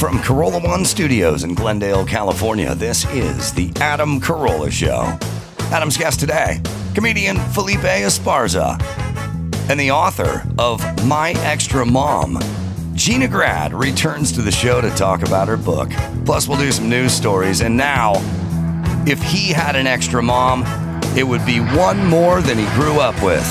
From Carolla One Studios in Glendale, California, this is The Adam Carolla Show. Adam's guest today, comedian Felipe Esparza, and the author of My Extra Mom. Gina Grad returns to the show to talk about her book. Plus, we'll do some news stories. And now, if he had an extra mom, it would be one more than he grew up with.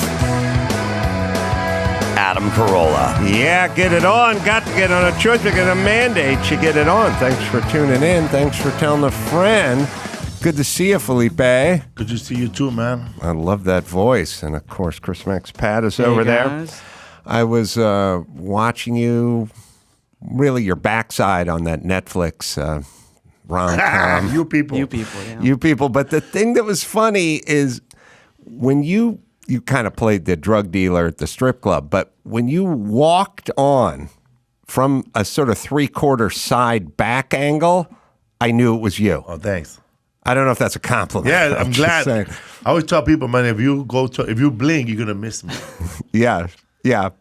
Adam Carolla. Yeah, get it on. Got to get on a choice. We got a mandate. You get it on. Thanks for tuning in. Thanks for telling a friend. Good to see you, Felipe. Good to see you too, man. I love that voice. And, of course, Chris Max Pat is over there. I was watching you, really your backside on that Netflix rom-com. You people. Yeah. You people. But the thing that was funny is when you kind of played the drug dealer at the strip club, but when you walked on from a sort of three-quarter side back angle, I knew it was you. Oh, thanks. I don't know if that's a compliment. Yeah, I'm glad. saying. I always tell people, man, if you blink, you're gonna miss me. Yeah.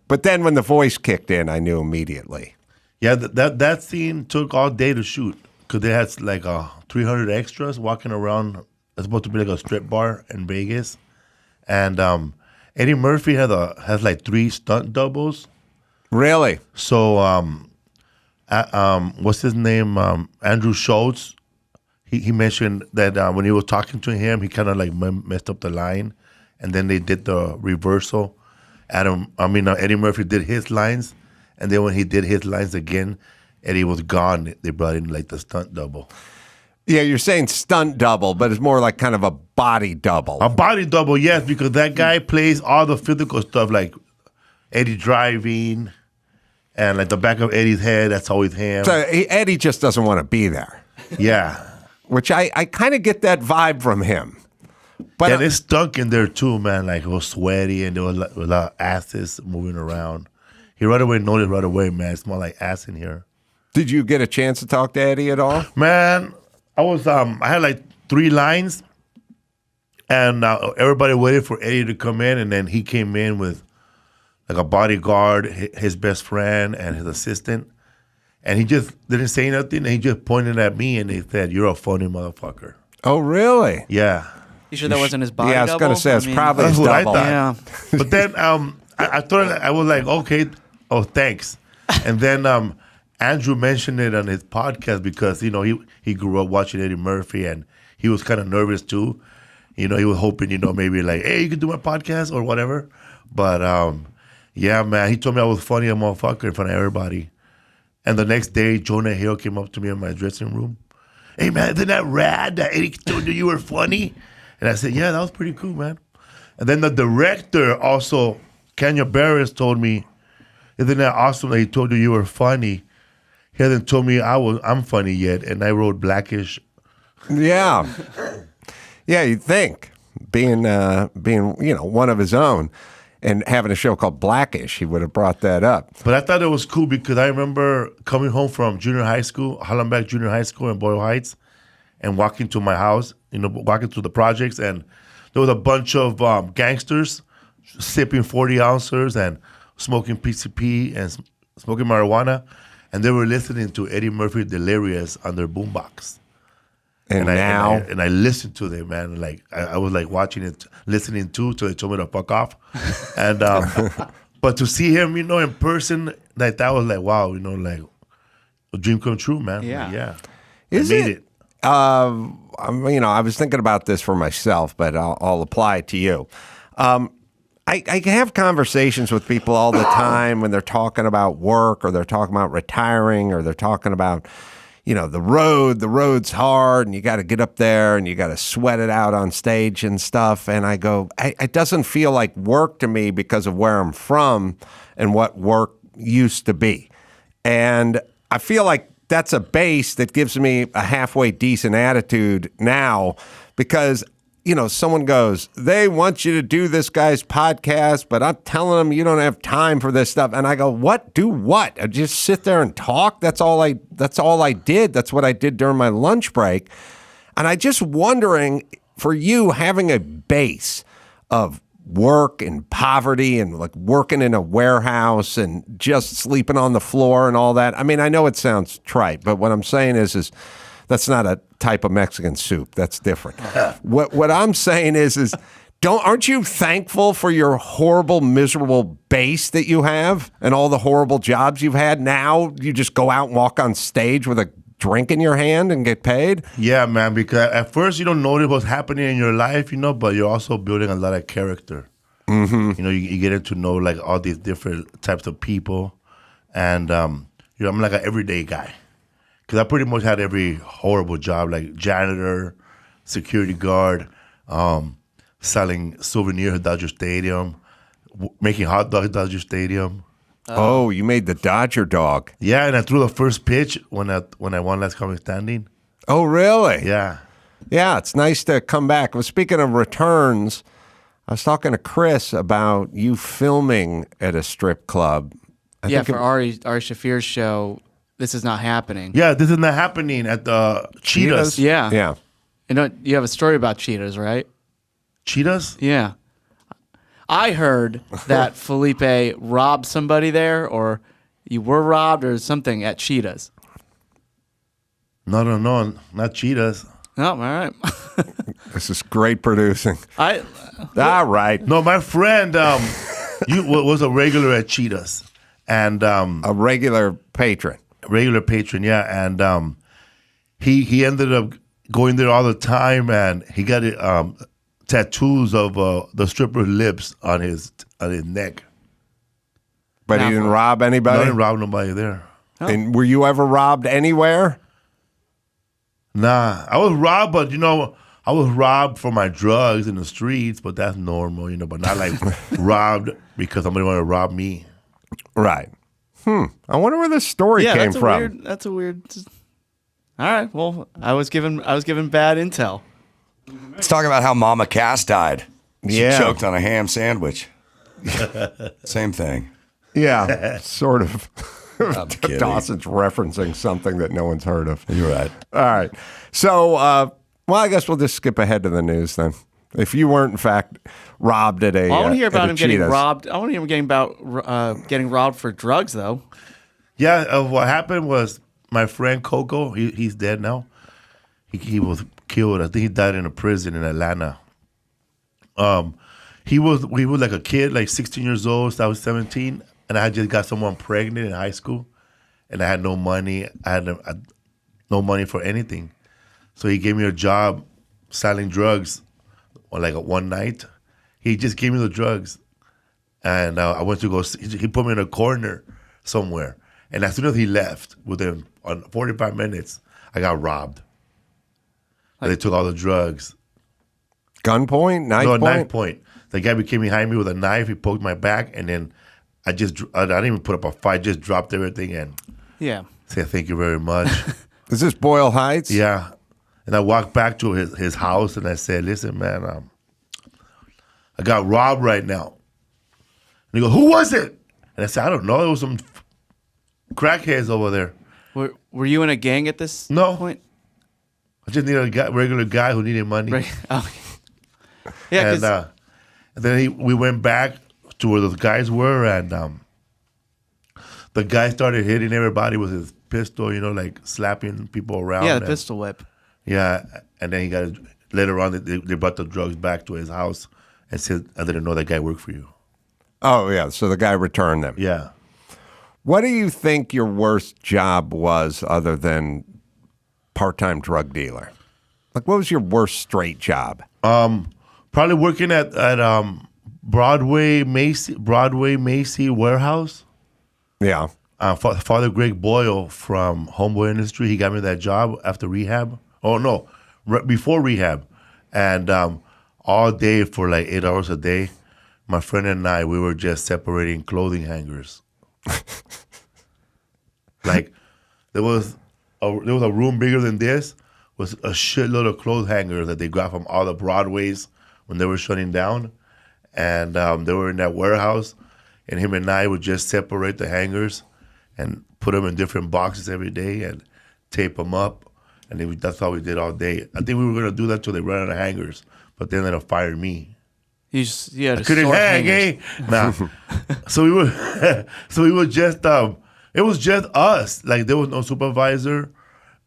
But then when the voice kicked in, I knew immediately. Yeah, that scene took all day to shoot because they had like 300 extras walking around. It's supposed to be like a strip bar in Vegas. And Eddie Murphy has like 3 stunt doubles. Really? So what's his name? Andrew Schultz. He mentioned that when he was talking to him, he kind of like messed up the line, and then they did the reversal. Eddie Murphy did his lines, and then when he did his lines again, Eddie was gone. They brought in like the stunt double. Yeah, you're saying stunt double, but it's more like kind of a body double. A body double, yes, because that guy plays all the physical stuff, like Eddie driving, and like the back of Eddie's head, that's always him. So Eddie just doesn't want to be there. Yeah. Which I kind of get that vibe from him. But and it stunk in there too, man. Like it was sweaty and there was a lot of asses moving around. He noticed right away, man. It smelled like ass in here. Did you get a chance to talk to Eddie at all? Man, I had like 3 lines, and everybody waited for Eddie to come in, and then he came in with like a bodyguard, his best friend, and his assistant, and he just didn't say nothing, and he just pointed at me, and he said, "You're a funny motherfucker." Oh, really? Yeah. You sure that wasn't his body? Yeah, I was going to say, it's probably that's his what double. I thought. Yeah. But then I thought, I was like, okay, oh, thanks. And then Andrew mentioned it on his podcast because, you know, he grew up watching Eddie Murphy and he was kind of nervous too. You know, he was hoping, you know, maybe like, hey, you can do my podcast or whatever. But yeah, man, he told me I was funny, a motherfucker in front of everybody. And the next day, Jonah Hill came up to me in my dressing room. Hey, man, isn't that rad that Eddie told you were funny? And I said, yeah, that was pretty cool, man. And then the director also, Kenya Barris, told me, isn't that awesome that he told you were funny? He hasn't told me I'm funny yet, and I wrote Blackish. Yeah. Yeah, you'd think, being you know, one of his own and having a show called Blackish, he would have brought that up. But I thought it was cool because I remember coming home from junior high school, Hollenbeck Junior High School in Boyle Heights, and walking to my house, you know, walking through the projects, and there was a bunch of gangsters sipping 40 ounces and smoking PCP and smoking marijuana, and they were listening to Eddie Murphy Delirious on their boombox. And I listened to them, man. Like I was like watching it, listening to till they told me to fuck off. And but to see him, you know, in person, like that was like wow, you know, like a dream come true, man. Yeah. Like, yeah. Is I made it? You know, I was thinking about this for myself, but I'll apply it to you. I have conversations with people all the time when they're talking about work or they're talking about retiring or they're talking about, you know, the road's hard and you got to get up there and you got to sweat it out on stage and stuff. And I go, it doesn't feel like work to me because of where I'm from and what work used to be. And I feel like that's a base that gives me a halfway decent attitude now because, you know, someone goes, they want you to do this guy's podcast, but I'm telling them you don't have time for this stuff. And I go, what? Do what? I just sit there and talk? That's all I did. That's what I did during my lunch break. And I just wondering, for you, having a base of work in poverty and like working in a warehouse and just sleeping on the floor and all that. I mean, I know it sounds trite, but what I'm saying is that's not a type of Mexican soup. That's different. What I'm saying is aren't you thankful for your horrible, miserable base that you have and all the horrible jobs you've had? Now you just go out and walk on stage with a drink in your hand and get paid? Yeah, man, because at first you don't notice what's happening in your life, but you're also building a lot of character. Mm-hmm. You get to know like all these different types of people. And, I'm like an everyday guy. Because I pretty much had every horrible job, like janitor, security guard, selling souvenirs at Dodger Stadium, making hot dogs at Dodger Stadium. Oh, you made the Dodger dog. Yeah, and I threw the first pitch when I won Last Comic Standing. Oh, really? Yeah. Yeah, it's nice to come back. Well, speaking of returns, I was talking to Chris about you filming at a strip club. For Ari Shafir's show, This Is Not Happening. Yeah, this is not happening at the Cheetahs. Yeah. Yeah. You have a story about Cheetahs, right? Cheetahs? Yeah. I heard that Felipe robbed somebody there, or you were robbed or something at Cheetahs. No, not Cheetahs. Oh, all right. This is great producing. All right. No, my friend was a regular at Cheetahs. And A regular patron. yeah. And he ended up going there all the time, and he got tattoos of the stripper's lips on his neck. But he didn't rob anybody? No, I didn't rob nobody there. Oh. And were you ever robbed anywhere? Nah, I was robbed, but I was robbed for my drugs in the streets, but that's normal, but not like robbed because somebody wanted to rob me. Right. I wonder where this story came from. That's a weird. All right. Well, I was given bad intel. Let's talk about how Mama Cass died. She Yeah. choked on a ham sandwich. Same thing. Yeah, sort of. I'm kidding. Dawson's referencing something that no one's heard of. You're right. All right. So, I guess we'll just skip ahead to the news then. If you weren't, in fact, robbed at a I want to hear at about a him getting Cheetahs. robbed. I want to hear him getting robbed for drugs, though. Yeah, what happened was my friend Coco, he's dead now. He was killed. I think he died in a prison in Atlanta. He was like a kid, like 16 years old. So I was 17, and I had just got someone pregnant in high school, and I had no money. I had no money for anything. So he gave me a job selling drugs on like one night. He just gave me the drugs, and I went to go. He put me in a corner somewhere, and as soon as he left, within 45 minutes, I got robbed. They took all the drugs. Gunpoint? Knife No, point? knife point. The guy came behind me with a knife. He poked my back, and then I didn't even put up a fight. Just dropped everything and Yeah. said thank you very much. Is this Boyle Heights? Yeah. And I walked back to his house, and I said, listen, man, I got robbed right now. And he goes, who was it? And I said, I don't know. It was some crackheads over there. Were you in a gang at this point? I just needed a regular guy who needed money. Right. Oh. Yeah. And then we went back to where those guys were, and the guy started hitting everybody with his pistol, like slapping people around. Yeah, the pistol whip. Yeah, and then later on, they brought the drugs back to his house and said, I didn't know that guy worked for you. Oh, yeah. So the guy returned them. Yeah. What do you think your worst job was other than part-time drug dealer? Like, what was your worst straight job? Probably working at Broadway Macy warehouse. Yeah. Father Greg Boyle from Homeboy Industry, he got me that job after rehab. Oh, no, before rehab. And all day for like 8 hours a day, my friend and I, we were just separating clothing hangers. Like, there was a room bigger than this with a shitload of clothes hangers that they got from all the Broadways when they were shutting down. And they were in that warehouse, and him and I would just separate the hangers and put them in different boxes every day and tape them up. And that's how we did all day. I think we were going to do that till they ran out of hangers, but then they'll fire me. You had a couldn't short hang, hangers. Nah. So we were, just, it was just us. Like there was no supervisor,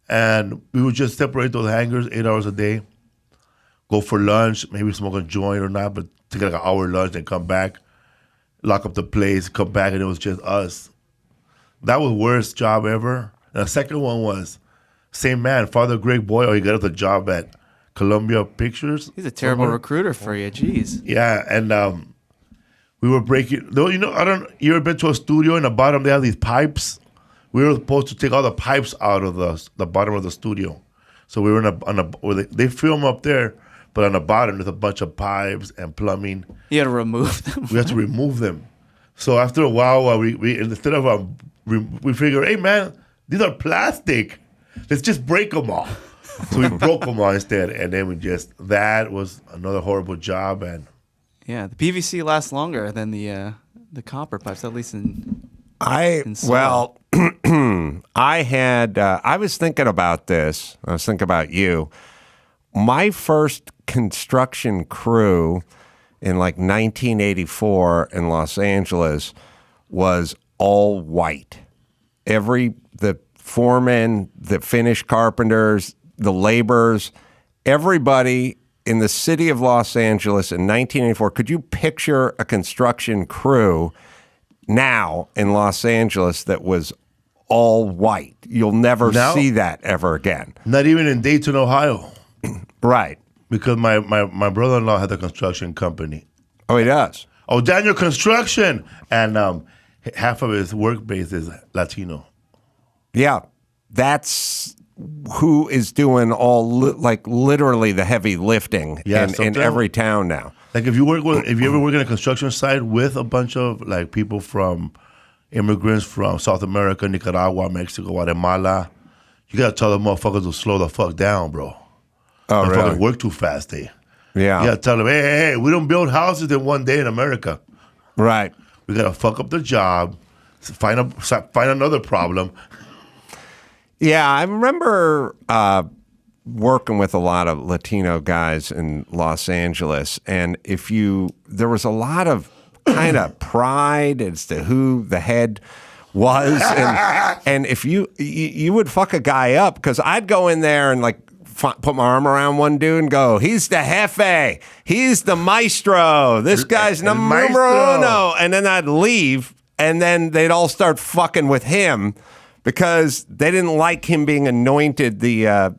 and we would just separate those hangers 8 hours a day. Go for lunch, maybe smoke a joint or not, but take like an hour lunch and come back, lock up the place, come back, and it was just us. That was the worst job ever. And the second one was same man, Father Greg Boyle. He got us a job at Columbia Pictures. He's a terrible recruiter for you. Jeez. Yeah, and we were breaking. Though you ever been to a studio in the bottom? They have these pipes. We were supposed to take all the pipes out of the bottom of the studio. So we were they film up there, but on the bottom there's a bunch of pipes and plumbing. You had to remove them. We had to remove them. So after a while, we instead of we figured, hey man, these are plastic. Let's just break them all. So we broke them all instead, and then that was another horrible job. And yeah, the PVC lasts longer than the copper pipes, at least in soil. Well, I was thinking about this. I was thinking about you. My first construction crew in like 1984 in Los Angeles was all white. The foremen, the finish carpenters, the laborers, everybody in the city of Los Angeles in 1984. Could you picture a construction crew now in Los Angeles that was all white? You'll never see that ever again. Not even in Dayton, Ohio. Right. Because my brother-in-law had a construction company. Oh, he does? Oh, Daniel Construction. And half of his work base is Latino. Yeah. That's who is doing literally the heavy lifting in every town now. Like if you ever work in a construction site with a bunch of like people from immigrants from South America, Nicaragua, Mexico, Guatemala, you gotta tell the motherfuckers to slow the fuck down, bro. Oh, They really? fucking work too fast, they. Yeah. You gotta tell them, hey, we don't build houses in one day in America. Right. We gotta fuck up the job, find another problem. Yeah, I remember working with a lot of Latino guys in Los Angeles, and there was a lot of kind of pride as to who the head was, and if you would fuck a guy up, because I'd go in there and like put my arm around one dude and go, he's the jefe, he's the maestro, this guy's numero uno, and then I'd leave, and then they'd all start fucking with him because they didn't like him being anointed the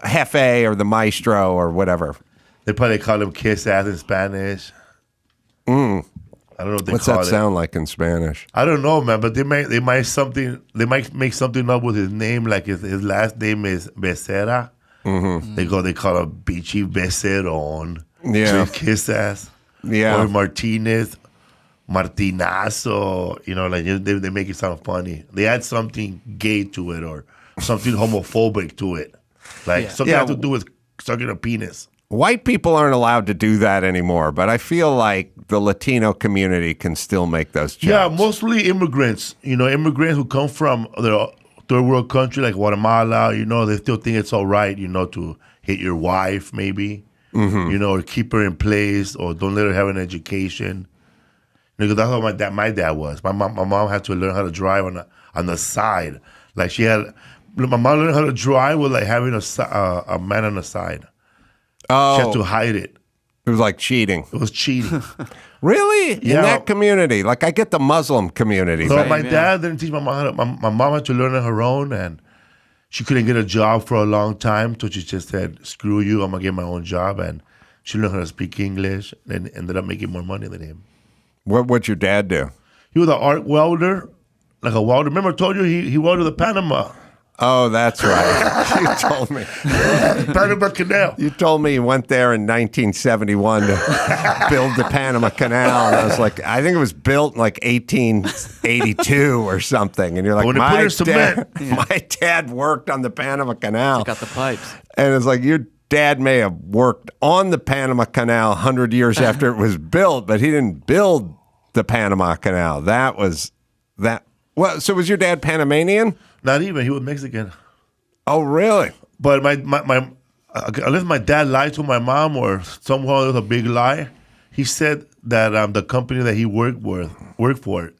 jefe or the maestro or whatever. They probably call him kiss ass in Spanish. I don't know what they What's call that it. sound like in Spanish? I don't know, man, but they might make something up with his name, like his last name is Becerra. Mm-hmm. They call him Bichi Beceron. Yeah. So kiss ass. Yeah. Or Martinez, Martinazo. They make it sound funny. They add something gay to it or something homophobic to it, like something has to do with sucking a penis. White people aren't allowed to do that anymore, but I feel like the Latino community can still make those jokes. Yeah, mostly immigrants. Immigrants who come from the third world country like Guatemala. They still think it's all right. To hit your wife, maybe. Mm-hmm. Or keep her in place, or don't let her have an education. Because that's how my dad was. My mom had to learn how to drive on the side. Like my mom learned how to drive with like having a man on the side. Oh, she had to hide it. It was like cheating. It was cheating. Really? Yeah. In that community? Like I get the Muslim community. So but my dad didn't teach my mom how to. My mom had to learn on her own, and she couldn't get a job for a long time. So she just said, "Screw you! I'm gonna get my own job." And she learned how to speak English, and ended up making more money than him. What'd your dad do? He was an arc welder, like a welder. Remember, I told you he welded the Panama. Oh, that's right. You told me. Panama Canal. You told me you went there in 1971 to build the Panama Canal. And I was like, I think it was built in like 1882 or something. And you're like, When they put in cement. my dad worked on the Panama Canal. Got the pipes. And it's like, your dad may have worked on the Panama Canal 100 years after it was built, but he didn't build the Panama Canal. That was that. Well, so was your dad Panamanian? Not even. He was Mexican. Oh, really? But my unless my dad lied to my mom or somehow it was a big lie, he said that the company that he worked for,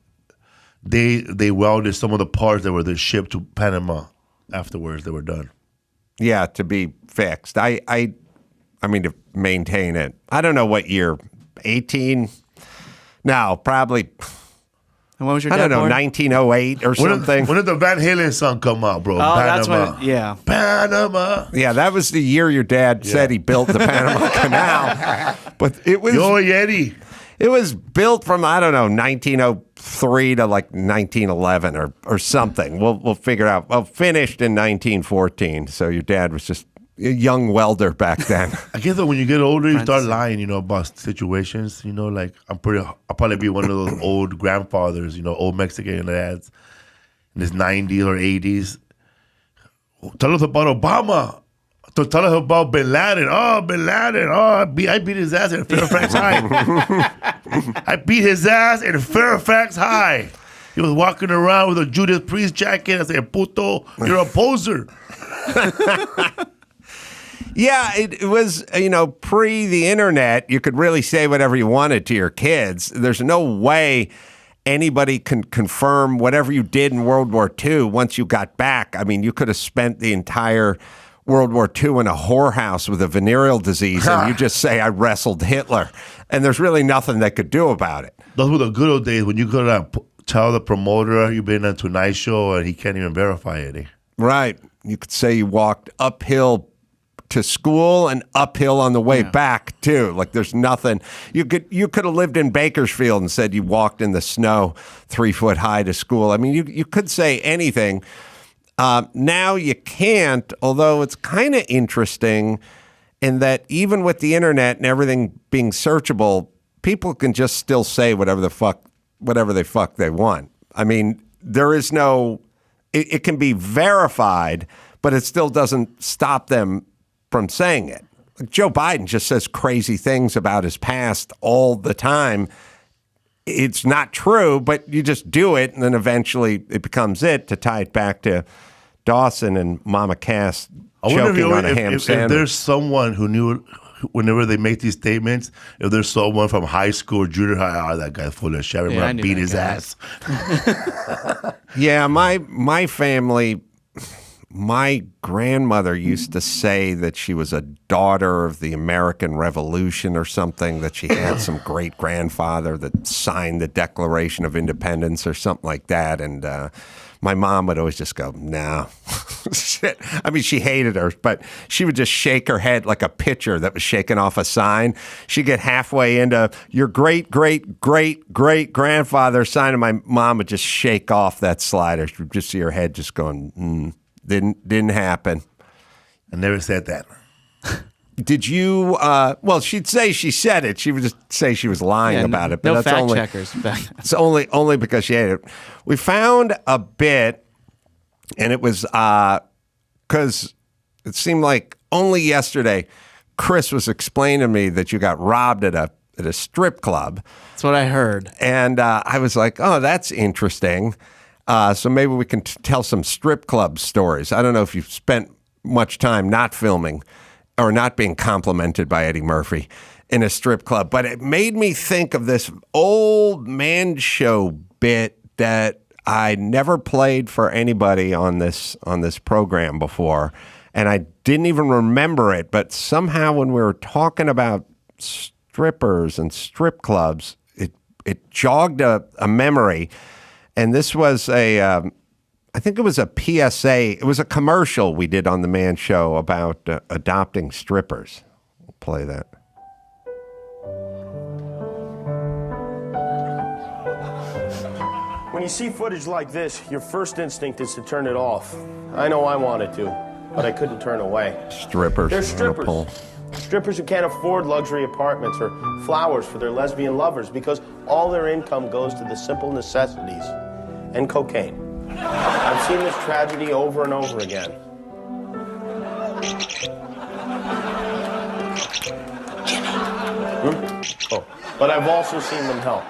they welded some of the parts that were then shipped to Panama afterwards. They were done. Yeah, to be fixed. I mean, to maintain it. I don't know what year. 18? No, probably. And when was your I dad don't know, born? 1908 or something. When did the Van Halen song come out, bro? Oh, Panama. that's when. Yeah. Panama. Yeah, that was the year your dad said he built the Panama Canal. But it was Yo, Yeti. it was built from, I don't know, 1903 to like 1911 or something. We'll figure it out. Well, finished in 1914. So your dad was just a young welder back then. I guess that when you get older, you start lying, about situations. Like I'll probably be one of those old grandfathers, old Mexican dads in his 90s or 80s. Tell us about Obama. Tell us about Bin Laden. Oh, Bin Laden. Oh, I beat his ass in Fairfax High. I beat his ass in Fairfax High. He was walking around with a Judas Priest jacket. I said, puto, you're a poser. Yeah, it was, pre the internet, you could really say whatever you wanted to your kids. There's no way anybody can confirm whatever you did in World War II once you got back. I mean, you could have spent the entire World War II in a whorehouse with a venereal disease and you just say, I wrestled Hitler. And there's really nothing they could do about it. Those were the good old days when you could tell the promoter you've been on Tonight Show and he can't even verify it. Eh? Right. You could say you walked uphill to school and uphill on the way back too. Like there's nothing. You could have lived in Bakersfield and said you walked in the snow 3 foot high to school. I mean, you could say anything. Now you can't, although it's kind of interesting in that even with the internet and everything being searchable, people can just still say whatever the fuck they want. I mean, there is no, it can be verified, but it still doesn't stop them from saying it. Like Joe Biden just says crazy things about his past all the time. It's not true, but you just do it, and then eventually it becomes it, to tie it back to Dawson and Mama Cass choking on a ham sandwich. If there's someone who knew, whenever they make these statements, if there's someone from high school or junior high, that guy's full of shit. I remember I beat his ass. Yeah, my family... My grandmother used to say that she was a daughter of the American Revolution or something, that she had some great-grandfather that signed the Declaration of Independence or something like that. And my mom would always just go, no. Shit. I mean, she hated her, but she would just shake her head like a pitcher that was shaking off a sign. She'd get halfway into your great-great-great-great-grandfather sign, and my mom would just shake off that slider. She would just see her head just going, Didn't happen. I never said that. Did you? Well, she'd say she said it. She would just say she was lying about it. But no that's fact only, checkers. It's only because she hated it. We found a bit, and it was because it seemed like only yesterday, Chris was explaining to me that you got robbed at a strip club. That's what I heard. And I was like, oh, that's interesting. So maybe we can tell some strip club stories. I don't know if you've spent much time not filming or not being complimented by Eddie Murphy in a strip club, but it made me think of this old man show bit that I never played for anybody on this program before, and I didn't even remember it. But somehow when we were talking about strippers and strip clubs, it jogged a memory. And this was I think it was a PSA. It was a commercial we did on the Man Show about adopting strippers. We'll play that. When you see footage like this, your first instinct is to turn it off. I know I wanted to, but I couldn't turn away. Strippers. They're strippers. Strippers who can't afford luxury apartments or flowers for their lesbian lovers because all their income goes to the simple necessities and cocaine. I've seen this tragedy over and over again. Oh, but I've also seen them help.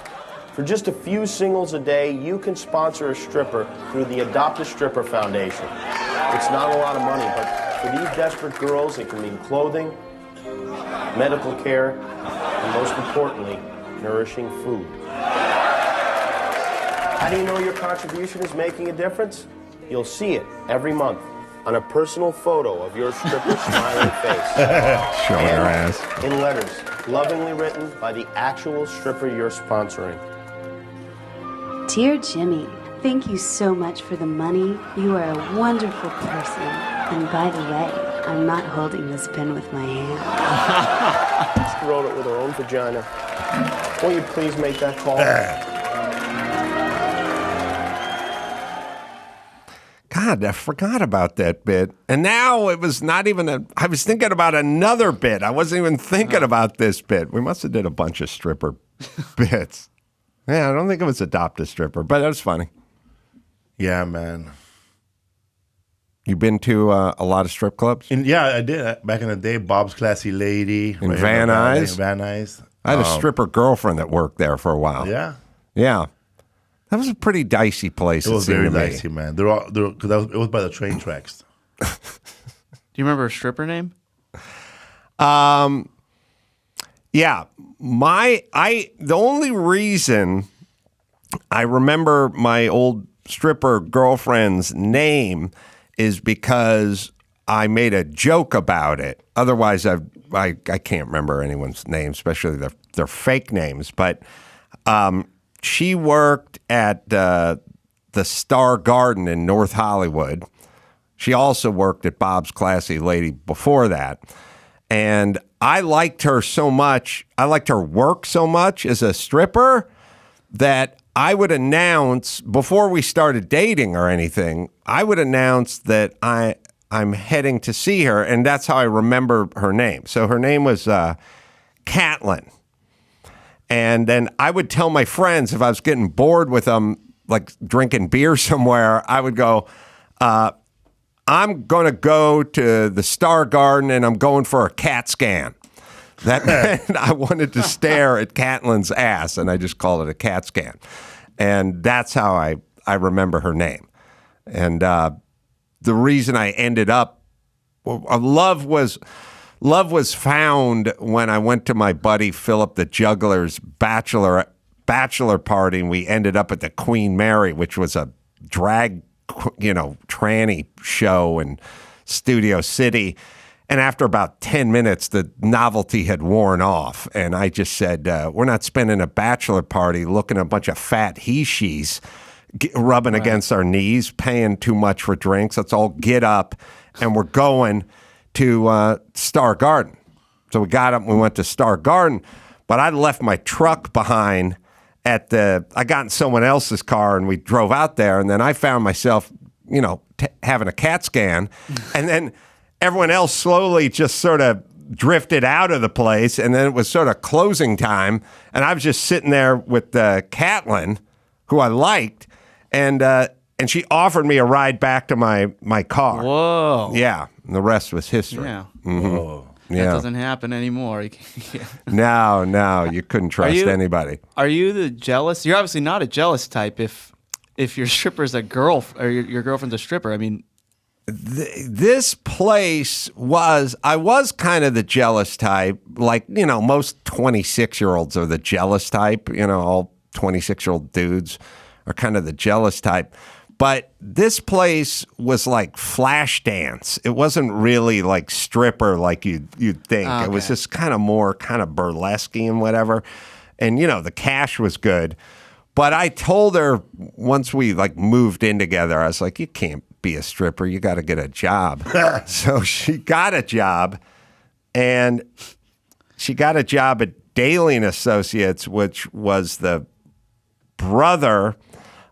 For just a few singles a day, you can sponsor a stripper through the Adopt a Stripper Foundation. It's not a lot of money, but For these desperate girls, it can mean clothing, medical care, and most importantly, nourishing food. How do you know your contribution is making a difference? You'll see it every month on a personal photo of your stripper's smiling face. Showing her ass. In letters, lovingly written by the actual stripper you're sponsoring. Dear Jimmy, thank you so much for the money. You are a wonderful person. And by the way, I'm not holding this pen with my hand. She wrote it with her own vagina. Won't you please make that call? God, I forgot about that bit. And now it was not even I was thinking about another bit. I wasn't even thinking about this bit. We must have did a bunch of stripper bits. Yeah, I don't think it was Adopt a Stripper, but that was funny. Yeah, man. You been to a lot of strip clubs? Yeah, I did. Back in the day, Bob's Classy Lady. In Van Nuys? Van Nuys. I had a stripper girlfriend that worked there for a while. Yeah. Yeah. That was a pretty dicey place. It was very seemed to me. dicey, man. It was by the train tracks. Do you remember her stripper name? Yeah. The only reason I remember my old stripper girlfriend's name is because I made a joke about it. Otherwise, I can't remember anyone's name, especially their fake names. But she worked at the Star Garden in North Hollywood. She also worked at Bob's Classy Lady before that. And I liked her so much, I liked her work so much as a stripper that I would announce, before we started dating or anything, I would announce that I'm heading to see her, and that's how I remember her name. So her name was Catlin. And then I would tell my friends, if I was getting bored with them, like drinking beer somewhere, I would go, I'm going to go to the Star Garden and I'm going for a CAT scan. That meant I wanted to stare at Catlin's ass, and I just called it a CAT scan. And that's how I remember her name. And the reason I ended up, love was found when I went to my buddy Philip the Juggler's bachelor party, and we ended up at the Queen Mary, which was a drag, tranny show in Studio City. And after about 10 minutes, the novelty had worn off. And I just said, we're not spending a bachelor party looking at a bunch of fat he-she's rubbing against our knees, paying too much for drinks. Let's all get up, and we're going to Star Garden. So we got up and we went to Star Garden. But I left my truck behind I got in someone else's car, and we drove out there. And then I found myself, having a CAT scan. And then everyone else slowly just sort of drifted out of the place, and then it was sort of closing time, and I was just sitting there with Catlin, who I liked, and she offered me a ride back to my car. Whoa. Yeah, and the rest was history. Yeah. Mm-hmm. Whoa. That doesn't happen anymore. No, you couldn't trust anybody. Are you the jealous? You're obviously not a jealous type if your stripper's a girl or your girlfriend's a stripper. I mean, this place I was kind of the jealous type. Like, most 26-year-olds are the jealous type. All 26-year-old dudes are kind of the jealous type. But this place was like flash dance. It wasn't really like stripper like you'd think. Okay. It was just kind of more kind of burlesque and whatever. And, the cash was good. But I told her once we moved in together, I was like, you can't be a stripper. You got to get a job. So she got a job, and she got a job at Daly & Associates, which was the brother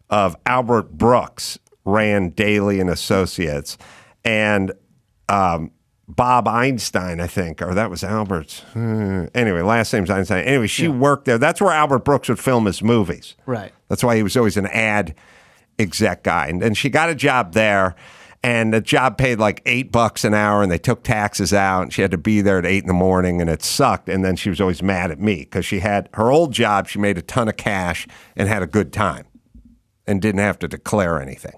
of Albert Brooks, ran Daly & Associates, and Bob Einstein, I think, or that was Albert's. Anyway, last name's Einstein. Anyway, she worked there. That's where Albert Brooks would film his movies. right. That's why he was always an ad exec guy. And she got a job there, and the job paid like $8 an hour, and they took taxes out, and she had to be there at 8 a.m, and it sucked. And then she was always mad at me because she had her old job. She made a ton of cash and had a good time and didn't have to declare anything.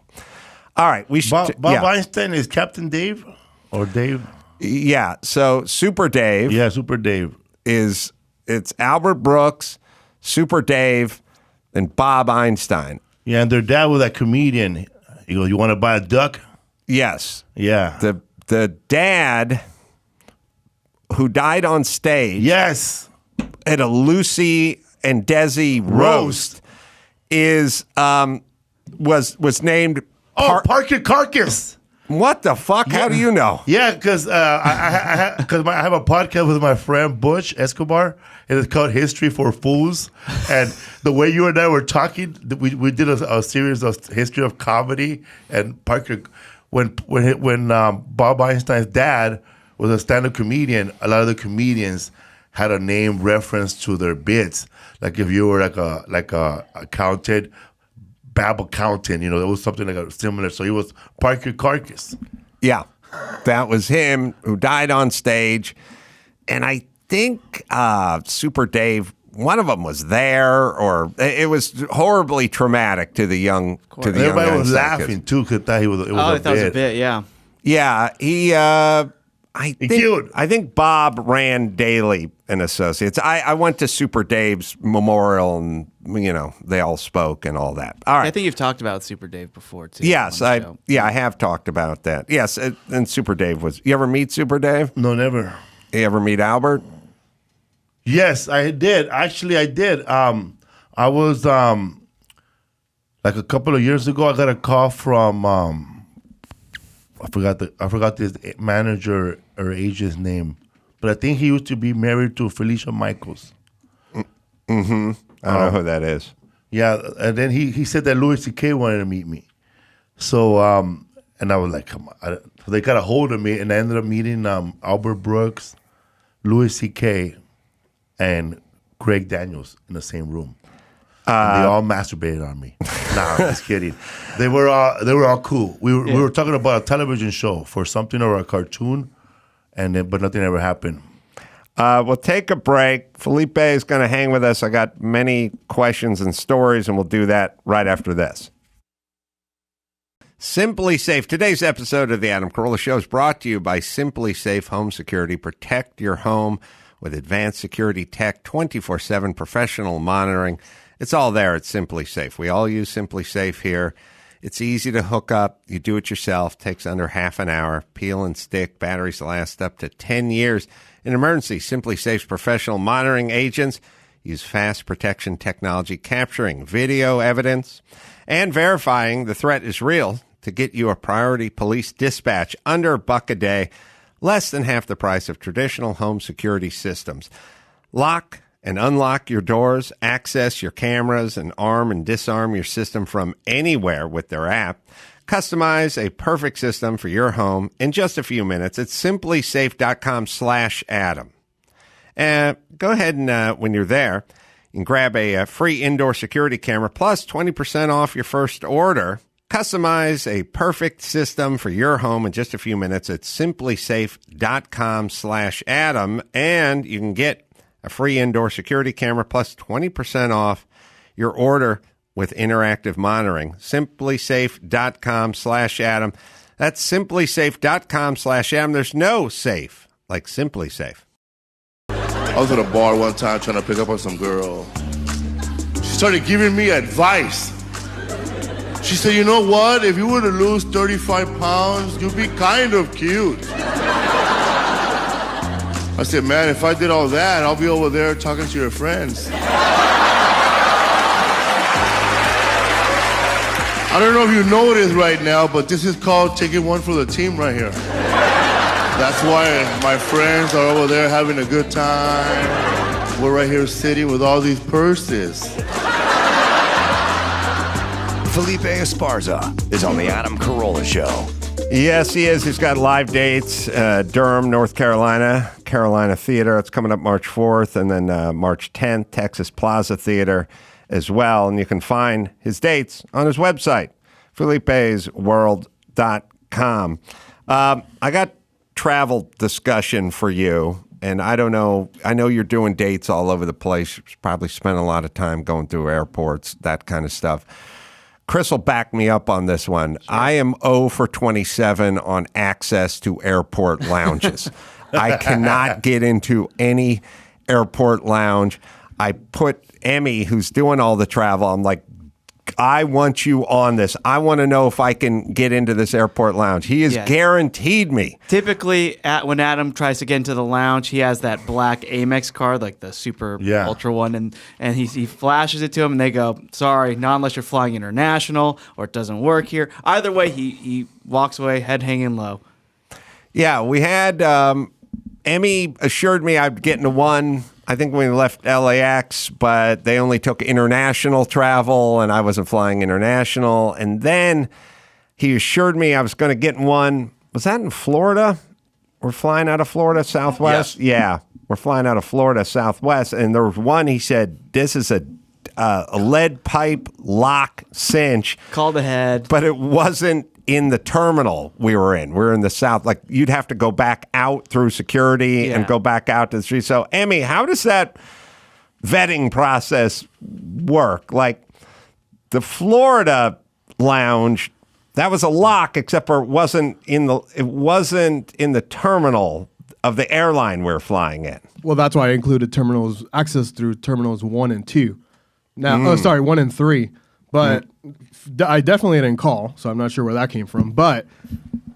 All right. We should. Bob Einstein is Captain Dave? Or Dave? Yeah. So Super Dave. Yeah, Super Dave. It's Albert Brooks, Super Dave, and Bob Einstein. Yeah, and their dad was that comedian. He goes, "You want to buy a duck?" Yes. Yeah. The dad who died on stage. Yes. At a Lucy and Desi roast was named. Parker Carcass. What the fuck? How do you know? Yeah, because I have a podcast with my friend Butch Escobar, and it's called History for Fools. And the way you and I were talking, we did a series of history of comedy. And Parker, when Bob Einstein's dad was a stand-up comedian, a lot of the comedians had a name reference to their bits. Like if you were like a accountant, Bab accountant, it was something like similar. So he was Parker Carcass. Yeah, that was him who died on stage. And I think Super Dave, one of them was there, or it was horribly traumatic to the young. Everybody was laughing too because thought it was a bit. Yeah. Yeah, I think Bob ran Daly and Associates. I went to Super Dave's memorial, and they all spoke and all that. All right. I think you've talked about Super Dave before too. Yes, I have talked about that. Yes, and Super Dave was. You ever meet Super Dave? No, never. You ever meet Albert? Yes, I did. Actually, I did. I was like a couple of years ago. I got a call from I forgot this manager or agent's name, but I think he used to be married to Felicia Michaels. Mm-hmm. I don't know who that is. Yeah, and then he said that Louis C.K. wanted to meet me. So, and I was like, come on. So they got a hold of me, and I ended up meeting Albert Brooks, Louis C.K., and Greg Daniels in the same room. And they all masturbated on me. Nah, I'm just kidding. They were all cool. We were talking about a television show for something or a cartoon, but nothing ever happened. We'll take a break. Felipe is going to hang with us. I got many questions and stories, and we'll do that right after this. SimpliSafe. Today's episode of the Adam Carolla Show is brought to you by SimpliSafe Home Security. Protect your home with advanced security tech, 24/7 professional monitoring. It's all there at SimpliSafe. We all use SimpliSafe here. It's easy to hook up. You do it yourself. Takes under half an hour. Peel and stick. Batteries last up to 10 years. In emergency, SimpliSafe's professional monitoring agents use fast protection technology, capturing video evidence and verifying the threat is real to get you a priority police dispatch under $1 a day, less than half the price of traditional home security systems. Lock and unlock your doors, access your cameras, and arm and disarm your system from anywhere with their app. Customize a perfect system for your home in just a few minutes at SimpliSafe.com/Adam. And go ahead and when you're there, you can grab a free indoor security camera plus 20% off your first order. Customize a perfect system for your home in just a few minutes at SimpliSafe.com/Adam. And you can get a free indoor security camera plus 20% off your order with interactive monitoring. SimpliSafe.com/Adam. That's SimpliSafe.com/Adam. There's no safe like SimpliSafe. I was at a bar one time trying to pick up on some girl. She started giving me advice. She said, you know what? If you were to lose 35 pounds, you'd be kind of cute. I said, man, if I did all that, I'll be over there talking to your friends. I don't know if you know it is right now, but this is called taking one for the team right here. That's why my friends are over there having a good time. We're right here sitting with all these purses. Felipe Esparza is on the Adam Carolla Show. Yes, he is. He's got live dates, Durham, North Carolina, Carolina Theater. It's coming up March 4th, and then March 10th, Texas Plaza Theater as well. And you can find his dates on his website, FelipesWorld.com. I got travel discussion for you, and I don't know. I know you're doing dates all over the place. You probably spent a lot of time going through airports, that kind of stuff. Chris will back me up on this one. I am 0 for 27 on access to airport lounges. I cannot get into any airport lounge. I put Emmy, who's doing all the travel, I'm like, I want you on this. I want to know if I can get into this airport lounge. He has guaranteed me. Typically, when Adam tries to get into the lounge, he has that black Amex card, like the super ultra one, and he flashes it to him, and they go, sorry, not unless you're flying international, or it doesn't work here. Either way, he walks away, head hanging low. Yeah, we had Emmy assured me I'd get into one. I think when we left LAX, but they only took international travel, and I wasn't flying international. And then he assured me I was going to get in one. Was that in Florida? We're flying out of Florida, Southwest? Yeah, we're flying out of Florida, Southwest. And there was one, he said, this is a lead pipe lock cinch. Called ahead. But it wasn't in the terminal we were in. We're in the South. Like, you'd have to go back out through security and go back out to the street. So, Emmy, how does that vetting process work? Like, the Florida lounge, that was a lock, except for it wasn't in the terminal of the airline we were flying in. Well, that's why I included terminals, access through terminals 1 and 2. Now, 1 and 3. But I definitely didn't call, so I'm not sure where that came from. But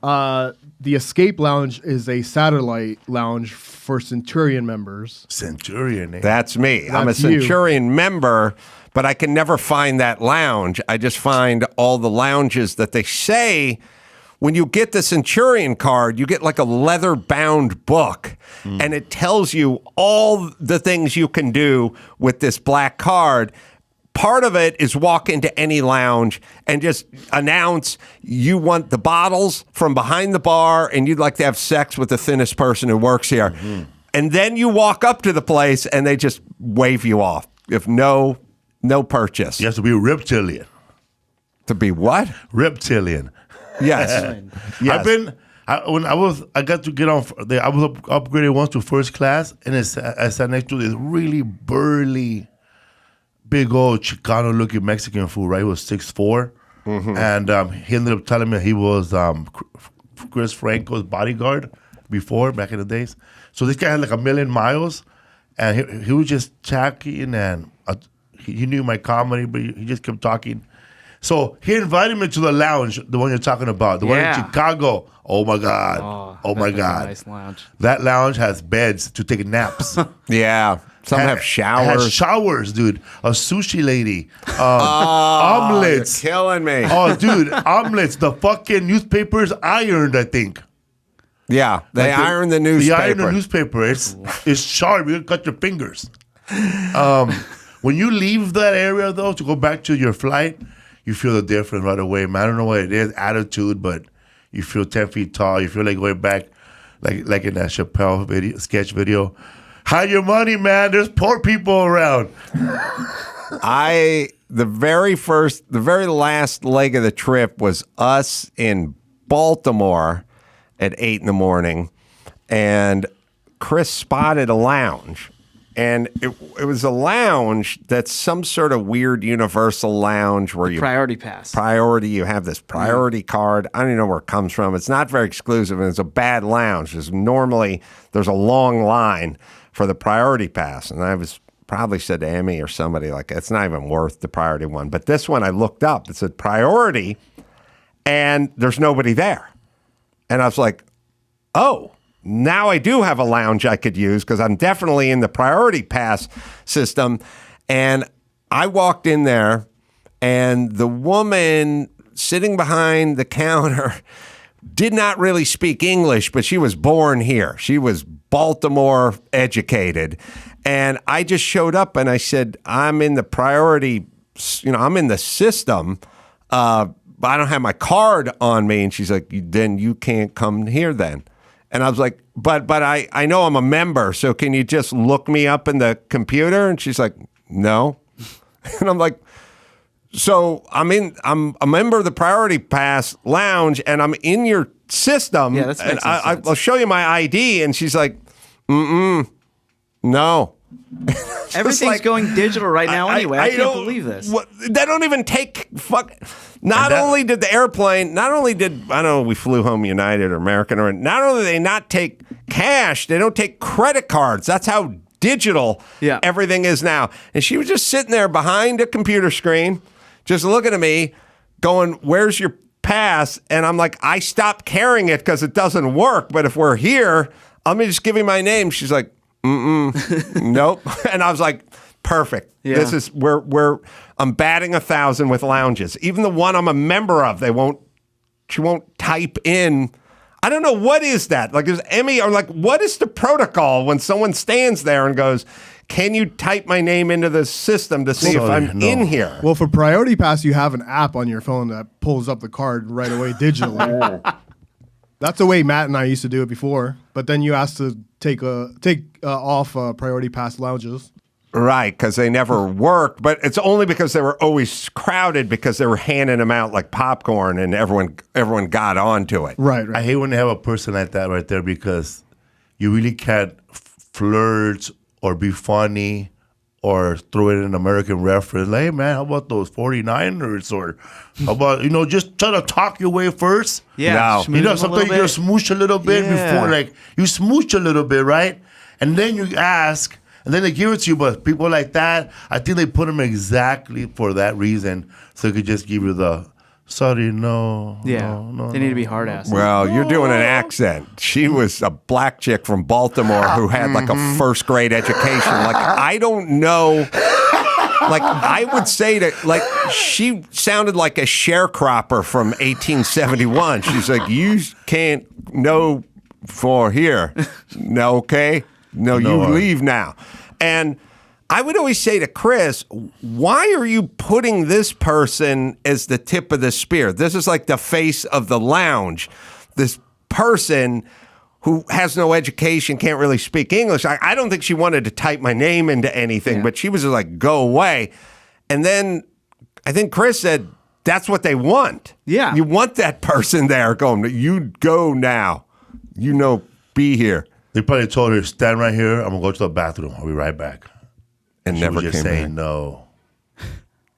the Escape Lounge is a satellite lounge for Centurion members. Centurion, eh? That's me. I'm a Centurion member, but I can never find that lounge. I just find all the lounges that they say when you get the Centurion card, you get like a leather-bound book, and it tells you all the things you can do with this black card. Part of it is walk into any lounge and just announce you want the bottles from behind the bar and you'd like to have sex with the thinnest person who works here. And then you walk up to the place and they just wave you off if no purchase. You have to be a reptilian. To be what? Reptilian. Yes. Yes. I got to get on. I was upgraded once to first class, and I sat next to this really burly, big old Chicano-looking Mexican fool. Right, he was 6'4", and he ended up telling me he was Chris Franco's bodyguard back in the days. So this guy had like 1 million miles, and he was just chatting, and he knew my comedy, but he just kept talking. So he invited me to the lounge, the one you're talking about, the one in Chicago. Oh my God! Oh my God! Nice lounge. That lounge has beds to take naps. Yeah, some have showers. Has showers, dude. A sushi lady. Omelets. You're killing me. Oh, dude, omelets. The fucking newspapers ironed, I think. Yeah, they iron the newspaper. They iron the newspaper. It's sharp. You can cut your fingers. When you leave that area, though, to go back to your flight, you feel the difference right away, man. I don't know what it is, attitude, but you feel 10 feet tall. You feel like going back, like in that Chappelle sketch video. Hide your money, man. There's poor people around. The very last leg of the trip was us in Baltimore at 8 a.m, and Chris spotted a lounge. And it was a lounge that's some sort of weird universal lounge where you priority pass. You have this priority card. I don't even know where it comes from. It's not very exclusive, and it's a bad lounge. Normally there's a long line for the priority pass, and I was probably said to Emmy or somebody like, it's not even worth the priority one. But this one I looked up. It said priority, and there's nobody there. And I was like, oh. Now I do have a lounge I could use because I'm definitely in the priority pass system. And I walked in there, and the woman sitting behind the counter did not really speak English, but she was born here. She was Baltimore educated. And I just showed up and I said, I'm in the priority, I'm in the system, but I don't have my card on me. And she's like, then you can't come here then. And I was like, but I know I'm a member, so can you just look me up in the computer? And she's like, no. And I'm like, so I'm a member of the Priority Pass Lounge, and I'm in your system. Yeah, that's and I'll show you my ID. And she's like, no. Everything's like, going digital right now anyway. I can't don't believe this. They don't even take Not only did the airplane, I don't know, we flew home United or American, or not only do they not take cash, they don't take credit cards. That's how digital everything is now. And she was just sitting there behind a computer screen, just looking at me, going, "Where's your pass?" And I'm like, "I stopped carrying it because it doesn't work. But if we're here, let me just give you my name." She's like, "Nope." And I was like, "Perfect. Yeah. This is I'm batting 1,000 with lounges. Even the one I'm a member of, she won't type in. I don't know, what is that? Like, is Emmy, or like, what is the protocol when someone stands there and goes, "Can you type my name into the system to see if I'm in here?" Well, for Priority Pass, you have an app on your phone that pulls up the card right away digitally. That's the way Matt and I used to do it before. But then you asked to take off Priority Pass lounges. Right, because they never worked, but it's only because they were always crowded because they were handing them out like popcorn and everyone got onto it. Right. I hate when they have a person like that right there because you really can't flirt or be funny or throw it in an American reference. Like, "Hey, man, how about those 49ers?" Or how about, just try to talk your way first. Yeah. No. Sometimes you smooch a little bit before, like, you smooch a little bit, right? And then you ask, and then they give it to you. But people like that, I think they put them exactly for that reason. So they could just give you the, "Sorry, no. Yeah. No, They need to be hard ass. Well, you're doing an accent. She was a black chick from Baltimore who had like a first grade education. Like, I don't know. Like, I would say that, like, she sounded like a sharecropper from 1871. She's like, "You can't know for here." No, okay? No, you leave now. And I would always say to Chris, "Why are you putting this person as the tip of the spear? This is like the face of the lounge. This person who has no education, can't really speak English." I don't think she wanted to type my name into anything, but she was just like, "Go away." And then I think Chris said, "That's what they want." Yeah. You want that person there going, "You go now. Be here." They probably told her, "Stand right here. I'm going to go to the bathroom. I'll be right back." And She never was just came saying back. no.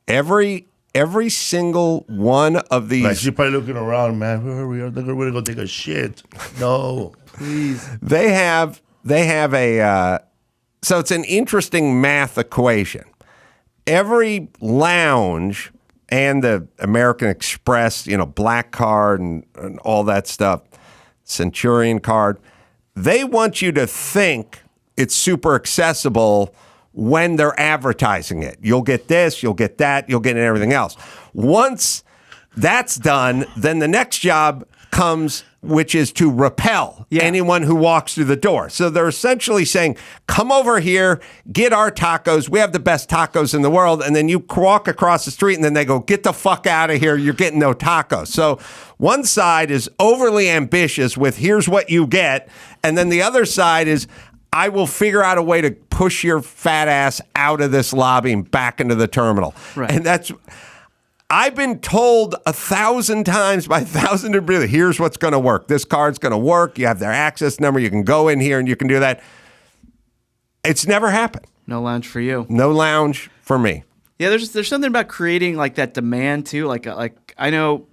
Every single one of these. Like, she's probably looking around, "Man, hurry up. They're going to go take a shit." No. Please. They have a so it's an interesting math equation. Every lounge and the American Express, Black Card and all that stuff, Centurion card, they want you to think it's super accessible when they're advertising it. You'll get this, you'll get that, you'll get everything else. Once that's done, then the next job comes, which is to repel anyone who walks through the door. So they're essentially saying, "Come over here, get our tacos. We have the best tacos in the world." And then you walk across the street and then they go, "Get the fuck out of here. You're getting no tacos." So one side is overly ambitious with, "Here's what you get." And then the other side is, "I will figure out a way to push your fat ass out of this lobby and back into the terminal." Right. And I've been told 1,000 times by 1,000 people, "Here's what's going to work. This card's going to work. You have their access number. You can go in here and you can do that." It's never happened. No lounge for you. No lounge for me. Yeah, there's something about creating like that demand too. Like I know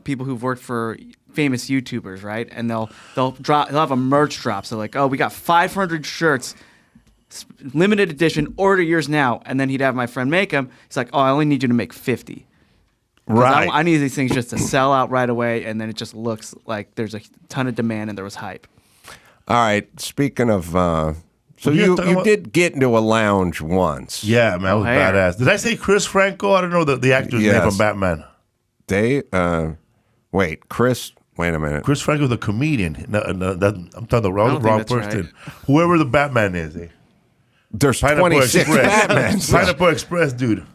people who've worked for famous YouTubers, right? And they'll have a merch drop. So like, "Oh, we got 500 shirts, limited edition. Order yours now." And then he'd have my friend make them. He's like, "Oh, I only need you to make 50." Right. I need these things just to sell out right away, and then it just looks like there's a ton of demand and there was hype. All right. Speaking of, so you did get into a lounge once. Yeah, man, that was badass. Did I say Chris Franco? I don't know the actor's name from Batman. Wait a minute. Chris Franco's a comedian. No, I'm talking the wrong person. Right. Whoever the Batman is. There's Pineapple 26 Express. Batmans. Pineapple Express, dude.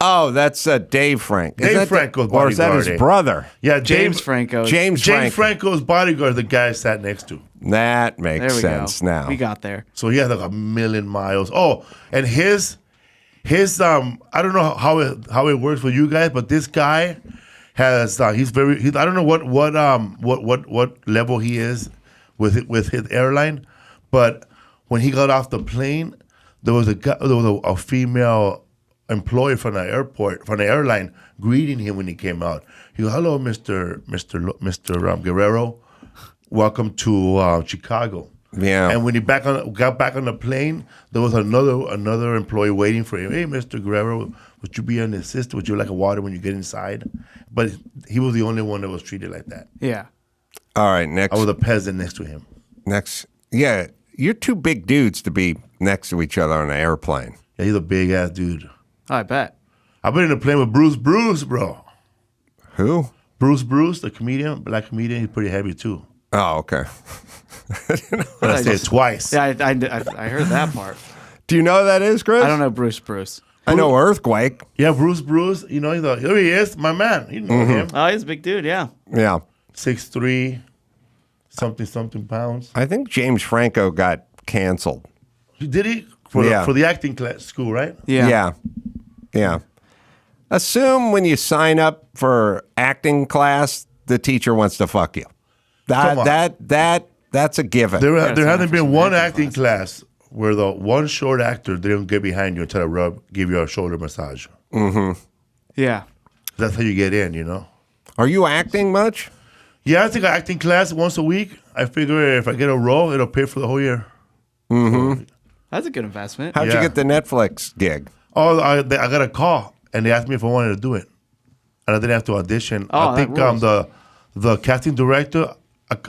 Oh, that's Dave Frank. Dave Franco's bodyguard. Or is that his brother? Yeah, James Franco. James Franco's bodyguard, the guy I sat next to. That makes There we sense go. now. We got there. So he has like 1,000,000 miles. Oh, and his I don't know how it works for you guys, but this guy has I don't know what level he is with his airline, but when he got off the plane, there was a female employee from the airport, from the airline, greeting him when he came out. He goes, "Hello, Mr. Guerrero. Welcome to Chicago." Yeah. And when he got back on the plane, there was another employee waiting for him. "Hey, Mr. Guerrero, would you be an assistant? Would you like a water when you get inside?" But he was the only one that was treated like that. Yeah. All right, next. I was a peasant next to him. Next. Yeah, you're two big dudes to be next to each other on an airplane. Yeah, he's a big ass dude. I bet. I've been in a plane with Bruce, bro. Who? Bruce, the comedian, black comedian. He's pretty heavy too. Oh, okay. I said it twice. Yeah, I heard that part. Do you know who that is, Chris? I don't know Bruce. I know Earthquake. Yeah, Bruce. You know, here he is, my man. You know him. Oh, he's a big dude, yeah. Yeah. 6'3", something pounds. I think James Franco got canceled. Did he? For the acting class school, right? Yeah. Assume when you sign up for acting class, the teacher wants to fuck you. That's a given. There hasn't been one acting class where the one short actor didn't get behind you and try to give you a shoulder massage. Mm-hmm. Yeah. That's how you get in, you know. Are you acting much? Yeah, I take an acting class once a week. I figure if I get a role, it'll pay for the whole year. Mm-hmm. That's a good investment. How'd you get the Netflix gig? Oh, I got a call, and they asked me if I wanted to do it. And I didn't have to audition. Oh, I think the casting director,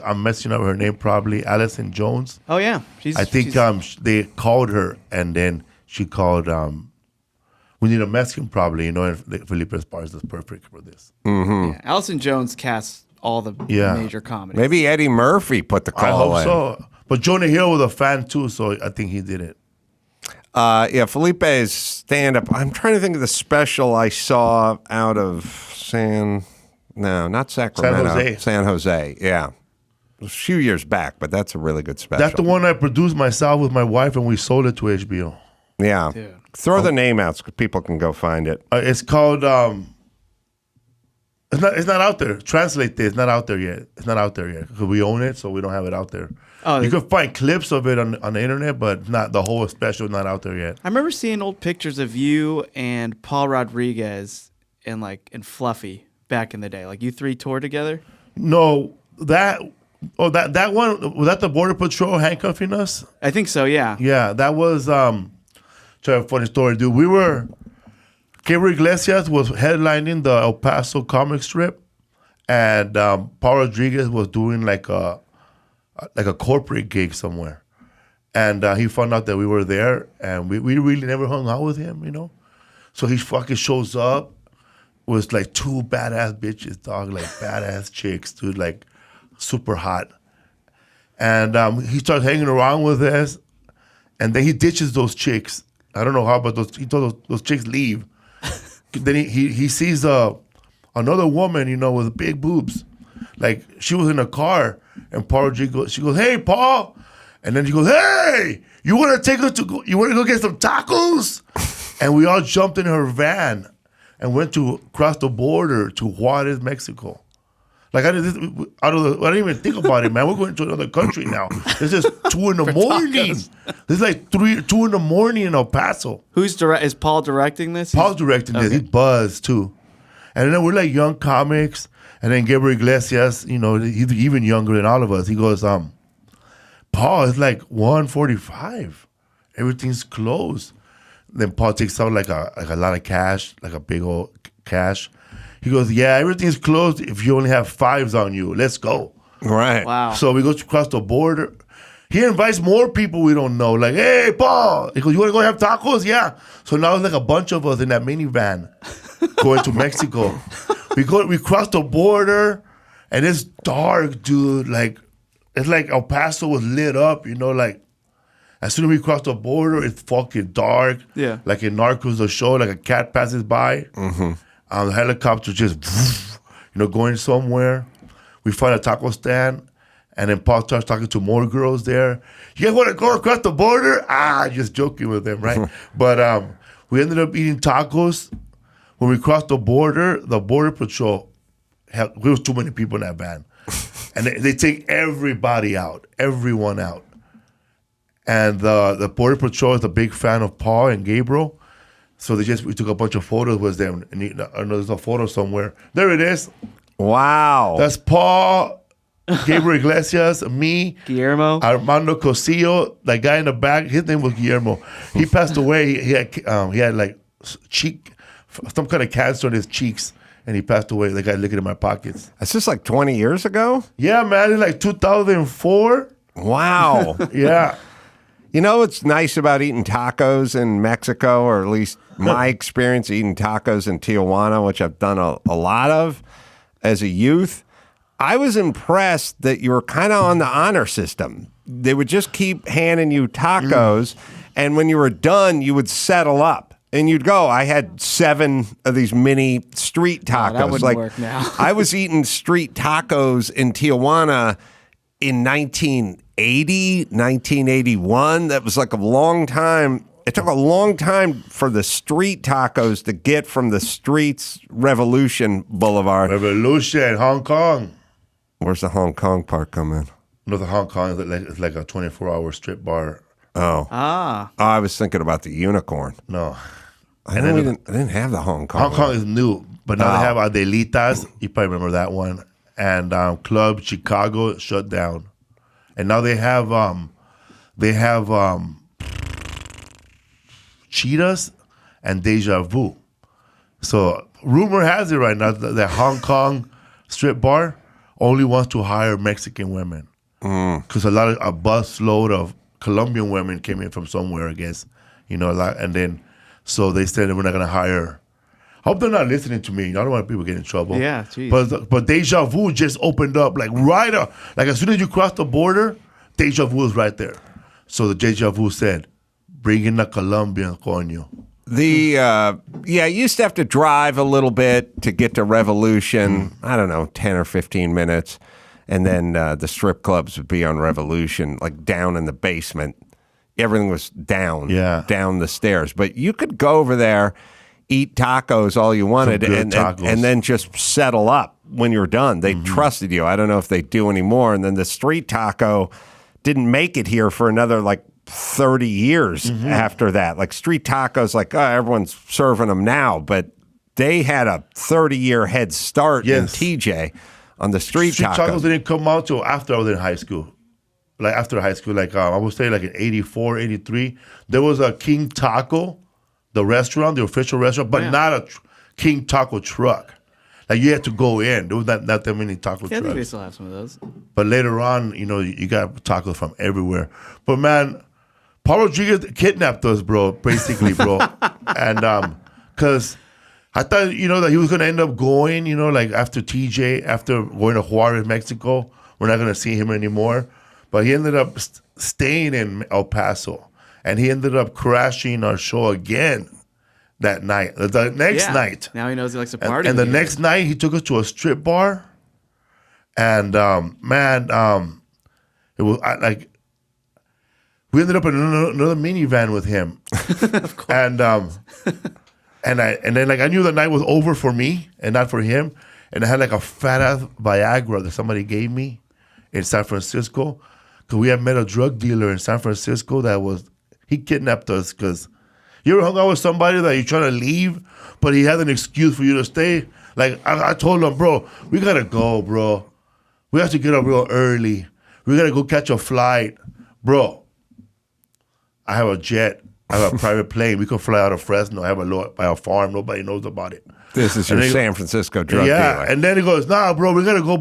I'm messing up her name probably, Allison Jones. Oh, yeah. I think they called her, and then she called, we need a Mexican probably, you know, and Felipe Esparza is perfect for this. Mm-hmm. Yeah. Allison Jones casts all the major comedies. Maybe Eddie Murphy put the call I hope so. But Jonah Hill was a fan too, so I think he did it. Yeah, Felipe's stand-up. I'm trying to think of the special I saw out of not Sacramento. San Jose, yeah. It was a few years back, but that's a really good special. That's the one I produced myself with my wife, and we sold it to HBO. Yeah. Dude. Throw the name out so people can go find it. It's called, it's not out there. Translate this. It's not out there yet. Because we own it, so we don't have it out there. Oh, you can find clips of it on the internet, but not the whole special. Not out there yet. I remember seeing old pictures of you and Paul Rodriguez in Fluffy back in the day. Like you three toured together. No, that one was that the Border Patrol handcuffing us. I think so. Yeah. Yeah, that was. Tell a funny story, dude. Gabriel Iglesias was headlining the El Paso comic strip, and Paul Rodriguez was doing like a corporate gig somewhere, and he found out that we were there, and we really never hung out with him, you know. So he fucking shows up with like two badass bitches, dog, like badass chicks, dude, like super hot, and he starts hanging around with us, and then he ditches those chicks. I don't know how, but he told those chicks leave. Then he sees another woman, you know, with big boobs. Like she was in a car, and she goes, "Hey, Paul," and then she goes, "Hey, you want to go get some tacos?" And we all jumped in her van and went to cross the border to Juarez, Mexico. Like I didn't even think about it, man. We're going to another country now. This is 2 in the morning. This is like 2 in the morning in El Paso. Is Paul directing this? Paul's directing this. He's buzzed too. And then we're like young comics. And then Gabriel Iglesias, you know, he's even younger than all of us. He goes, Paul, it's like 1:45. Everything's closed. Then Paul takes out like a lot of cash, like a big old cash. He goes, "Yeah, everything's closed if you only have 5s on you. Let's go." Right. Wow. So we go across the border. He invites more people we don't know. Like, "Hey, Paul." He goes, "You want to go have tacos?" Yeah. So now it's like a bunch of us in that minivan going to Mexico. We cross the border, and it's dark, dude. Like, it's like El Paso was lit up, you know, like, as soon as we cross the border, it's fucking dark. Yeah. Like in Narcos, the show, like a cat passes by. Mm-hmm. The helicopter just, you know, going somewhere. We find a taco stand, and then Paul starts talking to more girls there. "You guys want to go across the border?" Just joking with them, right? But we ended up eating tacos. When we crossed the Border Patrol, there was too many people in that van. And they take everybody out, everyone out. And the Border Patrol is a big fan of Paul and Gabriel. So we took a bunch of photos with them. And I know there's a photo somewhere. There it is. Wow. That's Paul, Gabriel Iglesias, me, Guillermo, Armando Cosillo, that guy in the back. His name was Guillermo. He passed away. He had like some kind of cancer in his cheeks, and he passed away. The guy looking in my pockets. That's just like 20 years ago? Yeah, man. It's like 2004. Wow. Yeah. You know what's nice about eating tacos in Mexico, or at least my experience eating tacos in Tijuana, which I've done a lot of as a youth? I was impressed that you were kind of on the honor system. They would just keep handing you tacos, and when you were done, you would settle up. And you'd go, I had 7 of these mini street tacos. that wouldn't work now. I was eating street tacos in Tijuana in 1980, 1981. That was like a long time. It took a long time for the street tacos to get from the streets Revolution Boulevard. Revolution, Hong Kong. Where's the Hong Kong part come in? No, the Hong Kong is like a 24-hour strip bar. Oh. Ah. Oh, I was thinking about the unicorn. No. I didn't have the Hong Kong. Hong Kong is new, but now they have Adelitas. You probably remember that one. And Club Chicago shut down. And now they have Cheetahs and Deja Vu. So rumor has it right now that the Hong Kong strip bar only wants to hire Mexican women. Because a bus load of Colombian women came in from somewhere, I guess. And then so they said we're not going to hire. I hope they're not listening to me. I don't want people to get in trouble. Yeah, geez. But Deja Vu just opened up like as soon as you cross the border, Deja Vu is right there. So the Deja Vu said, bring in the Colombian, coño. You used to have to drive a little bit to get to Revolution. I don't know, 10 or 15 minutes. And then the strip clubs would be on Revolution, like down in the basement. Everything was down the stairs. But you could go over there, eat tacos all you wanted, and then just settle up when you're done. They trusted you. I don't know if they do anymore. And then the street taco didn't make it here for another like 30 years after that. Like street tacos, like everyone's serving them now, but they had a 30-year head start in TJ on the street tacos. Street tacos didn't come out till after I was in high school. Like after high school, like I would say like in 84, 83, there was a King Taco, the restaurant, the official restaurant, but not a King Taco truck. Like you had to go in. There was not that many taco trucks. I think they still have some of those. But later on, you got tacos from everywhere. But man, Paul Rodriguez kidnapped us, bro, basically, bro. And because I thought, that he was going to end up going, like after TJ, after going to Juarez, Mexico, we're not going to see him anymore. But he ended up staying in El Paso. And he ended up crashing our show again that night. The next night. Now he knows he likes to party. And the next night, he took us to a strip bar. And, it was like, we ended up in another minivan with him. Of course. And then like I knew the night was over for me and not for him. And I had like a fat ass Viagra that somebody gave me in San Francisco. Because we had met a drug dealer in San Francisco he kidnapped us because you ever hung out with somebody that you're trying to leave, but he has an excuse for you to stay? Like I told him, bro, we got to go, bro. We have to get up real early. We got to go catch a flight. Bro, I have a jet. I have a private plane. We could fly out of Fresno. I have by a farm. Nobody knows about it. This is your San Francisco drug dealer. And then he goes, nah, bro, we got to go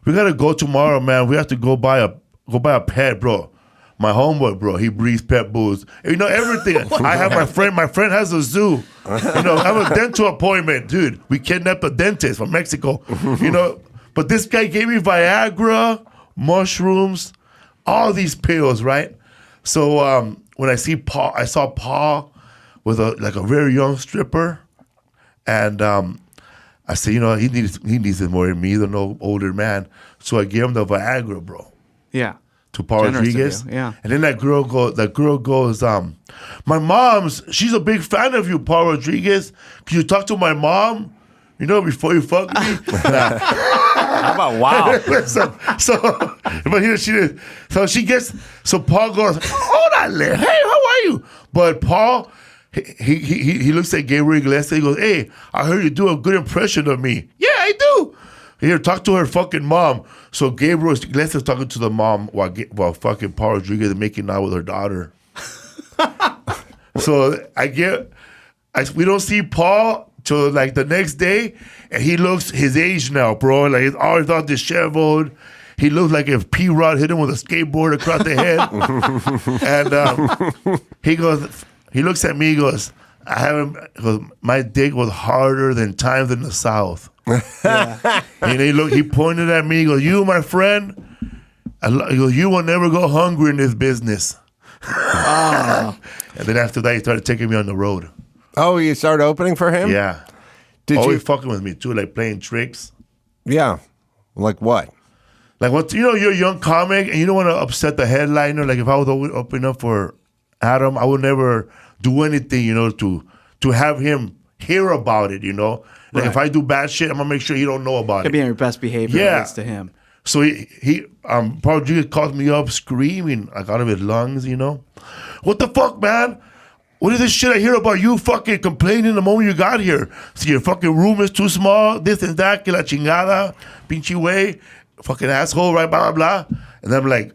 we got to go tomorrow, man. We have to go buy a pet, bro. My homeboy, bro, he breeds pet bulls. Everything. I have my friend has a zoo. I have a dental appointment. Dude, we kidnapped a dentist from Mexico. But this guy gave me Viagra, mushrooms, all these pills, right? So when I saw Paul with a very young stripper, and I said, he needs it more than me, the no older man. So I gave him the Viagra, bro. Yeah. To Paul Rodriguez. Yeah. And then that girl goes, my mom's, she's a big fan of you, Paul Rodriguez. Can you talk to my mom? Before you fuck me? How about wow? So But here she is. So Paul goes, "Órale, hey, how are you?" But Paul, he looks at Gabriel Iglesias. He goes, "Hey, I heard you do a good impression of me." "Yeah, I do." "Here, talk to her fucking mom." So Gabriel Iglesias talking to the mom while fucking Paul Rodriguez is making out with her daughter. So we don't see Paul till like the next day, and he looks his age now, bro. Like he's always all disheveled. He looks like if P-Rod hit him with a skateboard across the head. And he looks at me, he goes, "My dick was harder than times in the South." Yeah. And he pointed at me, he goes, "You, my friend," he goes, "you will never go hungry in this business." Oh. And then after that, he started taking me on the road. Oh, you started opening for him? Yeah. Always fucking with me too, like playing tricks. Yeah. Like what? Like what? You know, you're a young comic and you don't want to upset the headliner. Like if I was opening up for Adam, I would never do anything, you know, to have him hear about it, you know. Like if I do bad shit, I'm gonna make sure he don't know about it. Could be on your best behavior next to him. So he Paul calls me up screaming like out of his lungs, you know. "What the fuck, man? What is this shit I hear about you fucking complaining the moment you got here? So your fucking room is too small, this and that, que la chingada, pinche way, fucking asshole, right, blah, blah, blah." And I'm like,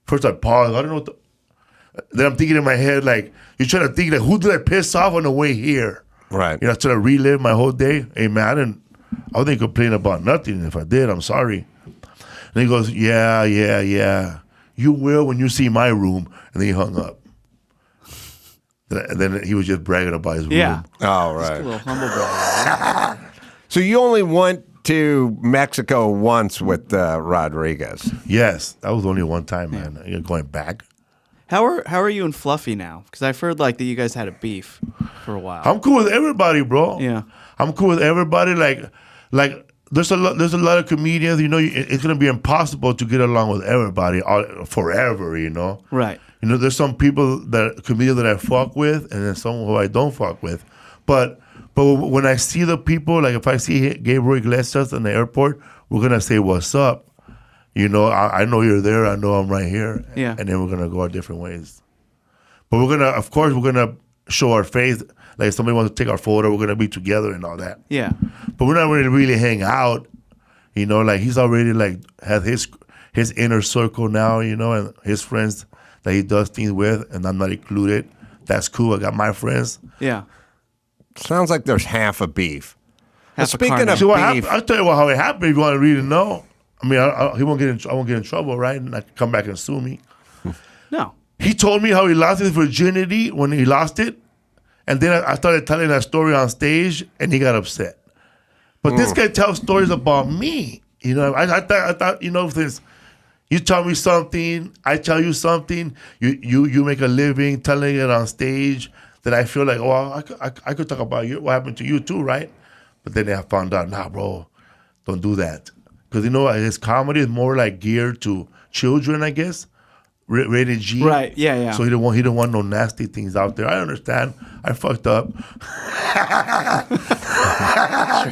first I pause, I don't know what then I'm thinking in my head, like, you're trying to think, like, who did I piss off on the way here? Right. You know, trying to relive my whole day. Hey, man, I wasn't complaining about nothing. If I did, I'm sorry. And he goes, yeah. You will when you see my room. And then he hung up. And then he was just bragging about his room. Yeah. Oh, right. Just a little humble brag. So you only went to Mexico once with Rodriguez. Yes. That was only one time, man. You're going back. How are you and Fluffy now? Because I've heard like that you guys had a beef for a while. I'm cool with everybody, bro. Yeah. I'm cool with everybody. Like there's a lot of comedians, you know, it's going to be impossible to get along with everybody forever, you know. Right. You know, there's some comedians that I fuck with, and then some who I don't fuck with. But when I see the people, like if I see Gabriel Iglesias in the airport, we're going to say, "What's up?" You know, I know you're there. I know I'm right here. Yeah. And then we're going to go our different ways. But we're going to show our face. Like if somebody wants to take our photo, we're going to be together and all that. Yeah. But we're not really hang out. You know, like he's already like has his inner circle now, you know, and his friends that he does things with, and I'm not included. That's cool. I got my friends. Yeah. Sounds like there's half a beef. Speaking of beef, I'll tell you how it happened if you want to really know. I mean, I won't get in trouble, right? And I can come back and sue me. No. He told me how he lost his virginity when he lost it, and then I started telling that story on stage, and he got upset. But this guy tells stories about me. You know, I thought, you know, since you tell me something, I tell you something, you make a living telling it on stage, that I feel like, oh, I could talk about what happened to you too, right? But then I found out, nah, bro, don't do that. Because, you know, his comedy is more like geared to children, I guess. Rated G. Right, yeah. So he didn't want no nasty things out there. I understand. I fucked up.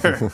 Sure.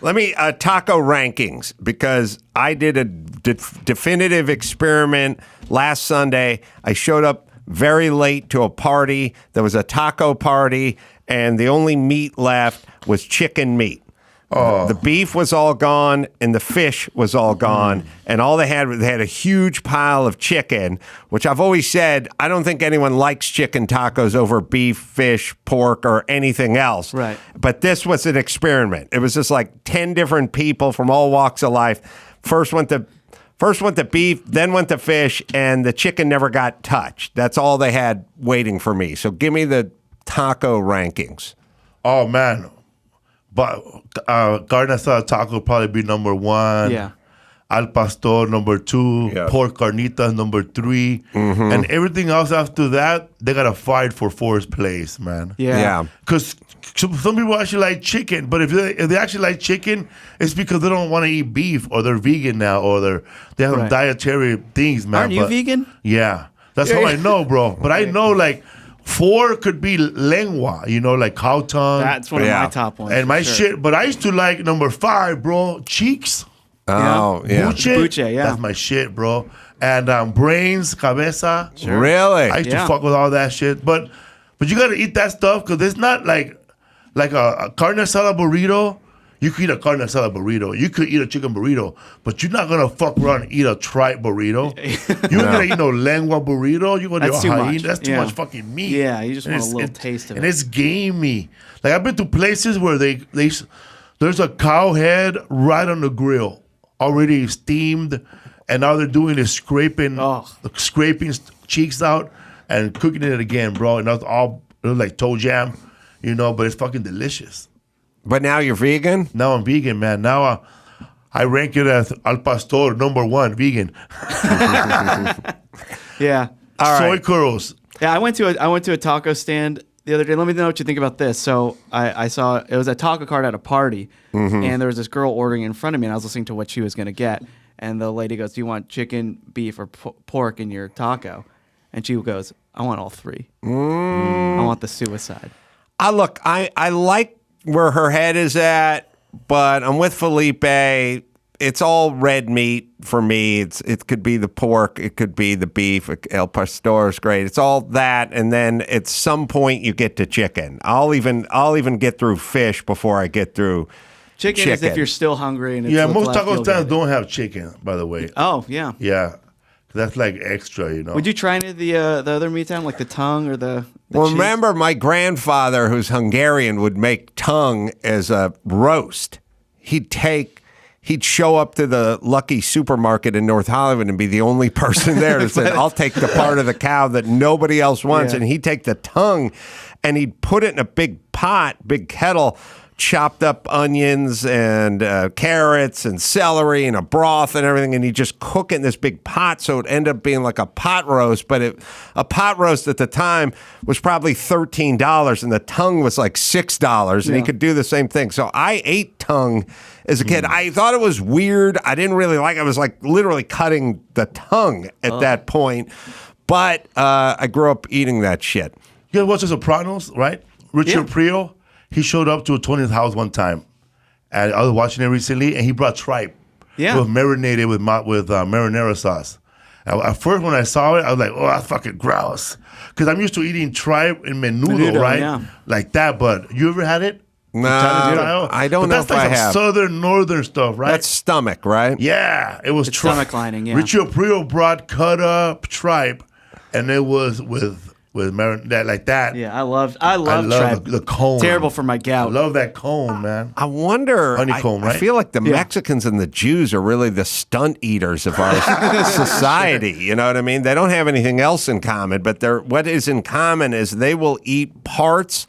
Let me, taco rankings, because I did a definitive experiment last Sunday. I showed up very late to a party. There was a taco party, and the only meat left was chicken meat. Oh. The beef was all gone, and the fish was all gone, and all they had a huge pile of chicken, which I've always said, I don't think anyone likes chicken tacos over beef, fish, pork, or anything else. Right. But this was an experiment. It was just like 10 different people from all walks of life. First went to beef, then went to fish, and the chicken never got touched. That's all they had waiting for me. So give me the taco rankings. Oh, man. But carne asada taco will probably be number 1. Yeah. Al pastor number 2. Yeah. Pork carnitas number 3. Mm-hmm. And everything else after that, they gotta fight for 4th place, man. Yeah. Because some people actually like chicken, but if they actually like chicken, it's because they don't want to eat beef, or they're vegan now, or they have dietary things, man. Aren't you vegan? Yeah. That's how I know, bro. But I know, like, 4 could be lengua, you know, like cow tongue. That's one of my top ones. And my shit, but I used to like number 5, bro, cheeks. Oh, yeah. Buche, yeah. That's my shit, bro. And brains, cabeza. Sure. Really? I used to fuck with all that shit. But you got to eat that stuff because it's not like a carne asada burrito. You could eat a carne asada burrito. You could eat a chicken burrito, but you're not gonna fuck around and eat a tripe burrito. You're gonna eat no lengua burrito. You're gonna That's eat too a much. hyena. That's too much fucking meat. Yeah, you just want a little taste of it. And it's gamey. Like I've been to places where there's a cow head right on the grill, already steamed, and all they're doing is scraping cheeks out and cooking it again, bro. And that's all like toe jam, but it's fucking delicious. But now you're vegan? Now I'm vegan, man. Now I rank it as Al Pastor #1 vegan. Yeah. All Soy right. curls. Yeah, I went to a taco stand the other day. Let me know what you think about this. So I saw it was a taco cart at a party, and there was this girl ordering in front of me, and I was listening to what she was going to get. And the lady goes, "Do you want chicken, beef, or pork in your taco?" And she goes, "I want all three. I want the suicide." Look, I like where her head is at, but I'm with Felipe. It's all red meat for me. It could be the pork, it could be the beef. El Pastor is great. It's all that, and then at some point you get to chicken. I'll even get through fish before I get through chicken. Is if you're still hungry. And Yeah, most taco stands don't have chicken, by the way. Oh yeah. Yeah, that's like extra, Would you try any of the other meats down, like the tongue or the well, cheese? remember my grandfather, who's Hungarian, would make tongue as a roast. He'd show up to the Lucky supermarket in North Hollywood and be the only person there that said, "I'll take the part of the cow that nobody else wants." Yeah. And he'd take the tongue and he'd put it in a big kettle, chopped up onions and carrots and celery and a broth and everything, and he'd just cook it in this big pot, so it ended up being like a pot roast. But a pot roast at the time was probably $13, and the tongue was like $6, and he could do the same thing. So I ate tongue as a kid. I thought it was weird. I didn't really like it. I was like literally cutting the tongue at that point. But I grew up eating that shit. You guys watch The Sopranos, right? Richard Pryor, he showed up to Tony's house one time, and I was watching it recently, and he brought tripe. Yeah. It was marinated with marinara sauce. At first, when I saw it, I was like, "Oh, that's fucking gross," because I'm used to eating tripe and menudo, right? Yeah. Like that. But you ever had it? No, Italian I don't but know if that's like I have. Southern, northern stuff, right? That's stomach, right? Yeah, it was It's tripe. stomach lining, yeah. Richard Pryor brought cut up tripe, and it was with marinade like that. Yeah, I love tripe. the cone. Terrible for my I gout. love that cone, man. I wonder. Honeycomb, I right? feel like the Mexicans and the Jews are really the stunt eaters of our society. You know what I mean? They don't have anything else in common, but what is in common is they will eat parts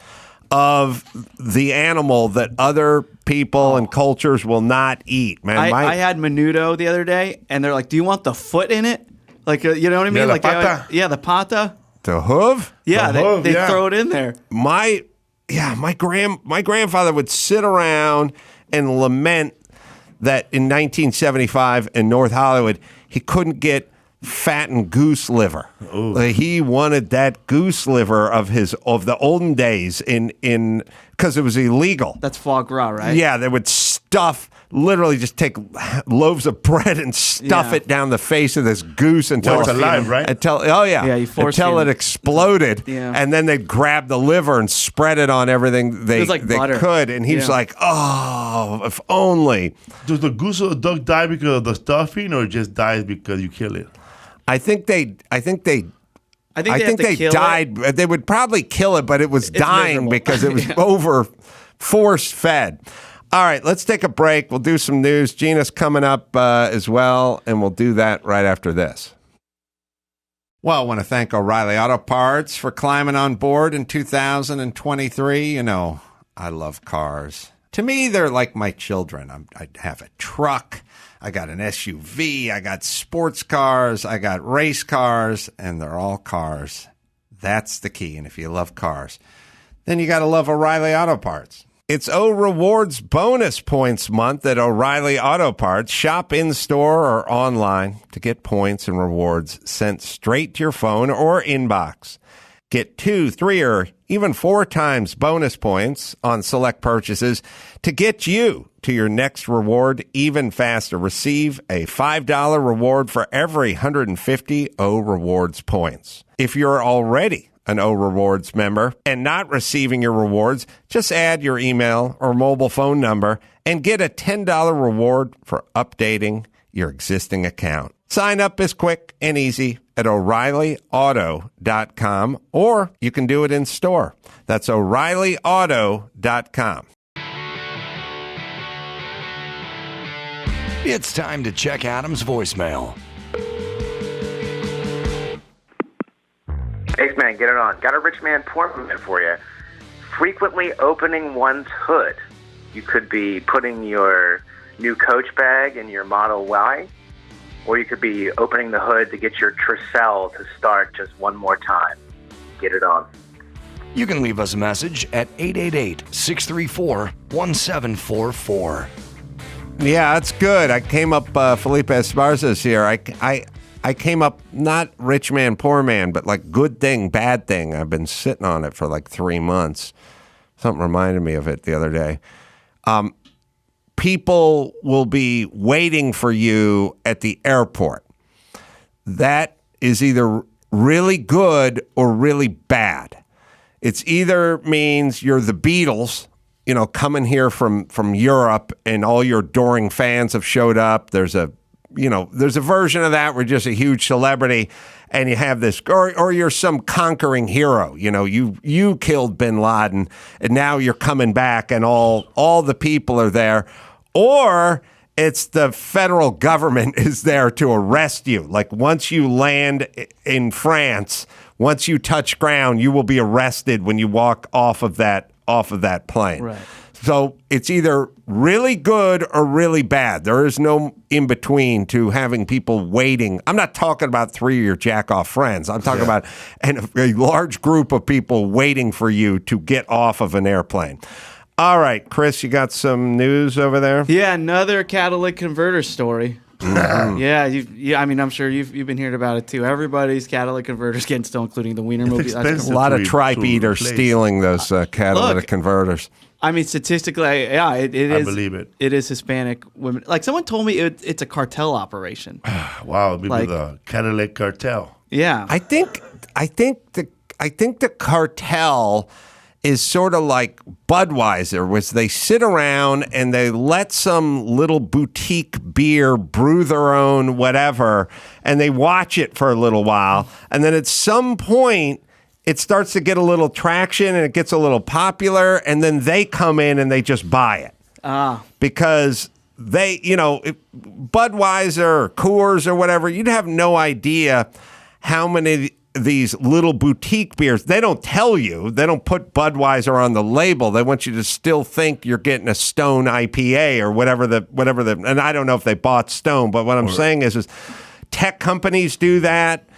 of the animal that other people and cultures will not eat. Man, I had menudo the other day, and they're like, "Do you want the foot in it?" Like, you know what I mean? Yeah, like, la pata. the pata. the hoof. Yeah, The hoof, they yeah. throw it in there. My grandfather would sit around and lament that in 1975 in North Hollywood he couldn't get fattened goose liver. He wanted that goose liver of the olden days in because it was illegal. That's foie gras, right? Yeah, they would literally just take loaves of bread and stuff it down the face of this goose until it's alive, right? You force until feed it it. exploded, Yeah. and then they'd grab the liver and spread it on everything they was like butter. could, and he was Yeah. like, "Oh, if only." Does the goose or the duck die because of the stuffing, or it just dies because you kill it? I think they I think they kill died. it. They would probably kill it, but it was dying miserable. because it was Yeah. over force fed. All right, let's take a break. We'll do some news. Gina's coming up as well, and we'll do that right after this. Well, I want to thank O'Reilly Auto Parts for climbing on board in 2023. You know, I love cars. To me, they're like my children. I have a truck. I got an SUV. I got sports cars. I got race cars, and they're all cars. That's the key. And if you love cars, then you got to love O'Reilly Auto Parts. It's O Rewards Bonus Points Month at O'Reilly Auto Parts. Shop in-store or online to get points and rewards sent straight to your phone or inbox. Get 2, 3, or even 4 times bonus points on select purchases to get you to your next reward even faster. Receive a $5 reward for every 150 O Rewards points. If you're already an O Rewards member and not receiving your rewards, just add your email or mobile phone number and get a $10 reward for updating your existing account. Sign up is quick and easy at O'ReillyAuto.com, or you can do it in store. That's O'ReillyAuto.com. It's time to check Adam's voicemail. Thanks, man. Get it on. Got a rich man, poor man for you. Frequently opening one's hood. You could be putting your new Coach bag in your Model Y, or you could be opening the hood to get your Tercel to start just one more time. Get it on. You can leave us a message at 888-634-1744. Yeah, that's good. I came up, Felipe Esparza's here. I came up not rich man, poor man, but like good thing, bad thing. I've been sitting on it for like 3 months. Something reminded me of it the other day. People will be waiting for you at the airport. That is either really good or really bad. It's either means you're the Beatles, coming here from Europe and all your adoring fans have showed up. There's a version of that where you're just a huge celebrity and you have this, or you're some conquering hero. You killed bin Laden and now you're coming back and all the people are there. Or it's the federal government is there to arrest you. Like once you land in France, once you touch ground, you will be arrested when you walk off of that plane. Right. So it's either really good or really bad. There is no in between to having people waiting. I'm not talking about 3 of your jack-off friends. I'm talking about a large group of people waiting for you to get off of an airplane. All right, Chris, you got some news over there? Yeah, another catalytic converter story. Yeah, I'm sure you've been hearing about it too. Everybody's catalytic converters getting still, including the Wienermobile. A lot of tripe eaters stealing those catalytic converters. I mean, statistically, it is. I believe it. It is Hispanic women. Like someone told me it's a cartel operation. Wow, maybe the catalytic cartel. Yeah, I think the cartel is sort of like Budweiser, which they sit around and they let some little boutique beer brew their own whatever, and they watch it for a little while. And then at some point, it starts to get a little traction and it gets a little popular, and then they come in and they just buy it. Because they, Budweiser or Coors or whatever, you'd have no idea how many these little boutique beers, they don't tell you. They don't put Budweiser on the label. They want you to still think you're getting a Stone IPA or whatever the. And I don't know if they bought Stone, but what I'm saying is tech companies do that.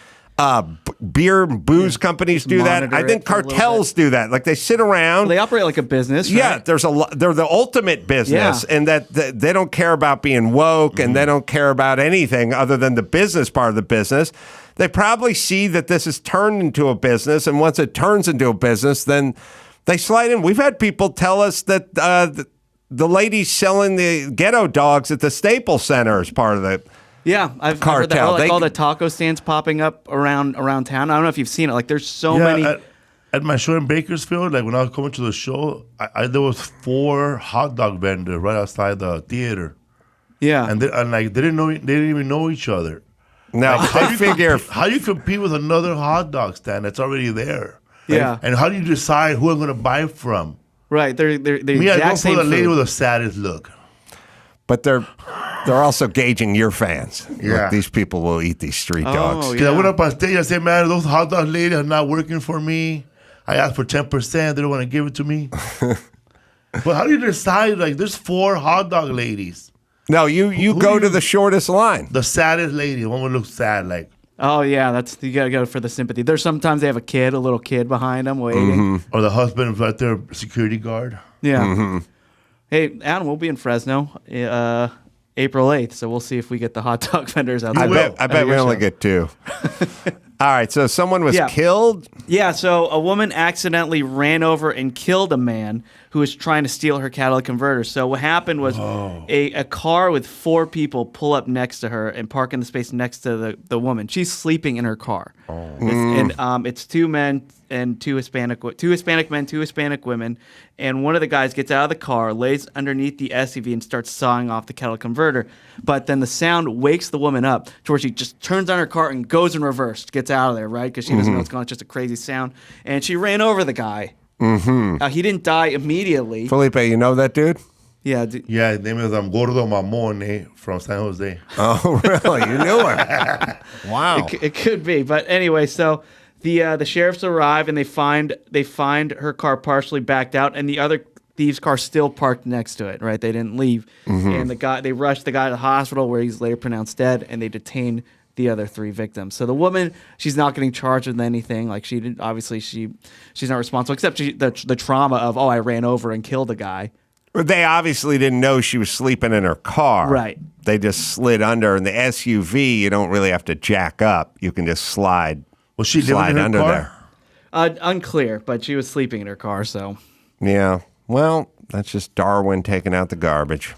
Beer and booze companies do that. I think cartels do that. Like they sit around. They operate like a business. Right? Yeah, they're the ultimate business, and that they don't care about being woke, and they don't care about anything other than the business part of the business. They probably see that this has turned into a business, and once it turns into a business, then they slide in. We've had people tell us that the lady selling the ghetto dogs at the Staples Center is part of the I've cartel. heard that. Like all the taco stands popping up around town. I don't know if you've seen it. Like there's so many. At my show in Bakersfield, like when I was coming to the show, there was 4 hot dog vendors right outside the theater. Yeah, and they didn't even know each other. Now, I figure how do you compete with another hot dog stand that's already there? Yeah, and how do you decide who I'm going to buy from? Right, they're Me, I go for the lady with the saddest look. But they're also gauging your fans. Yeah. Look, these people will eat these street dogs. I went up on stage. I said, "Man, those hot dog ladies are not working for me. I asked for 10%. They don't want to give it to me." But how do you decide? Like, there's 4 hot dog ladies. No, you go to the shortest line. The saddest lady. The one who looks sad, like. Oh yeah, you gotta go for the sympathy. There's sometimes they have a little kid behind them waiting, or the husband right there, security guard. Yeah. Hey, Adam, we'll be in Fresno, April 8th, so we'll see if we get the hot dog vendors out there. I bet we only get 2. All right, so someone was killed. Yeah, so a woman accidentally ran over and killed a man who was trying to steal her catalytic converter. So what happened was a car with 4 people pull up next to her and park in the space next to the woman. She's sleeping in her car. It's 2 men and 2 Hispanic men, 2 Hispanic women, and one of the guys gets out of the car, lays underneath the SUV, and starts sawing off the catalytic converter. But then the sound wakes the woman up to where she just turns on her car and goes in reverse, gets out of there, right? Because she doesn't know what's going on. It's just a crazy sound. And she ran over the guy. He didn't die immediately. Felipe, you know that dude? Yeah, his name is Gordo Mamone from San Jose. Oh, really? You knew him? Wow. It could be. But anyway, so the sheriffs arrive and they find her car partially backed out and the other thieves' car still parked next to it, right? They didn't leave. And they rushed the guy to the hospital where he's later pronounced dead, and they detained the other 3 victims. So the woman, she's not getting charged with anything. Like she didn't, obviously she's not responsible, except the trauma of, I ran over and killed a guy. They obviously didn't know she was sleeping in her car. Right. They just slid under. In the SUV, you don't really have to jack up. You can just slide. Was she living in her under car? there. Unclear, but she was sleeping in her car, so. Yeah. Well, that's just Darwin taking out the garbage.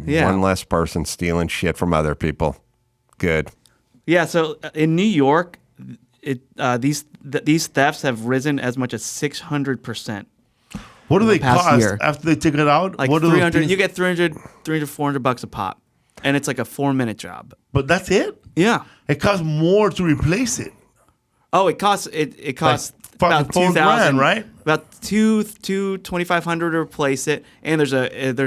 Yeah. One less person stealing shit from other people. Good. Yeah, so in New York, these thefts have risen as much as 600%. What do they cost after they take it out? Like what 300. You get 300, $400 a pop, and it's like a 4-minute job. But that's it? Yeah. It costs more to replace it. Oh, it costs Like about $2,000, right? About $2,500 to replace it, and there's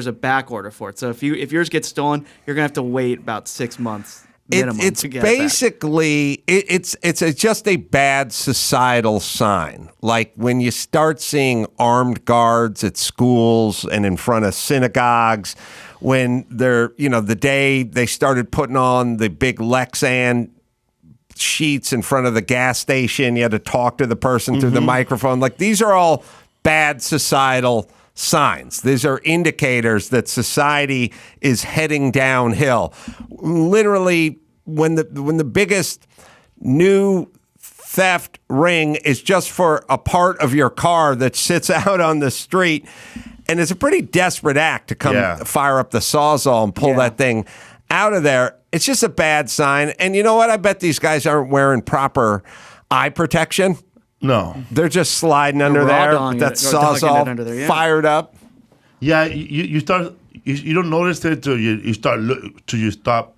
a back order for it. So if yours gets stolen, you're gonna have to wait about 6 months. It's basically it's just a bad societal sign. Like when you start seeing armed guards at schools and in front of synagogues, when they're the day they started putting on the big Lexan sheets in front of the gas station, you had to talk to the person through the microphone. Like these are all bad societal signs. These are indicators that society is heading downhill. Literally, when the biggest new theft ring is just for a part of your car that sits out on the street, and it's a pretty desperate act to come fire up the Sawzall and pull that thing out of there. It's just a bad sign. And you know what? I bet these guys aren't wearing proper eye protection. No. They're just sliding under there. That Sawzall fired up. Yeah, you start. You don't notice it till you stop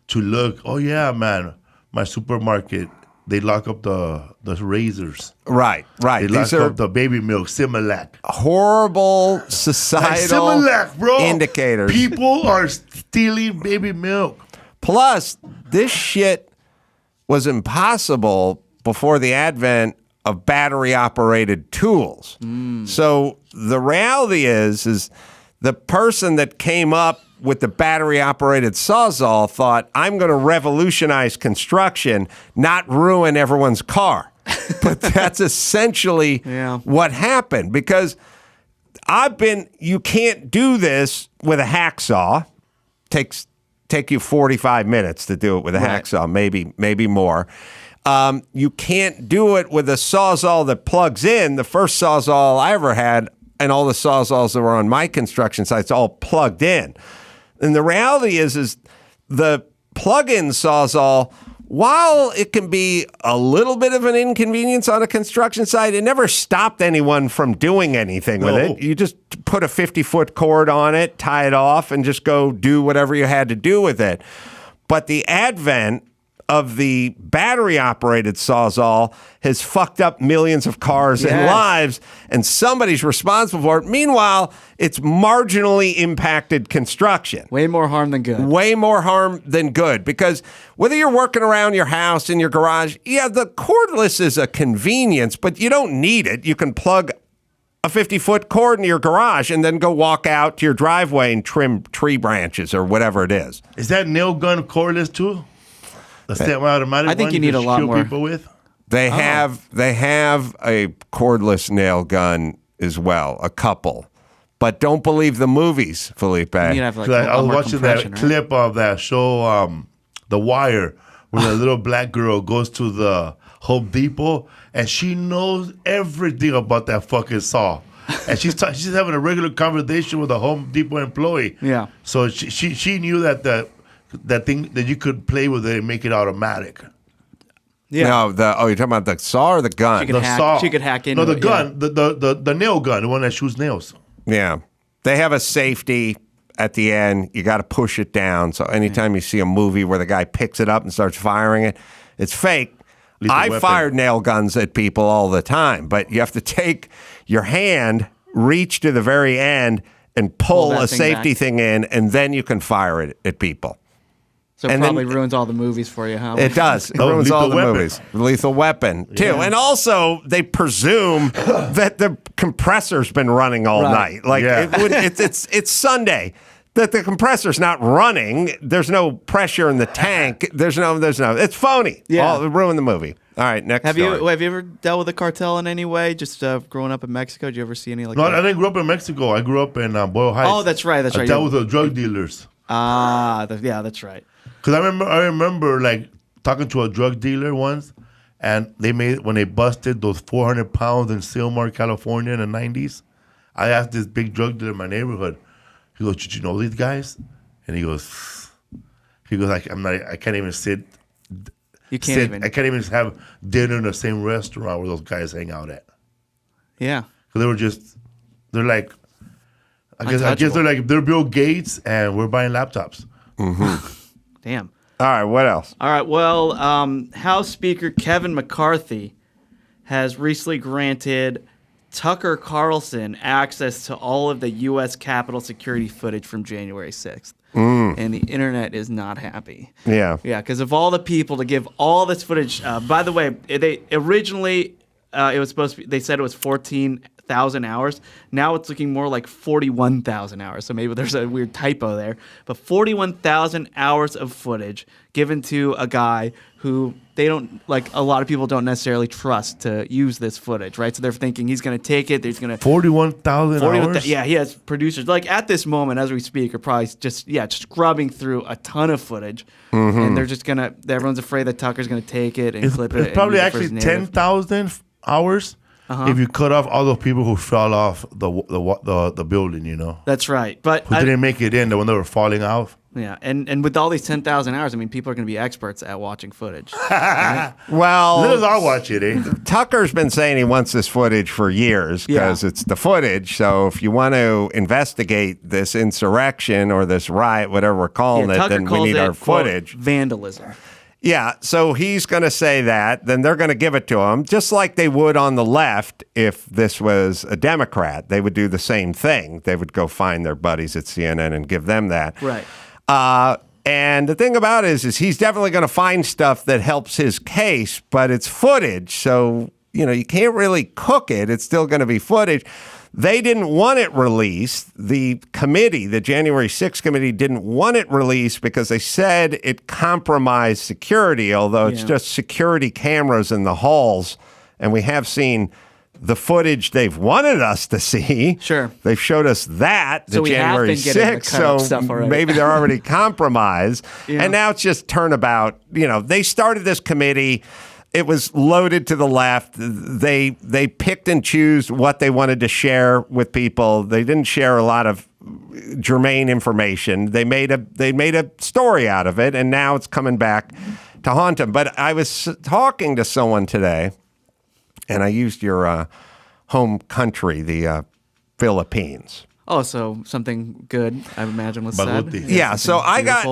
to look. Oh yeah, man, my supermarket. They lock up the razors. Right. They lock up the baby milk, Similac. Horrible societal Similac, bro. indicators. People are stealing baby milk. Plus, this shit was impossible before the advent of battery-operated tools. So the reality is the person that came up with the battery-operated Sawzall thought, I'm going to revolutionize construction, not ruin everyone's car. But that's essentially what happened, because you can't do this with a hacksaw. Take you 45 minutes to do it with a hacksaw, maybe more. You can't do it with a Sawzall that plugs in. The first Sawzall I ever had, and all the Sawzalls that were on my construction sites, all plugged in. And the reality is the plug-in Sawzall, while it can be a little bit of an inconvenience on a construction site, it never stopped anyone from doing anything with it. You just put a 50-foot cord on it, tie it off, and just go do whatever you had to do with it. But the advent of the battery-operated Sawzall has fucked up millions of cars and lives, and somebody's responsible for it. Meanwhile, it's marginally impacted construction. Way more harm than good. Way more harm than good, because whether you're working around your house, in your garage, the cordless is a convenience, but you don't need it. You can plug a 50-foot cord in your garage and then go walk out to your driveway and trim tree branches or whatever it is. Is that nail gun cordless too? The semi-automatic. I think you need a lot more. People with? They have a cordless nail gun as well, a couple. But don't believe the movies, Felipe. I was watching that clip of that show, The Wire, when a little black girl goes to the Home Depot and she knows everything about that fucking saw. And she's having a regular conversation with a Home Depot employee. Yeah. So she knew that that thing that you could play with it and make it automatic. Yeah. No, you're talking about the saw or the gun? She could hack into it. No, the gun, the nail gun, the one that shoots nails. Yeah. They have a safety at the end. You got to push it down. So anytime you see a movie where the guy picks it up and starts firing it, it's fake. I fired nail guns at people all the time, but you have to take your hand, reach to the very end, and pull a safety thing in, and then you can fire it at people. So it probably ruins all the movies for you, huh? It does. It ruins all the movies. Lethal Weapon, too. Yeah. And also, they presume that the compressor's been running all night. Like, it's Sunday. That the compressor's not running. There's no pressure in the tank. There's no. It's phony. Yeah. It ruined the movie. All right, next Have story. you ever dealt with a cartel in any way? Just growing up in Mexico, did you ever see any like? No, that? I didn't grow up in Mexico. I grew up in Boyle Heights. Oh, that's right. I dealt with the drug dealers. Yeah, that's right. Because I remember like talking to a drug dealer once, and when they busted those 400 pounds in Sylmar, California in the 90s. I asked this big drug dealer in my neighborhood. He goes, "Did you know these guys?" And he goes, like, I can't even sit. You can't even. I can't even have dinner in the same restaurant where those guys hang out at. Yeah. Because they're like, I guess they're like, they're Bill Gates and we're buying laptops. Mm-hmm. Damn. All right, what else? All right, well, House Speaker Kevin McCarthy has recently granted Tucker Carlson access to all of the U.S. Capitol security footage from January 6th. And the internet is not happy. Yeah. Yeah, because of all the people to give all this footage. By the way, they originally, it was supposed to be, they said it was 14,000 hours. Now it's looking more like 41,000 hours. So maybe there's a weird typo there. But 41,000 hours of footage given to a guy who they don't, like, a lot of people don't necessarily trust to use this footage, right? So they're thinking he's going to take it. He's going to 41,000 hours. Yeah, he has producers like at this moment as we speak are probably just scrubbing through a ton of footage, and they're just everyone's afraid that Tucker's going to take it and clip it. It's probably actually 10,000 hours if you cut off all those people who fell off the building. You know. That's right, but who didn't make it in when they were falling off. Yeah, and with all these 10,000 hours, I mean, people are going to be experts at watching footage. Right? Well, I'll watch it, eh? Tucker's been saying he wants this footage for years because it's the footage. So if you want to investigate this insurrection or this riot, whatever we're calling it, then we need our footage. Vandalism. Yeah, so he's going to say that. Then they're going to give it to him, just like they would on the left if this was a Democrat. They would do the same thing. They would go find their buddies at CNN and give them that. Right. And the thing about it is he's definitely going to find stuff that helps his case, but it's footage. So, you can't really cook it. It's still going to be footage. They didn't want it released. The committee, the January 6th committee, didn't want it released because they said it compromised security, although it's just security cameras in the halls. And we have seen the footage they've wanted us to see. Sure. They've showed us that, the January 6th, so maybe they're already compromised. Yeah. And now it's just turnabout. They started this committee. It was loaded to the left. They picked and chose what they wanted to share with people. They didn't share a lot of germane information. They made a story out of it, and now it's coming back to haunt them. But I was talking to someone today, and I used your home country, the Philippines. Oh, so something good, I imagine, was said. Yeah, so I got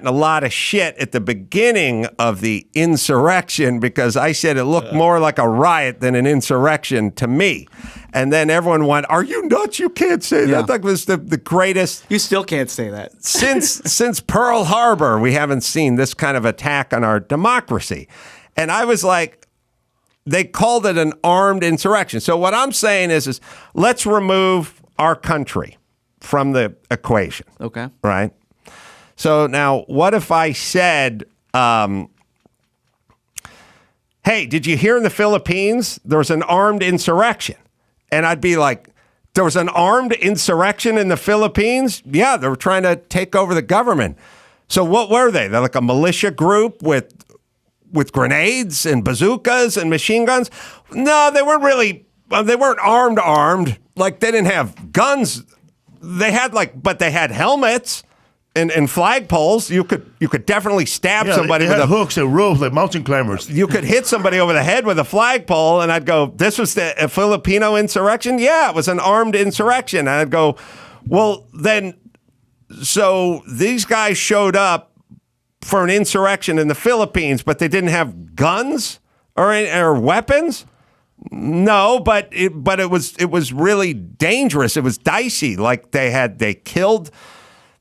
a lot of shit at the beginning of the insurrection because I said it looked more like a riot than an insurrection to me. And then everyone went, "Are you nuts? You can't say that." That was the greatest. You still can't say that. Since Pearl Harbor, we haven't seen this kind of attack on our democracy. And I was like, they called it an armed insurrection. So what I'm saying is let's remove our country from the equation. Okay. Right? So now what if I said, hey, did you hear in the Philippines there was an armed insurrection? And I'd be like, there was an armed insurrection in the Philippines? Yeah, they were trying to take over the government. So what were they? They're like a militia group with with grenades and bazookas and machine guns. No, they weren't really. They weren't armed. Like they didn't have guns. They had but they had helmets and flagpoles. You could definitely stab somebody with with hooks and ropes like mountain climbers. You could hit somebody over the head with a flagpole, and I'd go, "This was a Filipino insurrection." Yeah, it was an armed insurrection. And I'd go, "Well, then." So these guys showed up for an insurrection in the Philippines, but they didn't have guns or weapons. No, but it was really dangerous. It was dicey. Like they killed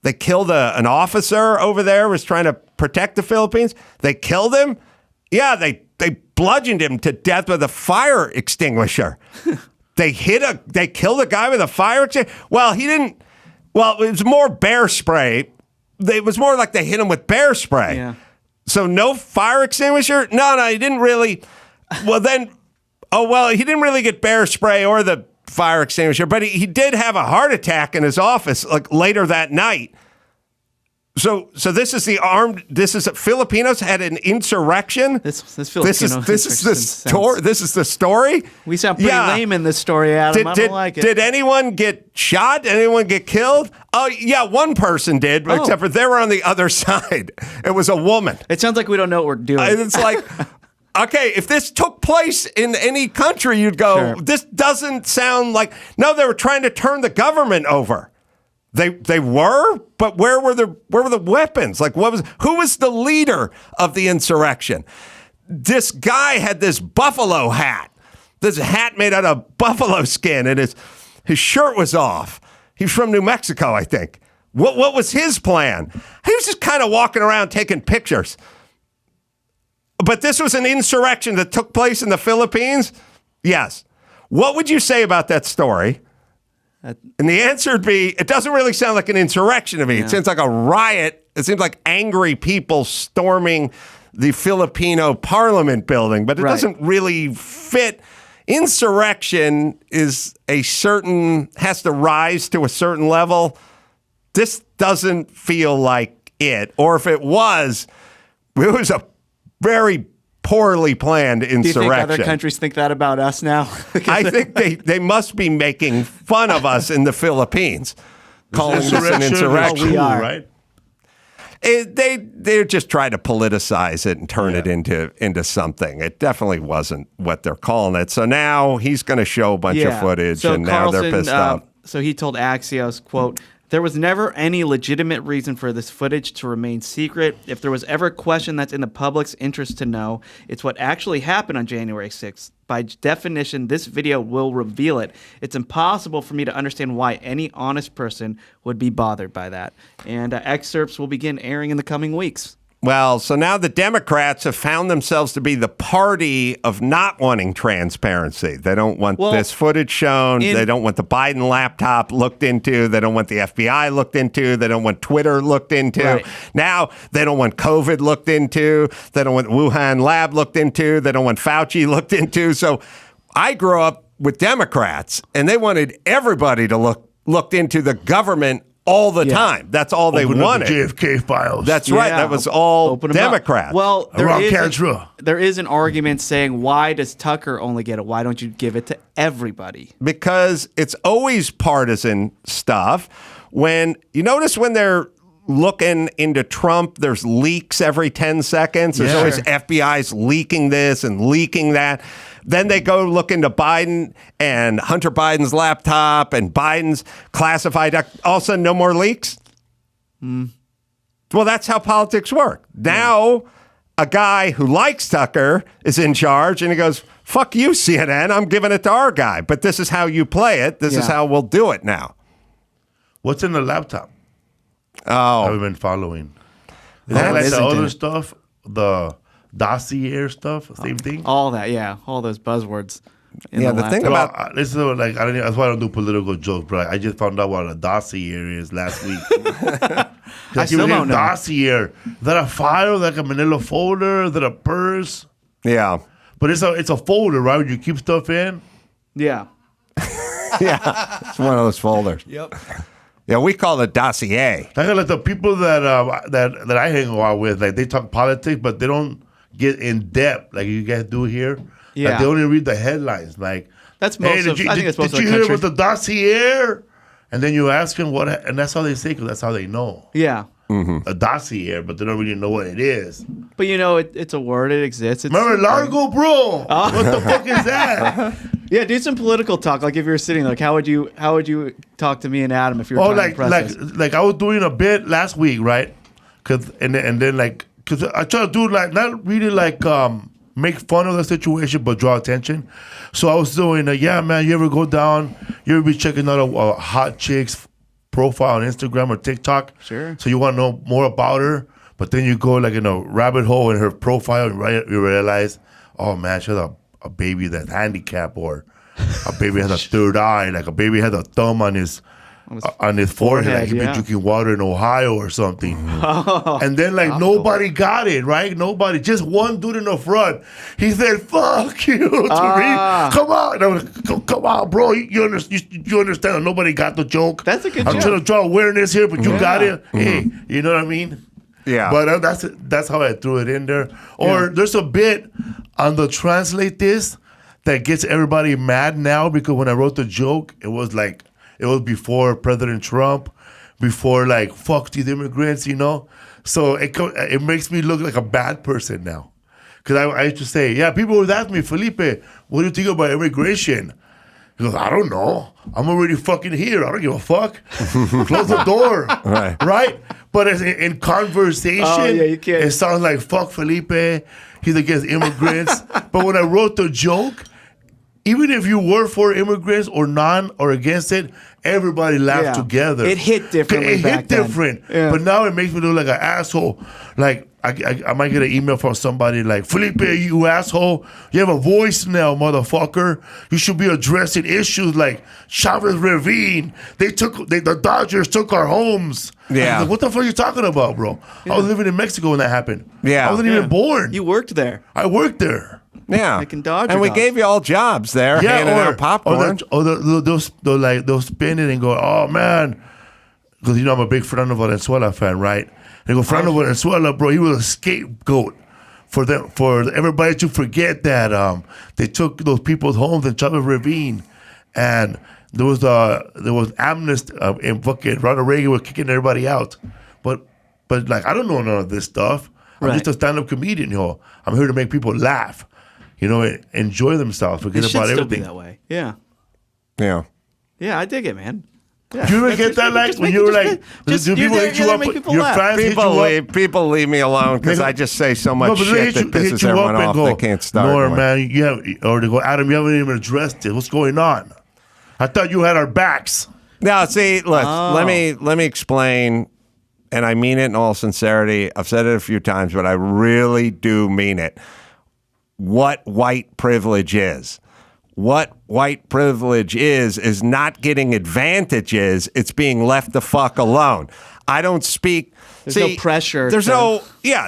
an officer over there who was trying to protect the Philippines. They killed him. Yeah, they bludgeoned him to death with a fire extinguisher. They killed a guy with a fire extinguisher. Well, he didn't. Well, it was more bear spray. It was more like they hit him with bear spray. Yeah. So no fire extinguisher? No, he didn't really. Well, then, he didn't really get bear spray or the fire extinguisher, but he did have a heart attack in his office later that night. So this is Filipinos had an insurrection. This Filipino this is the story. This is the story. We sound pretty lame in this story, Adam. I don't like it. Did anyone get shot? Did anyone get killed? Oh yeah, one person did, except for they were on the other side. It was a woman. It sounds like we don't know what we're doing. It's like, okay, if this took place in any country, you'd go, this doesn't sound like. No, they were trying to turn the government over. They were, but where were the weapons? Like who was the leader of the insurrection? This guy had this buffalo hat. This hat made out of buffalo skin, and his shirt was off. He was from New Mexico, I think. What was his plan? He was just kind of walking around taking pictures. But this was an insurrection that took place in the Philippines? Yes. What would you say about that story? And the answer would be, it doesn't really sound like an insurrection to me. Yeah. It seems like a riot. It seems like angry people storming the Filipino parliament building, but it doesn't really fit. Insurrection has to rise to a certain level. This doesn't feel like it. Or if it was a very poorly planned insurrection. Do you think other countries think that about us now? I think they must be making fun of us in the Philippines, calling this an insurrection. We are, right? They're just trying to politicize it and turn it into something. It definitely wasn't what they're calling it. So now he's going to show a bunch of footage, and now they're pissed off. So he told Axios, quote, "There was never any legitimate reason for this footage to remain secret. If there was ever a question that's in the public's interest to know, it's what actually happened on January 6th. By definition, this video will reveal it. It's impossible for me to understand why any honest person would be bothered by that." And excerpts will begin airing in the coming weeks. Well, so now the Democrats have found themselves to be the party of not wanting transparency. They don't want this footage shown. They don't want the Biden laptop looked into. They don't want the FBI looked into. They don't want Twitter looked into. Right. Now they don't want COVID looked into. They don't want Wuhan lab looked into. They don't want Fauci looked into. So I grew up with Democrats, and they wanted everybody to looked into the government all the time. That's all they wanted. The JFK files. That's right. That was all Democrats. Well, there is an argument saying, why does Tucker only get it? Why don't you give it to everybody? Because it's always partisan stuff. When you notice when they're looking into Trump, there's leaks every 10 seconds. There's always FBI's leaking this and leaking that. Then they go look into Biden and Hunter Biden's laptop and Biden's classified. All of a sudden, no more leaks. Well, that's how politics work. Now, a guy who likes Tucker is in charge, and he goes, "Fuck you, CNN. I'm giving it to our guy. But this is how you play it. This is how we'll do it now." What's in the laptop? Oh, I've been following. Is that like the other stuff? The dossier stuff, same thing. All that, all those buzzwords. The thing about this is like that's why I don't do political jokes, but I just found out what a dossier is last week. I still don't know. Dossier. Is that a file, like a manila folder? Is that a purse? Yeah, but it's a folder, right? Where you keep stuff in. Yeah, it's one of those folders. Yep. Yeah, we call it dossier. Like the people that I hang out with, like they talk politics, but they don't get in depth like you guys do here. Yeah. Like they only read the headlines. Like that's most hey, of. I think that's most of the Did you country. hear about the dossier? And then you ask them what, and that's how they say because that's how they know. Yeah. A dossier, but they don't really know what it is. But you know, it's a word. It exists. It's Remember Largo, bro? What the fuck is that? Yeah, do some political talk. Like if you were sitting, like how would you talk to me and Adam if you were trying to impress us? like I was doing a bit last week, right? Cause I try to do like not really like make fun of the situation, but draw attention. So I was doing, yeah, man, you ever go down, you ever be checking out a hot chick's profile on Instagram or TikTok? Sure. So you want to know more about her, but then you go like in a rabbit hole in her profile and you realize, oh man, she has a baby that's handicapped, or a baby has a third eye, like a baby has a thumb on his forehead, like he been drinking water in Ohio or something. And then like nobody got it, right? Nobody, just one dude in the front. He said, "Fuck you" to me. Come on, and I was like, come on, bro. You understand that nobody got the joke. That's a good I'm joke. trying to draw awareness here, but you got it. Hey, you know what I mean? Yeah. But that's how I threw it in there. Or there's a bit on the Translate This that gets everybody mad now because when I wrote the joke, it was before President Trump, before like fuck these immigrants, you know. So it makes me look like a bad person now, because I used to say, yeah, people would ask me, Felipe, what do you think about immigration? He goes, I don't know. I'm already fucking here. I don't give a fuck. Close the door, right? But as in conversation, you can't. It sounds like fuck Felipe. He's against immigrants. But when I wrote the joke, even if you were for immigrants or or against it, everybody laughed together. It hit differently. It hit different. Yeah. But now it makes me look like an asshole. Like I might get an email from somebody like, Felipe, you asshole. You have a voice now, motherfucker. You should be addressing issues like Chavez Ravine. The Dodgers took our homes. Yeah. Like, what the fuck are you talking about, bro? I was living in Mexico when that happened. Yeah. I wasn't even born. You worked there. I worked there. Yeah, Making Dodger and we dogs. gave you all jobs there, handing out popcorn. They'll spin it and go, oh man, because I'm a big Fernando Valenzuela fan, right? They go, Fernando Valenzuela, bro, he was a scapegoat for everybody to forget that they took those people's homes in Chavez Ravine, and there was amnesty and fucking Ronald Reagan was kicking everybody out, but like I don't know none of this stuff. I'm just a stand-up comedian, yo. I'm here to make people laugh. Enjoy themselves, forget It should about still everything. be that way. Yeah. Yeah. Yeah, I dig it, man. Yeah. Do you ever get that, like, when you were like, do people hit you up, your fans hit you up? People leave me alone because I just say so much shit that they hit pisses you everyone up and off. go, They can't start. No, one. man, or they go, Adam, you haven't even addressed it. What's going on? I thought you had our backs. No, see, look, let me explain, and I mean it in all sincerity. I've said it a few times, but I really do mean it. What white privilege is. What white privilege is not getting advantages. It's being left the fuck alone. I don't speak. There's no pressure. There's no.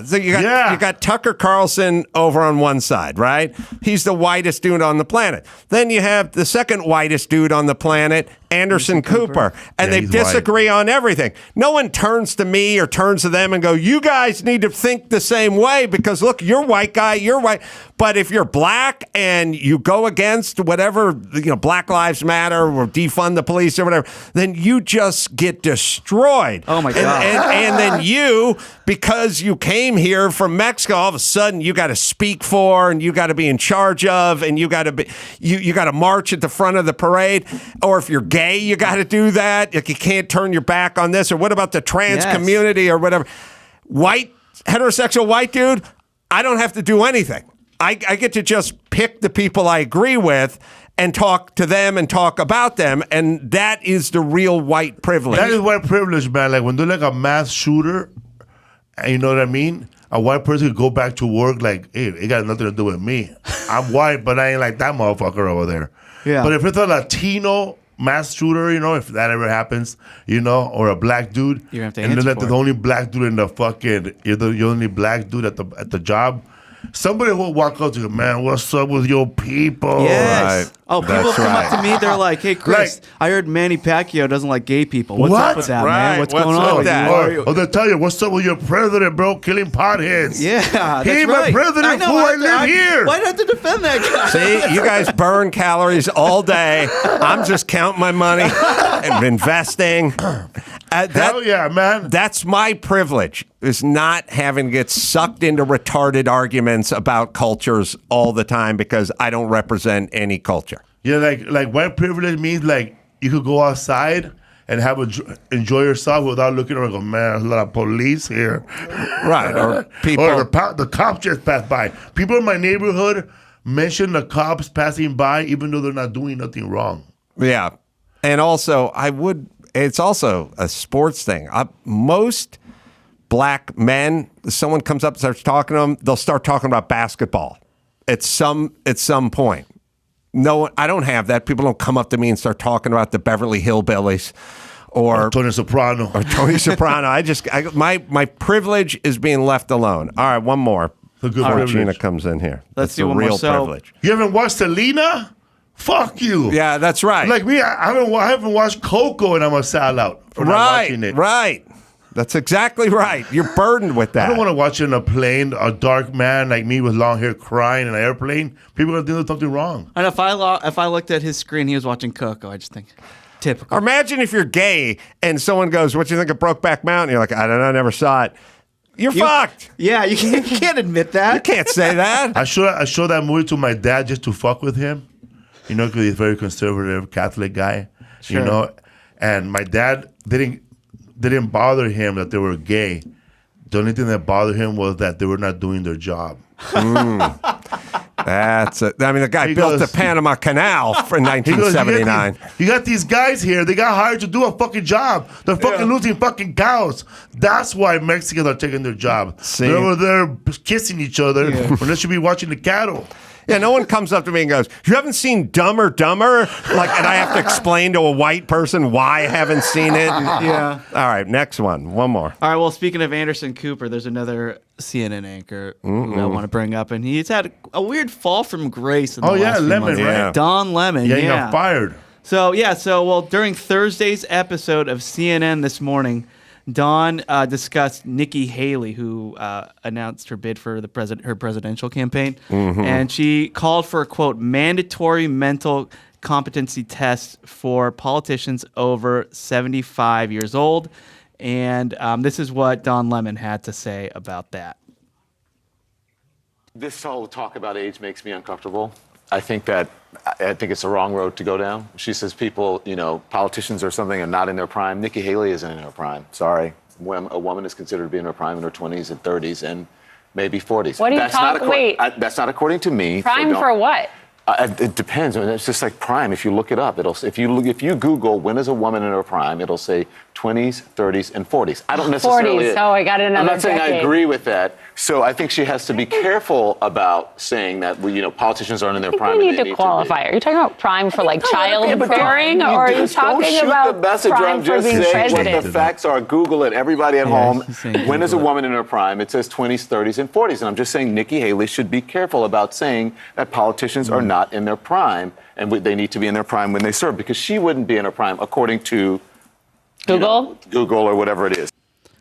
So you got Tucker Carlson over on one side, right? He's the whitest dude on the planet. Then you have the second whitest dude on the planet, Anderson Cooper, and they disagree on everything. No one turns to me or turns to them and go, "You guys need to think the same way," because look, you're white guy, you're white. But if you're black and you go against whatever, Black Lives Matter or defund the police or whatever, then you just get destroyed. Oh my God. And then you, because you came here from Mexico, all of a sudden you got to speak for, and you got to be in charge of, and you got to be, you got to march at the front of the parade. Or if you're gay, you got to do that. Like, you can't turn your back on this. Or what about the trans community or whatever? Heterosexual white dude, I don't have to do anything. I get to just pick the people I agree with and talk to them and talk about them, and that is the real white privilege. That is white privilege, man. Like when they're like a mass shooter, and you know what I mean? A white person could go back to work like, hey, it got nothing to do with me. I'm white, but I ain't like that motherfucker over there. Yeah. But if it's a Latino mass shooter, if that ever happens, or a black dude, you have to and answer then for the only black dude in the fucking, you're the only black dude at the job, somebody will walk up to you, man, what's up with your people? Yes. Right. Oh, people That's come right. up to me. They're like, "Hey, Chris, I heard Manny Pacquiao doesn't like gay people. What's up with that, Right. man? What's What's going up on with with that? you?" Or they tell you, what's up with your president, bro, killing potheads? Yeah, that's He right. my president, fool, I live here. Why'd I have to defend that guy? See, you guys burn calories all day. I'm just counting my money and investing. Hell yeah, man. That's my privilege, is not having to get sucked into retarded arguments about cultures all the time because I don't represent any culture. Yeah, like white privilege means like you could go outside and enjoy yourself without looking around and go, man, there's a lot of police here. Right. Or people. Or the cops just passed by. People in my neighborhood mention the cops passing by even though they're not doing nothing wrong. Yeah. And also, it's also a sports thing. Most black men, someone comes up and starts talking to them, they'll start talking about basketball at some point. No, I don't have that. People don't come up to me and start talking about the Beverly Hillbillies or Tony Soprano. My privilege is being left alone. All right, one more. A good Before privilege. Gina comes in here. Let's That's do a one more. real So- privilege. You haven't watched Selena? Fuck you. Yeah, that's right. Like me, I haven't watched Coco and I'm a sellout for not watching it. Right. That's exactly right. You're burdened with that. I don't want to watch it in a plane, a dark man like me with long hair crying in an airplane. People are going to do something wrong. And if I looked at his screen, he was watching Coco. I just think, typical. Or imagine if you're gay and someone goes, "What do you think of Brokeback Mountain?" You're like, "I don't know, I never saw it." You're fucked. Yeah, you can't admit that. You can't say that. I showed that movie to my dad just to fuck with him. You know, because he's a very conservative Catholic guy. Sure. You know, and my dad didn't bother him that they were gay. The only thing that bothered him was that they were not doing their job. That's it. I mean, the guy He built goes- the Panama Canal in He goes, 1979. you got these guys here. They got hired to do a fucking job. They're fucking losing fucking cows. That's why Mexicans are taking their job. See? They're over there kissing each other when they should be watching the cattle. Yeah, no one comes up to me and goes, "You haven't seen Dumb or Dumber?" Like, and I have to explain to a white person why I haven't seen it. Yeah. All right, next one. One more. All right. Well, speaking of Anderson Cooper, there's another CNN anchor who I want to bring up, and he's had a weird fall from grace. In the last few Lemon, months. right? Don Lemon. Yeah, he got fired. So during Thursday's episode of CNN This Morning, Dawn discussed Nikki Haley, who announced her bid for her presidential campaign, and she called for a quote mandatory mental competency test for politicians over 75 years old, and this is what Don Lemon had to say about that. This whole talk about age makes me uncomfortable. I think it's the wrong road to go down. She says people, politicians or something are not in their prime. Nikki Haley isn't in her prime. Sorry. When a woman is considered to be in her prime in her 20s and 30s and maybe 40s. What are you talking? Wait. That's not according to me. Prime for what? It depends. I mean, it's just like prime. If you look it up, if you Google when is a woman in her prime, it'll say 20s, 30s, and 40s. I don't necessarily. 40s. Oh, I got another. I'm not saying decade. I agree with that. So I think she has to be careful about saying that politicians aren't in their prime. We need to qualify. Are you talking about prime for like childbearing, or are you talking shoot about the messenger. prime I'm for just being saying president? what the facts are. Google it. Everybody at home. saying When is a Google it. woman in her prime? It says 20s, 30s, and 40s. And I'm just saying Nikki Haley should be careful about saying that politicians are not in their prime and they need to be in their prime when they serve, because she wouldn't be in her prime according to Google? Google or whatever it is.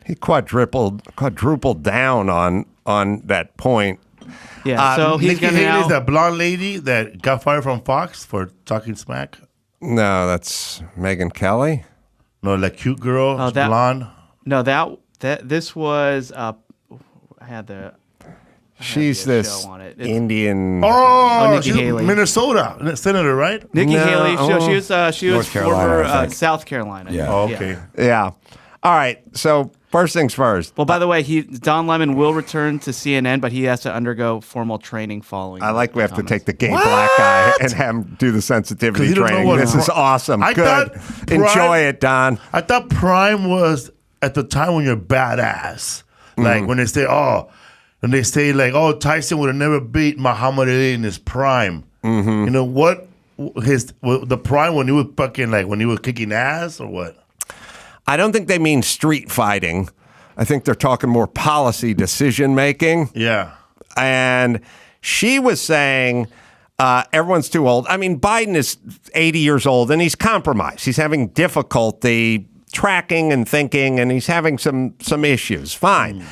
He quadrupled down on that point. Yeah. So he's Nikki going to Haley now. is that blonde lady that got fired from Fox for talking smack. No, that's Megyn Kelly. No, like cute girl, Oh, that- blonde. No, this was. I had the. She's be a this show on it. It's- Indian. Oh, Nikki she's Haley. Minnesota senator, right? Nikki No, Haley. She was North Carolina, former I think. South Carolina. Yeah. Oh, okay. Yeah. All right. So first things first. Well, by the way, Don Lemon will return to CNN, but he has to undergo formal training following. I like we have to comments. take the gay black guy and have him do the sensitivity 'Cause you don't know training. what This is awesome. I Good. thought Enjoy it, Don. I thought prime was at the time when you're badass. Like when they say, Tyson would have never beat Muhammad Ali in his prime. You know what? The prime when he was fucking when he was kicking ass or what? I don't think they mean street fighting. I think they're talking more policy decision making. Yeah. and she was saying everyone's too old. I mean, Biden is 80 years old, and he's compromised. He's having difficulty tracking and thinking, and he's having some issues. Fine.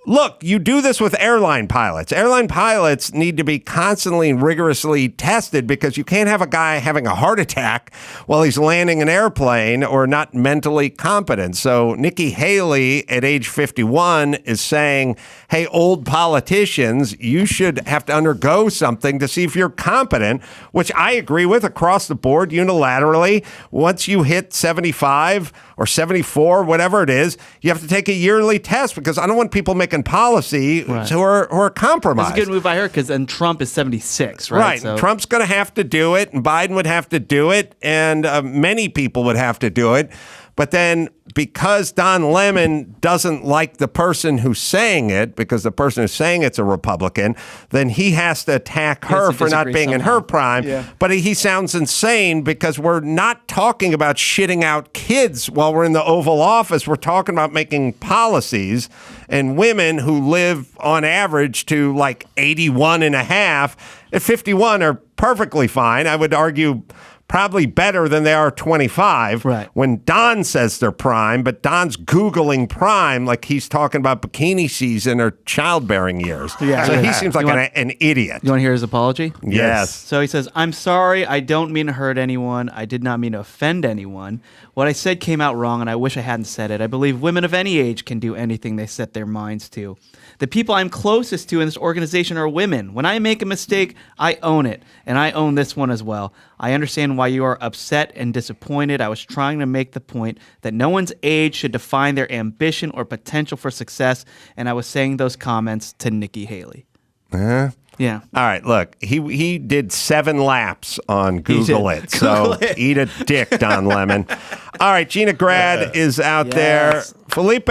Look, you do this with airline pilots. Airline pilots need to be constantly and rigorously tested because you can't have a guy having a heart attack while he's landing an airplane or not mentally competent. So Nikki Haley at age 51 is saying, hey, old politicians, you should have to undergo something to see if you're competent, which I agree with across the board unilaterally. Once you hit 75 or 74, whatever it is, you have to take a yearly test because I don't want people making policy who are compromised. It's a good move by her because then Trump is 76, right? Right. So. Trump's going to have to do it, and Biden would have to do it, and many people would have to do it. But then because Don Lemon doesn't like the person who's saying it, because the person who's saying it's a Republican, then he has to attack her for not being in her prime. Yeah. But he sounds insane because we're not talking about shitting out kids while we're in the Oval Office. We're talking about making policies, and women who live on average to like 81 and a half at 51 are perfectly fine. I would argue probably better than they are 25 when Don says they're prime, but Don's Googling prime like he's talking about bikini season or childbearing years. Yeah. So he seems like an idiot. You want to hear his apology? Yes. So he says, I'm sorry. I don't mean to hurt anyone. I did not mean to offend anyone. What I said came out wrong, and I wish I hadn't said it. I believe women of any age can do anything they set their minds to. The people I'm closest to in this organization are women. When I make a mistake, I own it, and I own this one as well. I understand why you are upset and disappointed. I was trying to make the point that no one's age should define their ambition or potential for success, and I was saying those comments to Nikki Haley. Yeah. All right, look, he did 7 laps on Google it, so eat a dick, Don Lemon. All right, Gina Grad is out there. Felipe,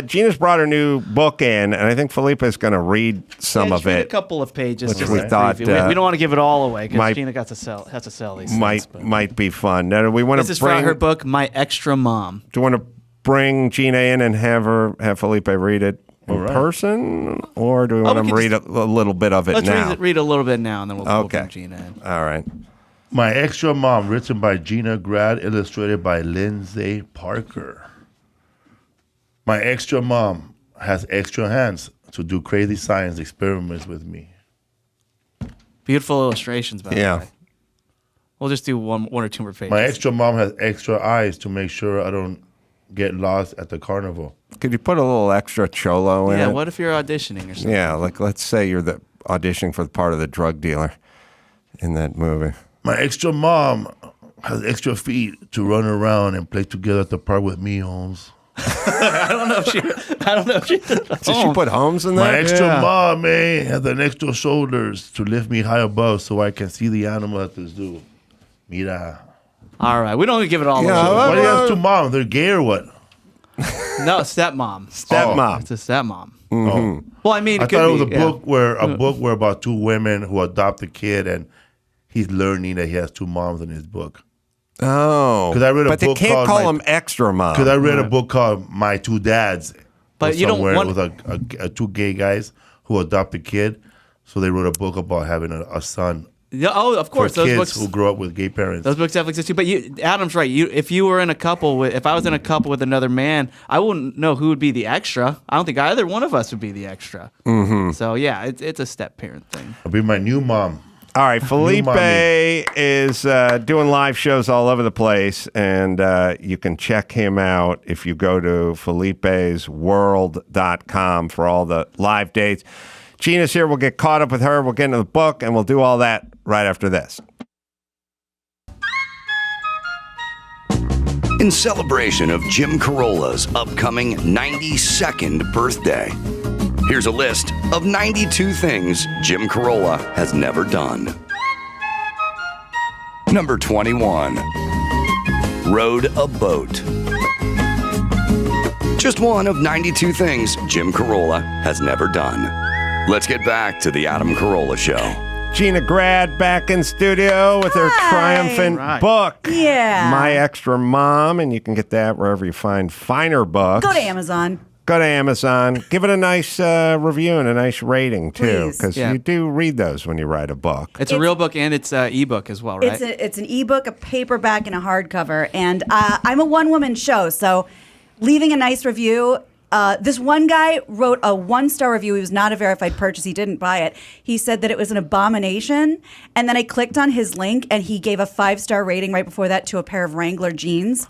Gina's brought her new book in, and I think Felipe is going to read some of it. A couple of pages. Which we thought we don't want to give it all away because Gina has to sell these things. Might be fun. Now, do we want this is from her book, My Extra Mom. Do you want to bring Gina in and have Felipe read it? In person, or do we want to read a little bit of it now? Let's read a little bit now, and then we'll bring Gina in. All right. My Extra Mom, written by Gina Grad, illustrated by Lindsay Parker. My extra mom has extra hands to do crazy science experiments with me. Beautiful illustrations, by the way. We'll just do one or two more pages. My extra mom has extra eyes to make sure I don't get lost at the carnival. Could you put a little extra cholo in it? Yeah, what if you're auditioning or something? Yeah, like let's say you're auditioning for the part of the drug dealer in that movie. My extra mom has extra feet to run around and play together at the park with me, Holmes. I don't know if she did she put Holmes in there? My extra mom, has an extra shoulders to lift me high above so I can see the animal at the zoo. Mira. All right, we don't give it all away. Why do you have 2 moms? They're gay or what? No, stepmom. Stepmom. It's a stepmom. Mm-hmm. Well, I mean, I thought it was a book where about 2 women who adopt a kid, and he's learning that he has 2 moms in his book. Oh, because I read a but book they can't call them extra mom. Because I read a book called My 2 Dads. But you don't want it was 2 gay guys who adopt a kid, so they wrote a book about having a son. Yeah, of course, for those kids books who grow up with gay parents. Those books definitely exist too. But Adam's right. If you were in a couple if I was in a couple with another man, I wouldn't know who would be the extra. I don't think either one of us would be the extra. Mm-hmm. So yeah, it's a step parent thing. I'll be my new mom. All right, Felipe is doing live shows all over the place, and you can check him out if you go to felipesworld.com for all the live dates. Gina's here. We'll get caught up with her. We'll get into the book, and we'll do all that right after this. In celebration of Jim Carolla's upcoming 92nd birthday, here's a list of 92 things Jim Carolla has never done. Number 21. Rode a boat. Just one of 92 things Jim Carolla has never done. Let's get back to the Adam Carolla Show. Gina Grad back in studio with her triumphant book, Yeah. My Extra Mom, and you can get that wherever you find finer books. Go to Amazon. go to Amazon, give it a nice review and a nice rating too, because you do read those when you write a book. It's a real book and it's an ebook as well, right? It's an ebook, a paperback, and a hardcover. And I'm a one-woman show, so leaving a nice review. This one guy wrote a 1-star review. He was not a verified purchase. He didn't buy it. He said that it was an abomination. And then I clicked on his link, and he gave a 5-star rating right before that to a pair of Wrangler jeans.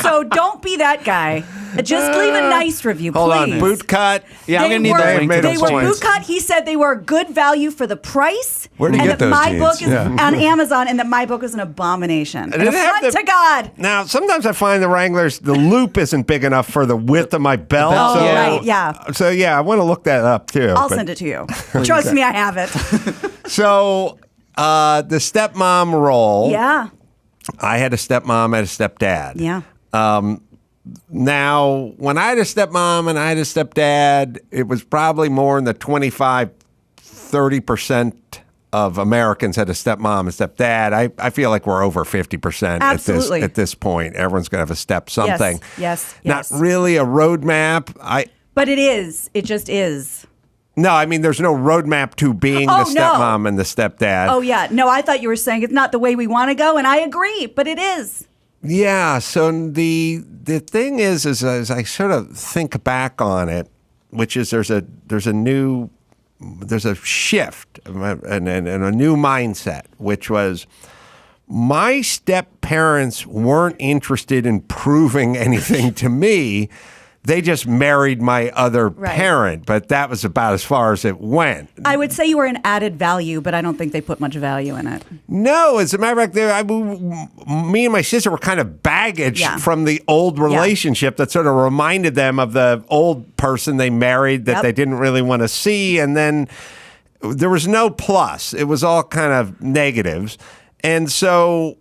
So don't be that guy. Just leave a nice review, please. Hold on, boot cut. Yeah, I'm going to need that link. They were boot cut. He said they were good value for the price. Where did you get those my jeans? book is on Amazon, and that my book is an abomination. And an affront to God. Now, sometimes I find the Wranglers, the loop isn't big enough for the width of my belt. Oh, so, right, yeah. So, yeah, I want to look that up, too. I'll send it to you. Trust me, I have it. So, the stepmom role. Yeah. I had a stepmom, I had a stepdad. Yeah. Now, when I had a stepmom and I had a stepdad, it was probably more in the 25-30% of Americans had a stepmom and stepdad. I feel like we're over 50% at this point. Everyone's going to have a step something. Yes. Not really a roadmap. But it is. It just is. No, I mean, there's no roadmap to being the stepmom and the stepdad. Oh, yeah. No, I thought you were saying it's not the way we want to go, and I agree, but it is. Yeah, so the thing is as I sort of think back on it, which is there's a shift and a new mindset, which was my step parents weren't interested in proving anything to me. They just married my other parent, but that was about as far as it went. I would say you were an added value, but I don't think they put much value in it. No, as a matter of fact, me and my sister were kind of baggage from the old relationship that sort of reminded them of the old person they married that they didn't really want to see. And then there was no plus. It was all kind of negatives. And so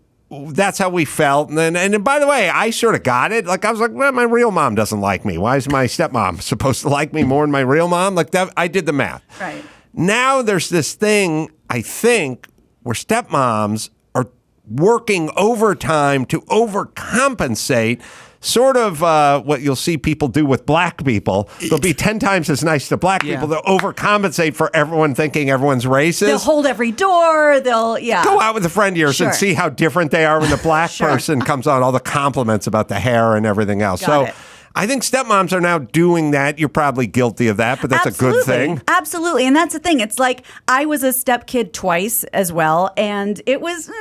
that's how we felt. And by the way, I sort of got it. Like, I was like, well, my real mom doesn't like me. Why is my stepmom supposed to like me more than my real mom? Like that, I did the math. Right. Now there's this thing, I think, where stepmoms are working overtime to overcompensate, sort of what you'll see people do with black people. They'll be 10 times as nice to black people. They'll overcompensate for everyone thinking everyone's racist. They'll hold every door. They'll, Go out with a friend of yours and see how different they are when the black person comes on, all the compliments about the hair and everything else. Got it. I think stepmoms are now doing that. You're probably guilty of that, but that's a good thing. Absolutely. And that's the thing. It's like I was a stepkid twice as well, and it was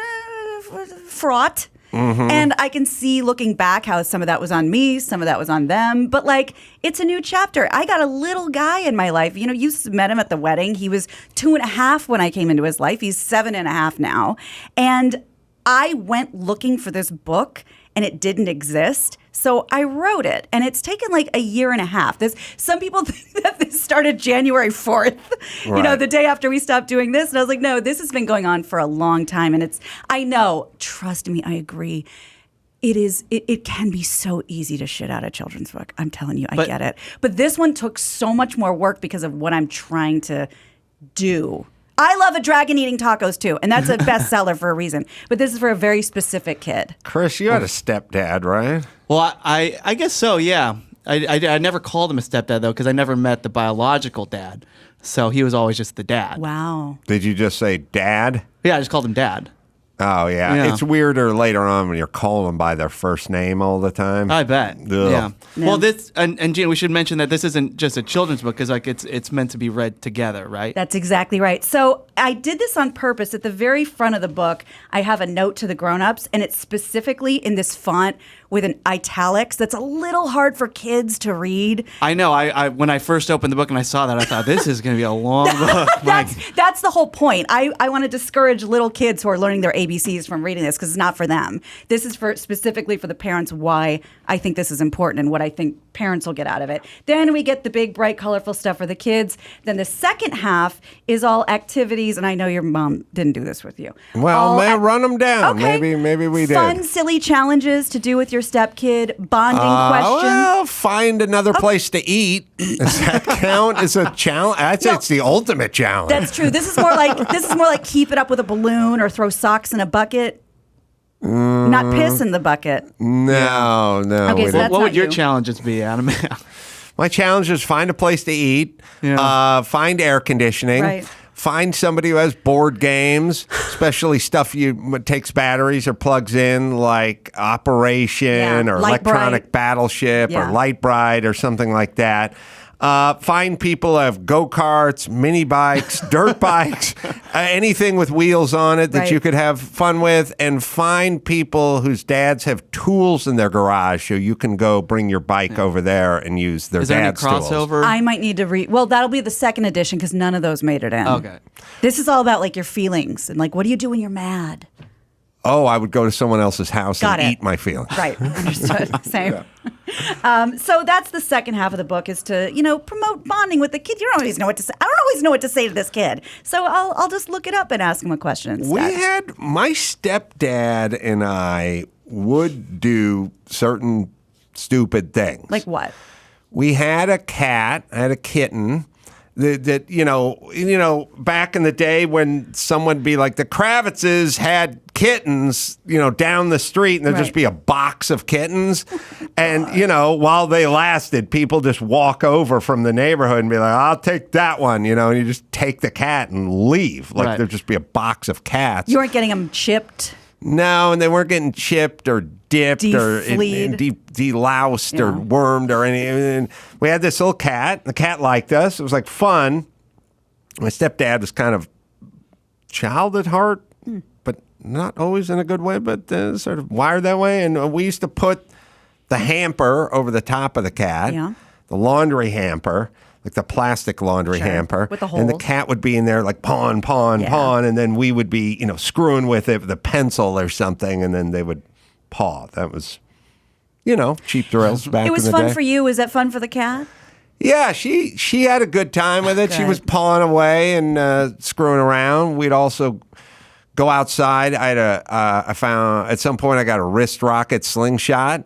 fraught. Mm-hmm. And I can see looking back how some of that was on me, some of that was on them. But like, it's a new chapter. I got a little guy in my life. You know, you met him at the wedding. He was 2.5 when I came into his life. He's 7.5 now. And I went looking for this book and it didn't exist. So I wrote it, and it's taken like 1.5 years. Some people think that this started January 4th, you know, the day after we stopped doing this. And I was like, no, this has been going on for a long time. And I know, trust me, I agree. It can be so easy to shit out a children's book. I'm telling you, I get it. But this one took so much more work because of what I'm trying to do. I love a dragon eating tacos too, and that's a bestseller for a reason. But this is for a very specific kid. Chris, you had a stepdad, right? Well, I guess so, yeah. I never called him a stepdad, though, because I never met the biological dad. So he was always just the dad. Wow. Did you just say dad? Yeah, I just called him dad. Oh, yeah. It's weirder later on when you're calling them by their first name all the time. I bet. Ugh. Yeah. Well, this and Gina, we should mention that this isn't just a children's book because like it's meant to be read together, right? That's exactly right. So I did this on purpose. At the very front of the book, I have a note to the grown-ups, and it's specifically in this font with an italics that's a little hard for kids to read. I know. I when I first opened the book and I saw that, I thought this is going to be a long book. That's the whole point. I want to discourage little kids who are learning their ABCs from reading this because it's not for them. This is specifically for the parents, why I think this is important and what I think parents will get out of it. Then we get the big, bright, colorful stuff for the kids. Then the second half is all activities, and I know your mom didn't do this with you. Well, run them down. Okay. Maybe we did. Fun, silly challenges to do with your stepkid, bonding questions. Well, find another place to eat. Does that count as a challenge? I'd say it's the ultimate challenge. That's true. This is more like keep it up with a balloon or throw socks in a bucket. Not piss in the bucket. No. Okay, so that's what not would your you. challenges be, Adam? My challenge is find a place to eat, find air conditioning, Right. find somebody who has board games, especially stuff takes batteries or plugs in, like Operation or Light Electronic Bright. Battleship Yeah. or Light Bride or something like that. Find people who have go-karts, mini bikes, dirt bikes, anything with wheels on it that Right. you could have fun with, and find people whose dads have tools in their garage so you can go bring your bike over there and use their Is there any dad's tools. crossover? I might need to read. Well, that'll be the second edition because none of those made it in. Okay. This is all about like your feelings and like what do you do when you're mad? Oh, I would go to someone else's house Got and it. eat my feelings. Right. Understood. Same. So that's the second half of the book is to, promote bonding with the kid. You don't always know what to say. I don't always know what to say to this kid. So I'll just look it up and ask him a question instead. We had my stepdad and I would do certain stupid things. Like what? We had a cat, I had a kitten. That back in the day when someone would be like, the Kravitzes had kittens, down the street, and there'd just be a box of kittens. And, while they lasted, people just walk over from the neighborhood and be like, I'll take that one, and you just take the cat and leave. Like there'd just be a box of cats. You weren't getting them chipped? No, and they weren't getting chipped or dipped or Defleed. deloused or wormed or anything. And we had this little cat. The cat liked us. It was like fun. My stepdad was kind of child at heart, but not always in a good way, but sort of wired that way. And we used to put the hamper over the top of the cat, the laundry hamper, like the plastic laundry hamper. With the and the holes. cat would be in there like pawn, and then we would be, screwing with it with a pencil or something, and then they would paw. That was, cheap thrills back in the day. It was fun for you. Was that fun for the cat? Yeah, she had a good time with it. She was pawing away and screwing around. We'd also go outside. I found at some point I got a wrist rocket slingshot.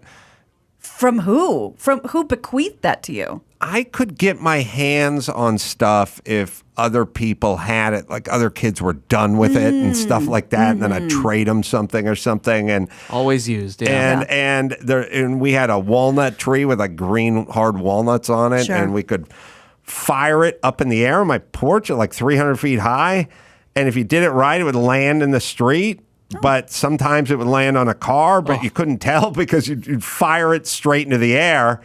From who? From who bequeathed that to you? I could get my hands on stuff if other people had it, like other kids were done with it and stuff like that, and then I'd trade them something or something. And always used, yeah. And we had a walnut tree with like green hard walnuts on it, and we could fire it up in the air on my porch at like 300 feet high. And if you did it right, it would land in the street. But sometimes it would land on a car, but you couldn't tell because you'd fire it straight into the air,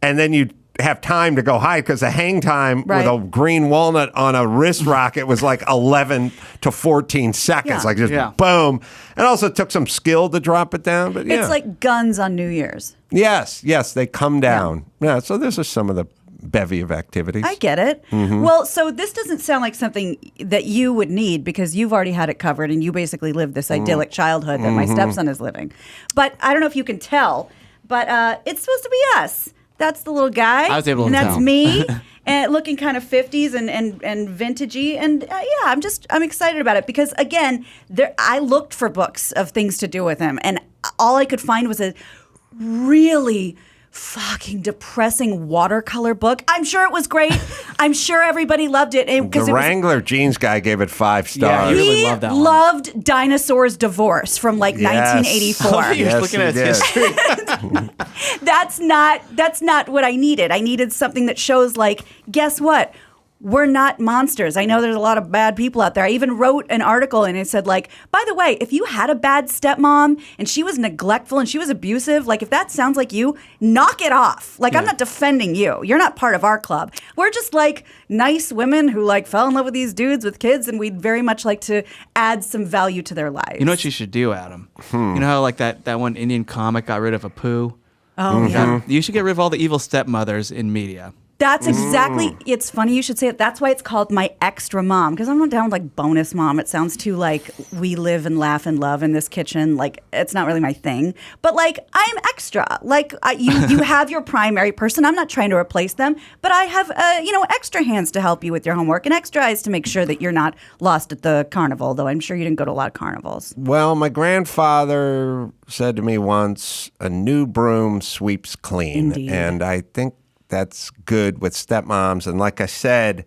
and then you'd have time to go hide because the hang time with a green walnut on a wrist rocket was like 11 to 14 seconds, like just boom. It also took some skill to drop it down, but It's like guns on New Year's. Yes, they come down. Yeah, so this is some of the bevy of activities. I get it. Well, so this doesn't sound like something that you would need because you've already had it covered and you basically lived this idyllic childhood that my stepson is living. But I don't know if you can tell, but it's supposed to be us. That's the little guy. I was able to and that's tell. me, and looking kind of 50s and vintagey. And I'm excited about it because again, I looked for books of things to do with him, and all I could find was a really fucking depressing watercolor book. I'm sure it was great. I'm sure everybody loved it. The Wrangler jeans guy gave it 5 stars. he really He loved that one. loved Dinosaur's Divorce from like 1984. He was looking at his history. That's not what I needed. I needed something that shows like, guess what? We're not monsters. I know there's a lot of bad people out there. I even wrote an article and it said like, by the way, if you had a bad stepmom and she was neglectful and she was abusive, like if that sounds like you, knock it off. Like I'm not defending you. You're not part of our club. We're just like nice women who like fell in love with these dudes with kids, and we'd very much like to add some value to their lives. You know what you should do, Adam? You know how like that one Indian comic got rid of a poo? Oh, yeah. You should get rid of all the evil stepmothers in media. That's exactly, it's funny you should say it. That's why it's called My Extra Mom, because I'm not down with like bonus mom. It sounds too like we live and laugh and love in this kitchen. Like it's not really my thing. But like I'm extra. Like you have your primary person. I'm not trying to replace them, but I have extra hands to help you with your homework and extra eyes to make sure that you're not lost at the carnival, though I'm sure you didn't go to a lot of carnivals. Well, my grandfather said to me once, a new broom sweeps clean. Indeed. And I think that's good with stepmoms. And like I said,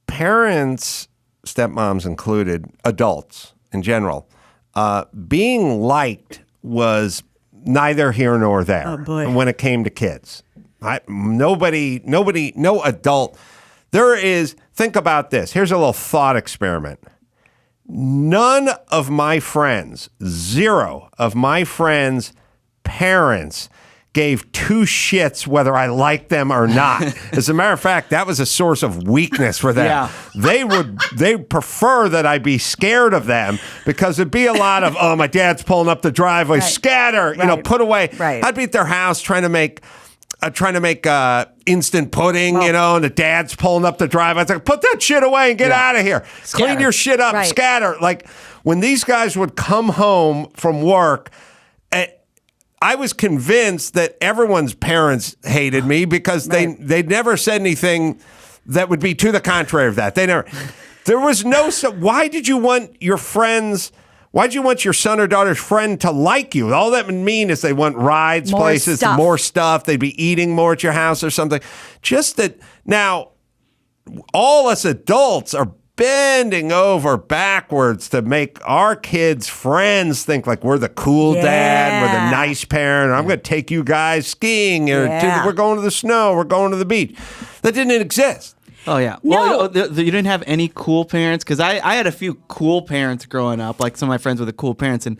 parents, stepmoms included, adults in general, being liked was neither here nor there when it came to kids. No adult. Think about this. Here's a little thought experiment. None of my friends, zero of my friends' parents gave two shits whether I liked them or not. As a matter of fact, that was a source of weakness for them. Yeah. They prefer that I be scared of them because it'd be a lot of, oh, my dad's pulling up the driveway, scatter, put away. Right. I'd be at their house trying to make instant pudding, and the dad's pulling up the driveway. It's like, put that shit away and get out of here. Scatter. Clean your shit up, scatter. Like when these guys would come home from work, I was convinced that everyone's parents hated me because they never said anything that would be to the contrary of that. There was no, why did you want your friends, why did you want your son or daughter's friend to like you? All that would mean is they want rides, places, more stuff. They'd be eating more at your house or something. Just that now, all us adults are bending over backwards to make our kids' friends think like we're the cool dad, we're the nice parent, or I'm going to take you guys skiing, or we're going to the snow, we're going to the beach. That didn't exist. Oh, yeah. No. Well, you didn't have any cool parents? Because I had a few cool parents growing up, like some of my friends with the cool parents, and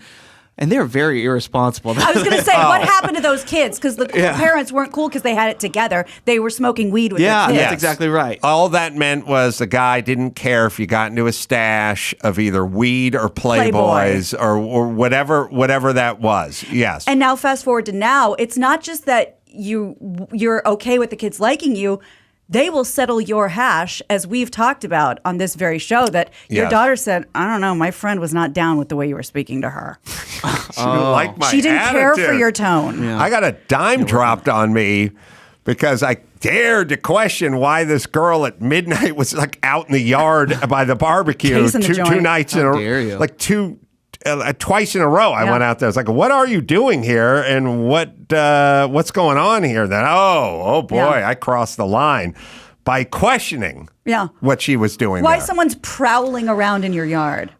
they were very irresponsible. I was going to say, what happened to those kids? Because the cool parents weren't cool because they had it together. They were smoking weed with their kids. That's exactly right. All that meant was the guy didn't care if you got into a stash of either weed or Playboys or whatever that was. Yes. And now fast forward to now, it's not just that you're okay with the kids liking you. They will settle your hash, as we've talked about on this very show, that your daughter said, I don't know, my friend was not down with the way you were speaking to her. She didn't like my She didn't care attitude. for your tone. Yeah. I got a dime dropped on me because I dared to question why this girl at midnight was like out in the yard by the barbecue two nights in a row. Like twice in a row I went out there. I was like, what are you doing here? And what's going on here? Then, oh boy, I crossed the line by questioning what she was doing Why there. someone's prowling around in your yard.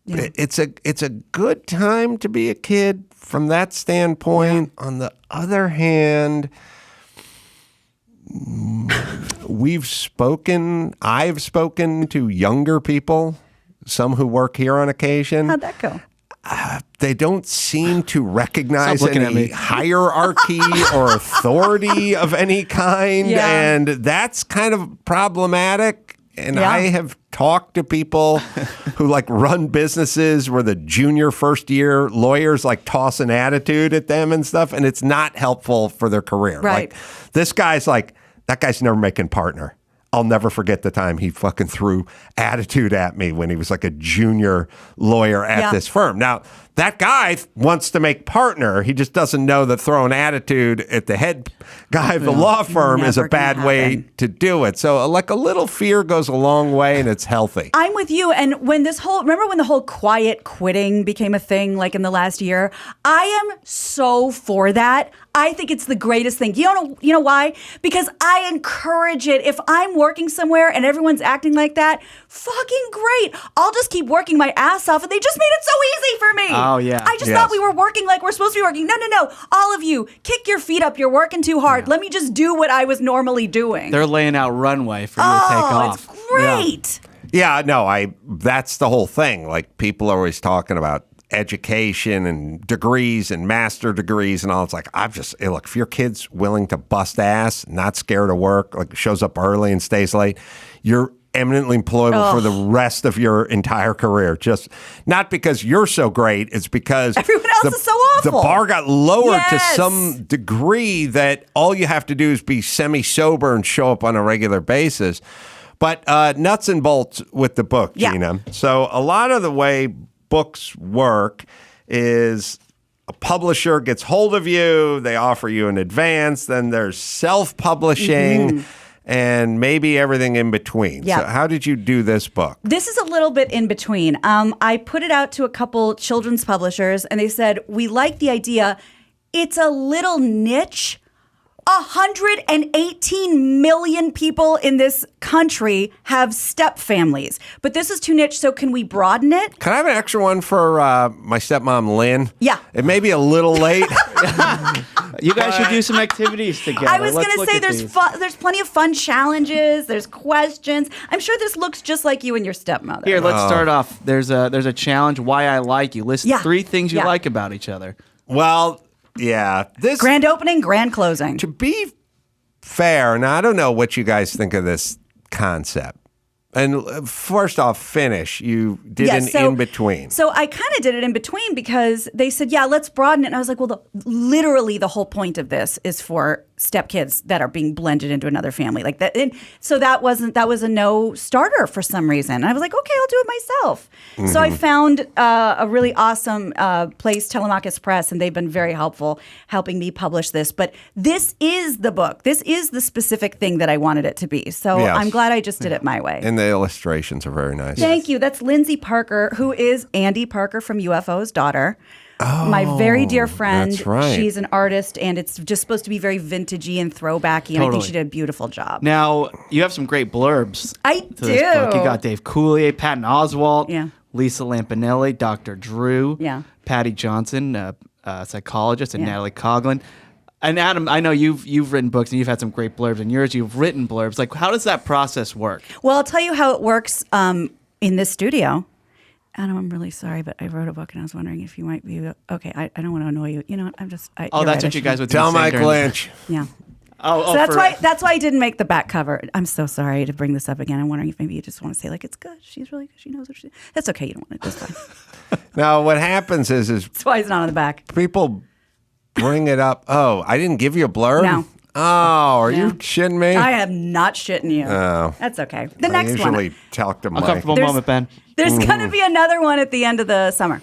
It's a good time to be a kid from that standpoint. On the other hand, I've spoken to younger people, some who work here on occasion. How'd that go? They don't seem to recognize any hierarchy or authority of any kind. And that's kind of problematic. And I have talked to people who like run businesses where the junior first year lawyers like toss an attitude at them and stuff. And it's not helpful for their career. Right. Like this guy's like, that guy's never making partner. I'll never forget the time he fucking threw attitude at me when he was like a junior lawyer at this firm. Now, that guy wants to make partner. He just doesn't know that throwing attitude at the head guy of the law firm is a bad way to do it. So like a little fear goes a long way and it's healthy. I'm with you. And when remember when the whole quiet quitting became a thing like in the last year? I am so for that. I think it's the greatest thing. You know why? Because I encourage it. If I'm working somewhere and everyone's acting like that, fucking great. I'll just keep working my ass off, and they just made it so easy for me. Oh, yeah. I just thought we were working like we're supposed to be working. No. All of you, kick your feet up. You're working too hard. Let me just do what I was normally doing. They're laying out runway for you to take off. It's great. Yeah, no, that's the whole thing. Like people are always talking about education and degrees and master degrees and all. It's like, look, if your kid's willing to bust ass, not scared of work, like shows up early and stays late, you're eminently employable for the rest of your entire career. Just not because you're so great, it's because everyone else is so awful. The bar got lowered to some degree that all you have to do is be semi-sober and show up on a regular basis. But nuts and bolts with the book, Gina. So a lot of the way books work is a publisher gets hold of you, they offer you an advance, then there's self-publishing and maybe everything in between. So how did you do this book? This is a little bit in between. I put it out to a couple children's publishers and they said, we like the idea. It's a little niche 118 million people in this country have step families, but this is too niche. So can we broaden it? Can I have an extra one for my stepmom, Lynn? Yeah. It may be a little late. You guys should do some activities together. I was going to say there's plenty of fun challenges. There's questions. I'm sure this looks just like you and your stepmother. Here, let's start off. There's a challenge. Why I like you. List 3 things you Yeah. like about each other. Well, yeah. This grand opening, grand closing. To be fair, now I don't know what you guys think of this concept. And first off, finish. You did an in-between. So I kind of did it in between because they said, yeah, let's broaden it. And I was like, well, literally the whole point of this is for stepkids that are being blended into another family like that. And so that was a no starter for some reason. And I was like, okay, I'll do it myself. Mm-hmm. So I found a really awesome place, Telemachus Press, and they've been very helpful helping me publish this. But this is the book. This is the specific thing that I wanted it to be. So yes. I'm glad I just did it my way. And the illustrations are very nice. Thank you. That's Lindsay Parker, who is Andy Parker from UFO's daughter. My very dear friend. That's right. She's an artist, and it's just supposed to be very vintagey and throwbacky, and I think she did a beautiful job. Now, you have some great blurbs. I to do. This book. You got Dave Coulier, Patton Oswalt, Yeah. Lisa Lampanelli, Dr. Drew, Yeah. Patty Johnson, a psychologist, and Yeah. Natalie Coughlin. And Adam, I know you've written books and you've had some great blurbs, and yours you've written blurbs. Like, how does that process work? Well, I'll tell you how it works in this studio. Adam, I'm really sorry, but I wrote a book, and I was wondering if you might be okay. I don't want to annoy you. You know what? I'm just. Oh, you're that's right, what you guys would tell Mike Lynch. Yeah. Oh, so that's why I didn't make the back cover. I'm so sorry to bring this up again. I'm wondering if maybe you just want to say like it's good. She's really good. She knows what she's doing. That's okay. You don't want it. That's fine. Now, what happens is That's why it's not on the back. people bring it up. Oh, I didn't give you a blurb? No. Oh, are you shitting me? I am not shitting you. Oh. That's okay. The I next one. usually talk to Mike. Uncomfortable moment, Ben. There's going to be another one at the end of the summer.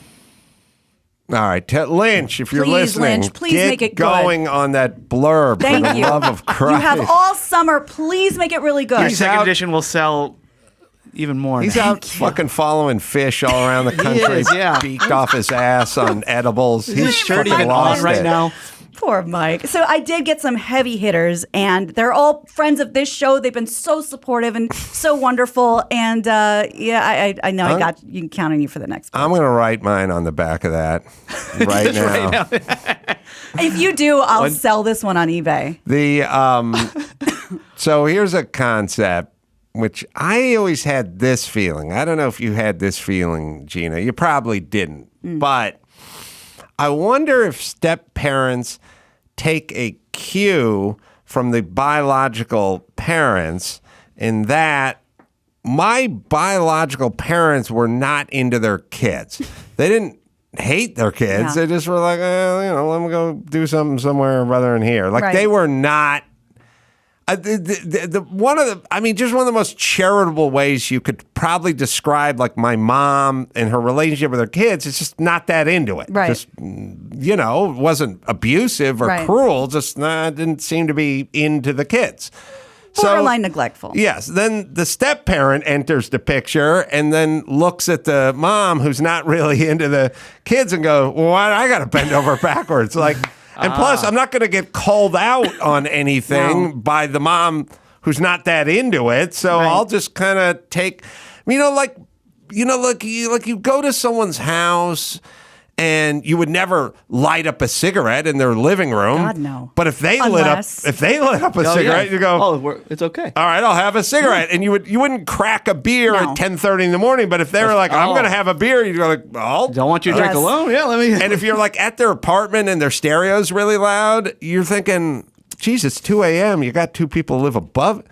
All right, Lynch, if you're Please, listening, Lynch, please get make it good. going on that blurb. Thank for the you. love of Christ. You have all summer. Please make it really good. Your second edition will sell even more. He's now. out fucking following fish all around the country. is, yeah. Beaked off his ass on edibles. Is his shirt fucking even lost on right it. now? Poor Mike. So I did get some heavy hitters, and they're all friends of this show. They've been so supportive and so wonderful. And yeah, I know you can count on you for the next one. I'm going to write mine on the back of that right now. If you do, I'll sell this one on eBay. So here's a concept, which I always had this feeling. I don't know if you had this feeling, Gina. You probably didn't. But I wonder if step parents take a cue from the biological parents in that my biological parents were not into their kids. They didn't hate their kids. Yeah. They just were like, let me go do something somewhere rather than here. Like they were not. One of the most charitable ways you could probably describe like my mom and her relationship with her kids is just not that into it. Right. Just, it wasn't abusive or cruel. Just didn't seem to be into the kids. Borderline neglectful. Yes. Then the step parent enters the picture and then looks at the mom who's not really into the kids and go, well, I got to bend over backwards. Like, and plus, I'm not going to get called out on anything by the mom who's not that into it. So I'll just kind of take, like you go to someone's house and you would never light up a cigarette in their living room. God, no. But if they lit up a cigarette, you go, oh, it's okay. All right, I'll have a cigarette. And you wouldn't crack a beer at 10:30 in the morning. But if they were like, I'm going to have a beer, you'd go like, oh. Don't want you to drink alone? Yeah, let me. And if you're like at their apartment and their stereo's really loud, you're thinking, geez, it's 2 a.m. You got two people who live above.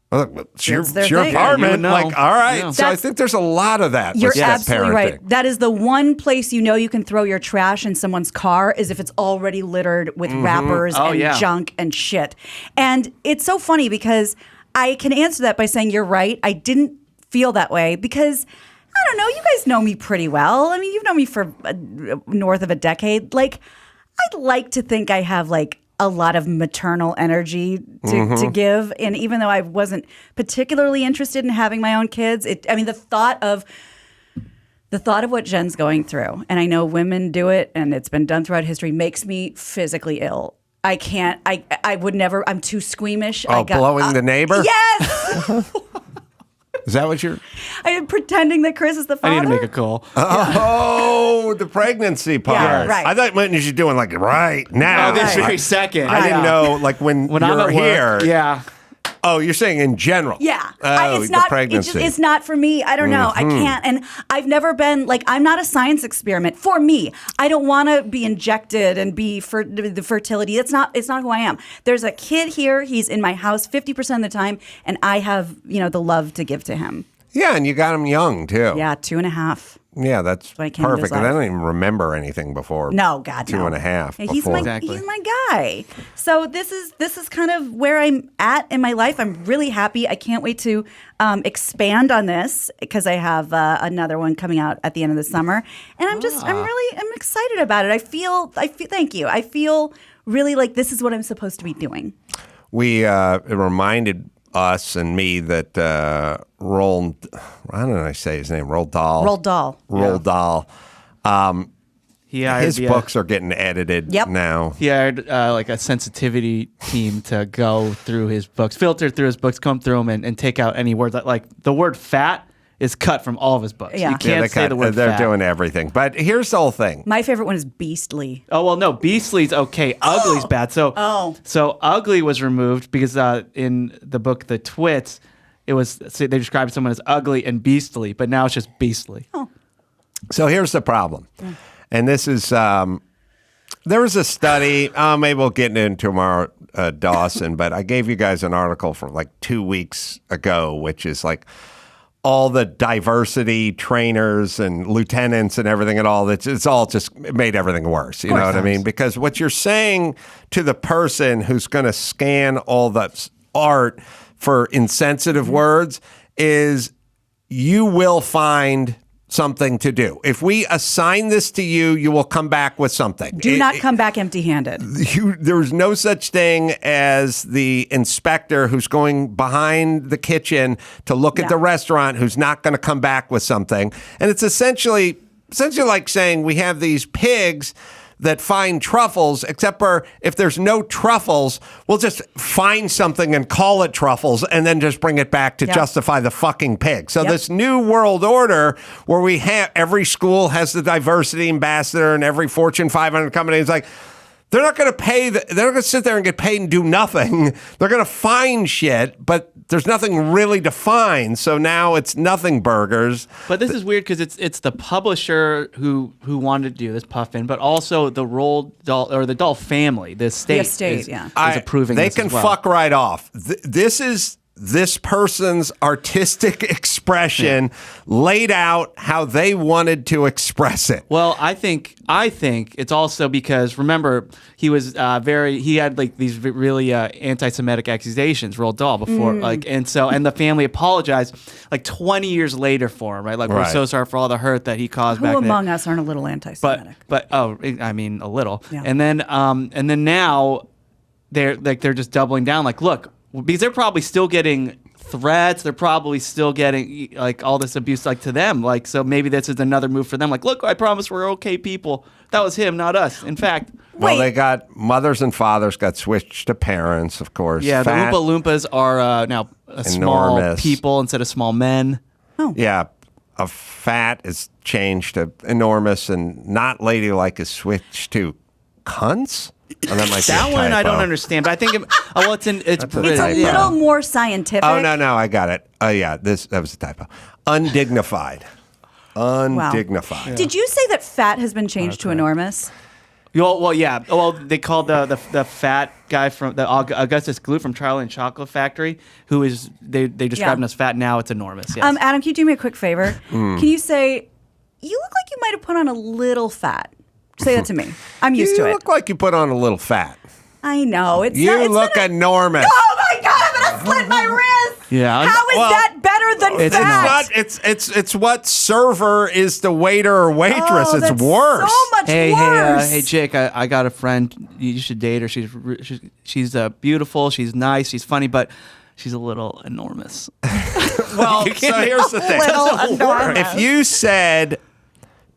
It's your apartment. Yeah, like, all right. Yeah. So I think there's a lot of that. You're with step absolutely parenting. right. That is the one place you can throw your trash in someone's car is if it's already littered with wrappers and junk and shit. And it's so funny because I can answer that by saying you're right. I didn't feel that way because, I don't know, you guys know me pretty well. I mean, you've known me for north of a decade. Like, I'd like to think I have like a lot of maternal energy to give. And even though I wasn't particularly interested in having my own kids, the thought of what Jen's going through, and I know women do it and it's been done throughout history, makes me physically ill. I can't. I would never. I'm too squeamish. Oh, blowing the neighbor? Yes. Is that what you're? I am pretending that Chris is the father. I need to make a call. Oh, the pregnancy part. Yeah, right. I thought when you're doing like right now. Oh, this very second. I didn't know like when I'm you're at here. work, yeah. Oh, you're saying in general? Yeah. Oh, it's the not. pregnancy. It's not for me. I don't know. I can't. And I've never been like. I'm not a science experiment for me. I don't want to be injected and be for the fertility. It's not who I am. There's a kid here. He's in my house 50% of the time, and I have the love to give to him. Yeah, and you got him young too. Yeah, 2.5. Yeah, that's When I came into his perfect. 'Cause I life. don't even remember anything before. No, God, two no. and a half. He's before. he's my guy. So this is kind of where I'm at in my life. I'm really happy. I can't wait to expand on this because I have another one coming out at the end of the summer, and I'm excited about it. I feel. Thank you. I feel really like this is what I'm supposed to be doing. It reminded us and me that Roald, I don't know how to say his name, Roald Dahl. Roald Dahl. His books are getting edited now. He hired like a sensitivity team to go through his books, filter through his books, come through them, and take out any words. Like the word fat is cut from all of his books. Yeah. You can't say the word They're fat. doing everything. But here's the whole thing. My favorite one is beastly. Oh, well, no, beastly's okay. Ugly's bad. So ugly was removed because in the book, The Twits, they described someone as ugly and beastly, but now it's just beastly. Oh. So here's the problem. And this is, there was a study, maybe we'll get into tomorrow, Dawson, but I gave you guys an article from like 2 weeks ago, which is like, all the diversity trainers and lieutenants and everything and all it's all just made everything worse. You know what I mean? Because what you're saying to the person who's going to scan all the art for insensitive words is you will find something to do. If we assign this to you, you will come back with something. Do not come back empty-handed. There's no such thing as the inspector who's going behind the kitchen to look at the restaurant who's not going to come back with something. And it's essentially like saying we have these pigs that find truffles, except for if there's no truffles, we'll just find something and call it truffles and then just bring it back to justify the fucking pig. So this new world order where we have every school has the diversity ambassador and every Fortune 500 company is like, they're not going to pay. They're not going to sit there and get paid and do nothing. They're going to find shit, but there's nothing really to find. So now it's nothing burgers. But this is weird because it's the publisher who wanted to do this, Puffin, but also the Roald Dahl or the Dahl family, the estate is approving. They this can as well. fuck right off. This is this person's artistic expression laid out how they wanted to express it. Well, I think it's also because remember he was he had like these really anti-Semitic accusations, Roald Dahl before, and the family apologized like 20 years later for him, right? Like we're so sorry for all the hurt that he caused back then. Who among us aren't a little anti-Semitic? But I mean a little, and then now they're just doubling down. Like, look. Because they're probably still getting threats. They're probably still getting like all this abuse like to them. Like, so maybe this is another move for them. Like, look, I promise we're okay people. That was him, not us. In fact. Well, they got mothers and fathers got switched to parents, of course. Yeah, Fat, the Oompa Loompas are now small people instead of small men. Oh. Yeah, a fat is changed to enormous and not ladylike is switched to cunts. Oh, that one I don't understand, but I think it's a little more scientific. Oh no, I got it. Oh yeah, that was a typo. Undignified. Undignified. Wow. Did you say that fat has been changed to enormous? Well, yeah. Well, they called the fat guy from the Augustus Gloop from Charlie and Chocolate Factory, who is they describe him as fat. Now it's enormous. Yes. Adam, can you do me a quick favor? Can you say you look like you might have put on a little fat? Say that to me. I'm used to it. You look like you put on a little fat. I know. It's look enormous. Oh my God! I'm gonna slit my wrist. Yeah. How is that better than fat? It's what server is to waiter or waitress. It's worse. So much worse. Hey, Jake. I got a friend. You should date her. She's beautiful. She's nice. She's funny, but she's a little enormous. Well, so here's the thing. If you said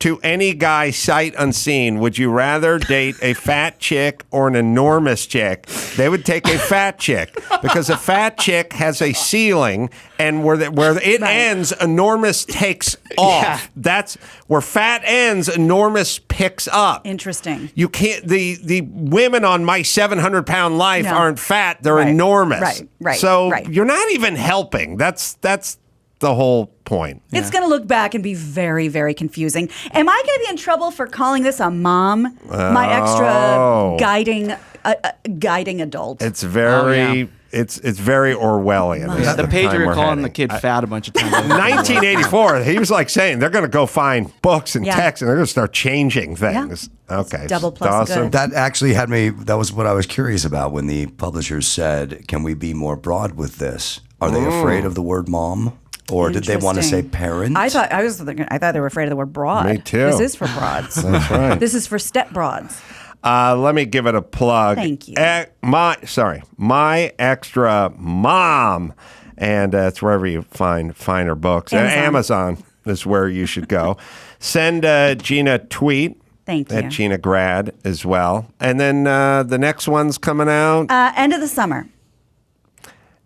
to any guy sight unseen, would you rather date a fat chick or an enormous chick? They would take a fat chick because a fat chick has a ceiling, and where it ends, enormous takes off. Yeah. That's where fat ends, enormous picks up. Interesting. You can't. The women on My 700-Pound Life No. aren't fat; they're Right. enormous. Right. So Right. you're not even helping. That's the whole point. It's going to look back and be very, very confusing. Am I going to be in trouble for calling this a mom? My extra guiding adult. It's very. Oh, yeah. It's very Orwellian. is The time page we're you're calling heading. the kid fat a bunch of times. 1984. He was like saying they're going to go find books and Yeah. texts, and they're going to start changing things. Okay, double plus Dawson. good. That actually had me. That was what I was curious about when the publishers said, "Can we be more broad with this?" Are they afraid of the word mom, or did they want to say Interesting. parent? I thought they were afraid of the word broad. Me too. This is for broads. That's right. This is for step broads. Let me give it a plug. Thank you. My Extra Mom, and it's wherever you find finer books. Amazon is where you should go. Send Gina a tweet. Thank you. At Gina Grad as well, and then the next one's coming out, End of the summer.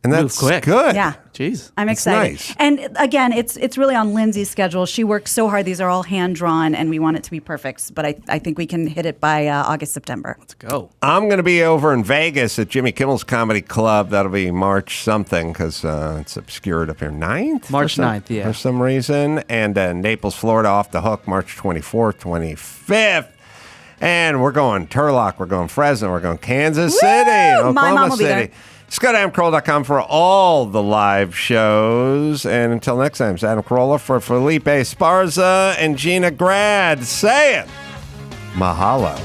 and that's quick. good. Yeah. Jeez. I'm That's excited. nice. And again, it's really on Lindsay's schedule. She works so hard. These are all hand drawn, and we want it to be perfect. But I think we can hit it by August, September. Let's go. I'm going to be over in Vegas at Jimmy Kimmel's Comedy Club. That'll be March something because it's obscured up here. 9th? March 9th, yeah. For some reason. And Naples, Florida, Off the Hook, March 24th, 25th. And we're going Turlock, we're going Fresno, we're going Kansas City, and My Oklahoma mom will be City. there. Just go to AdamCarolla.com for all the live shows. And until next time, it's Adam Carolla for Felipe Esparza and Gina Grad. Say it. Mahalo.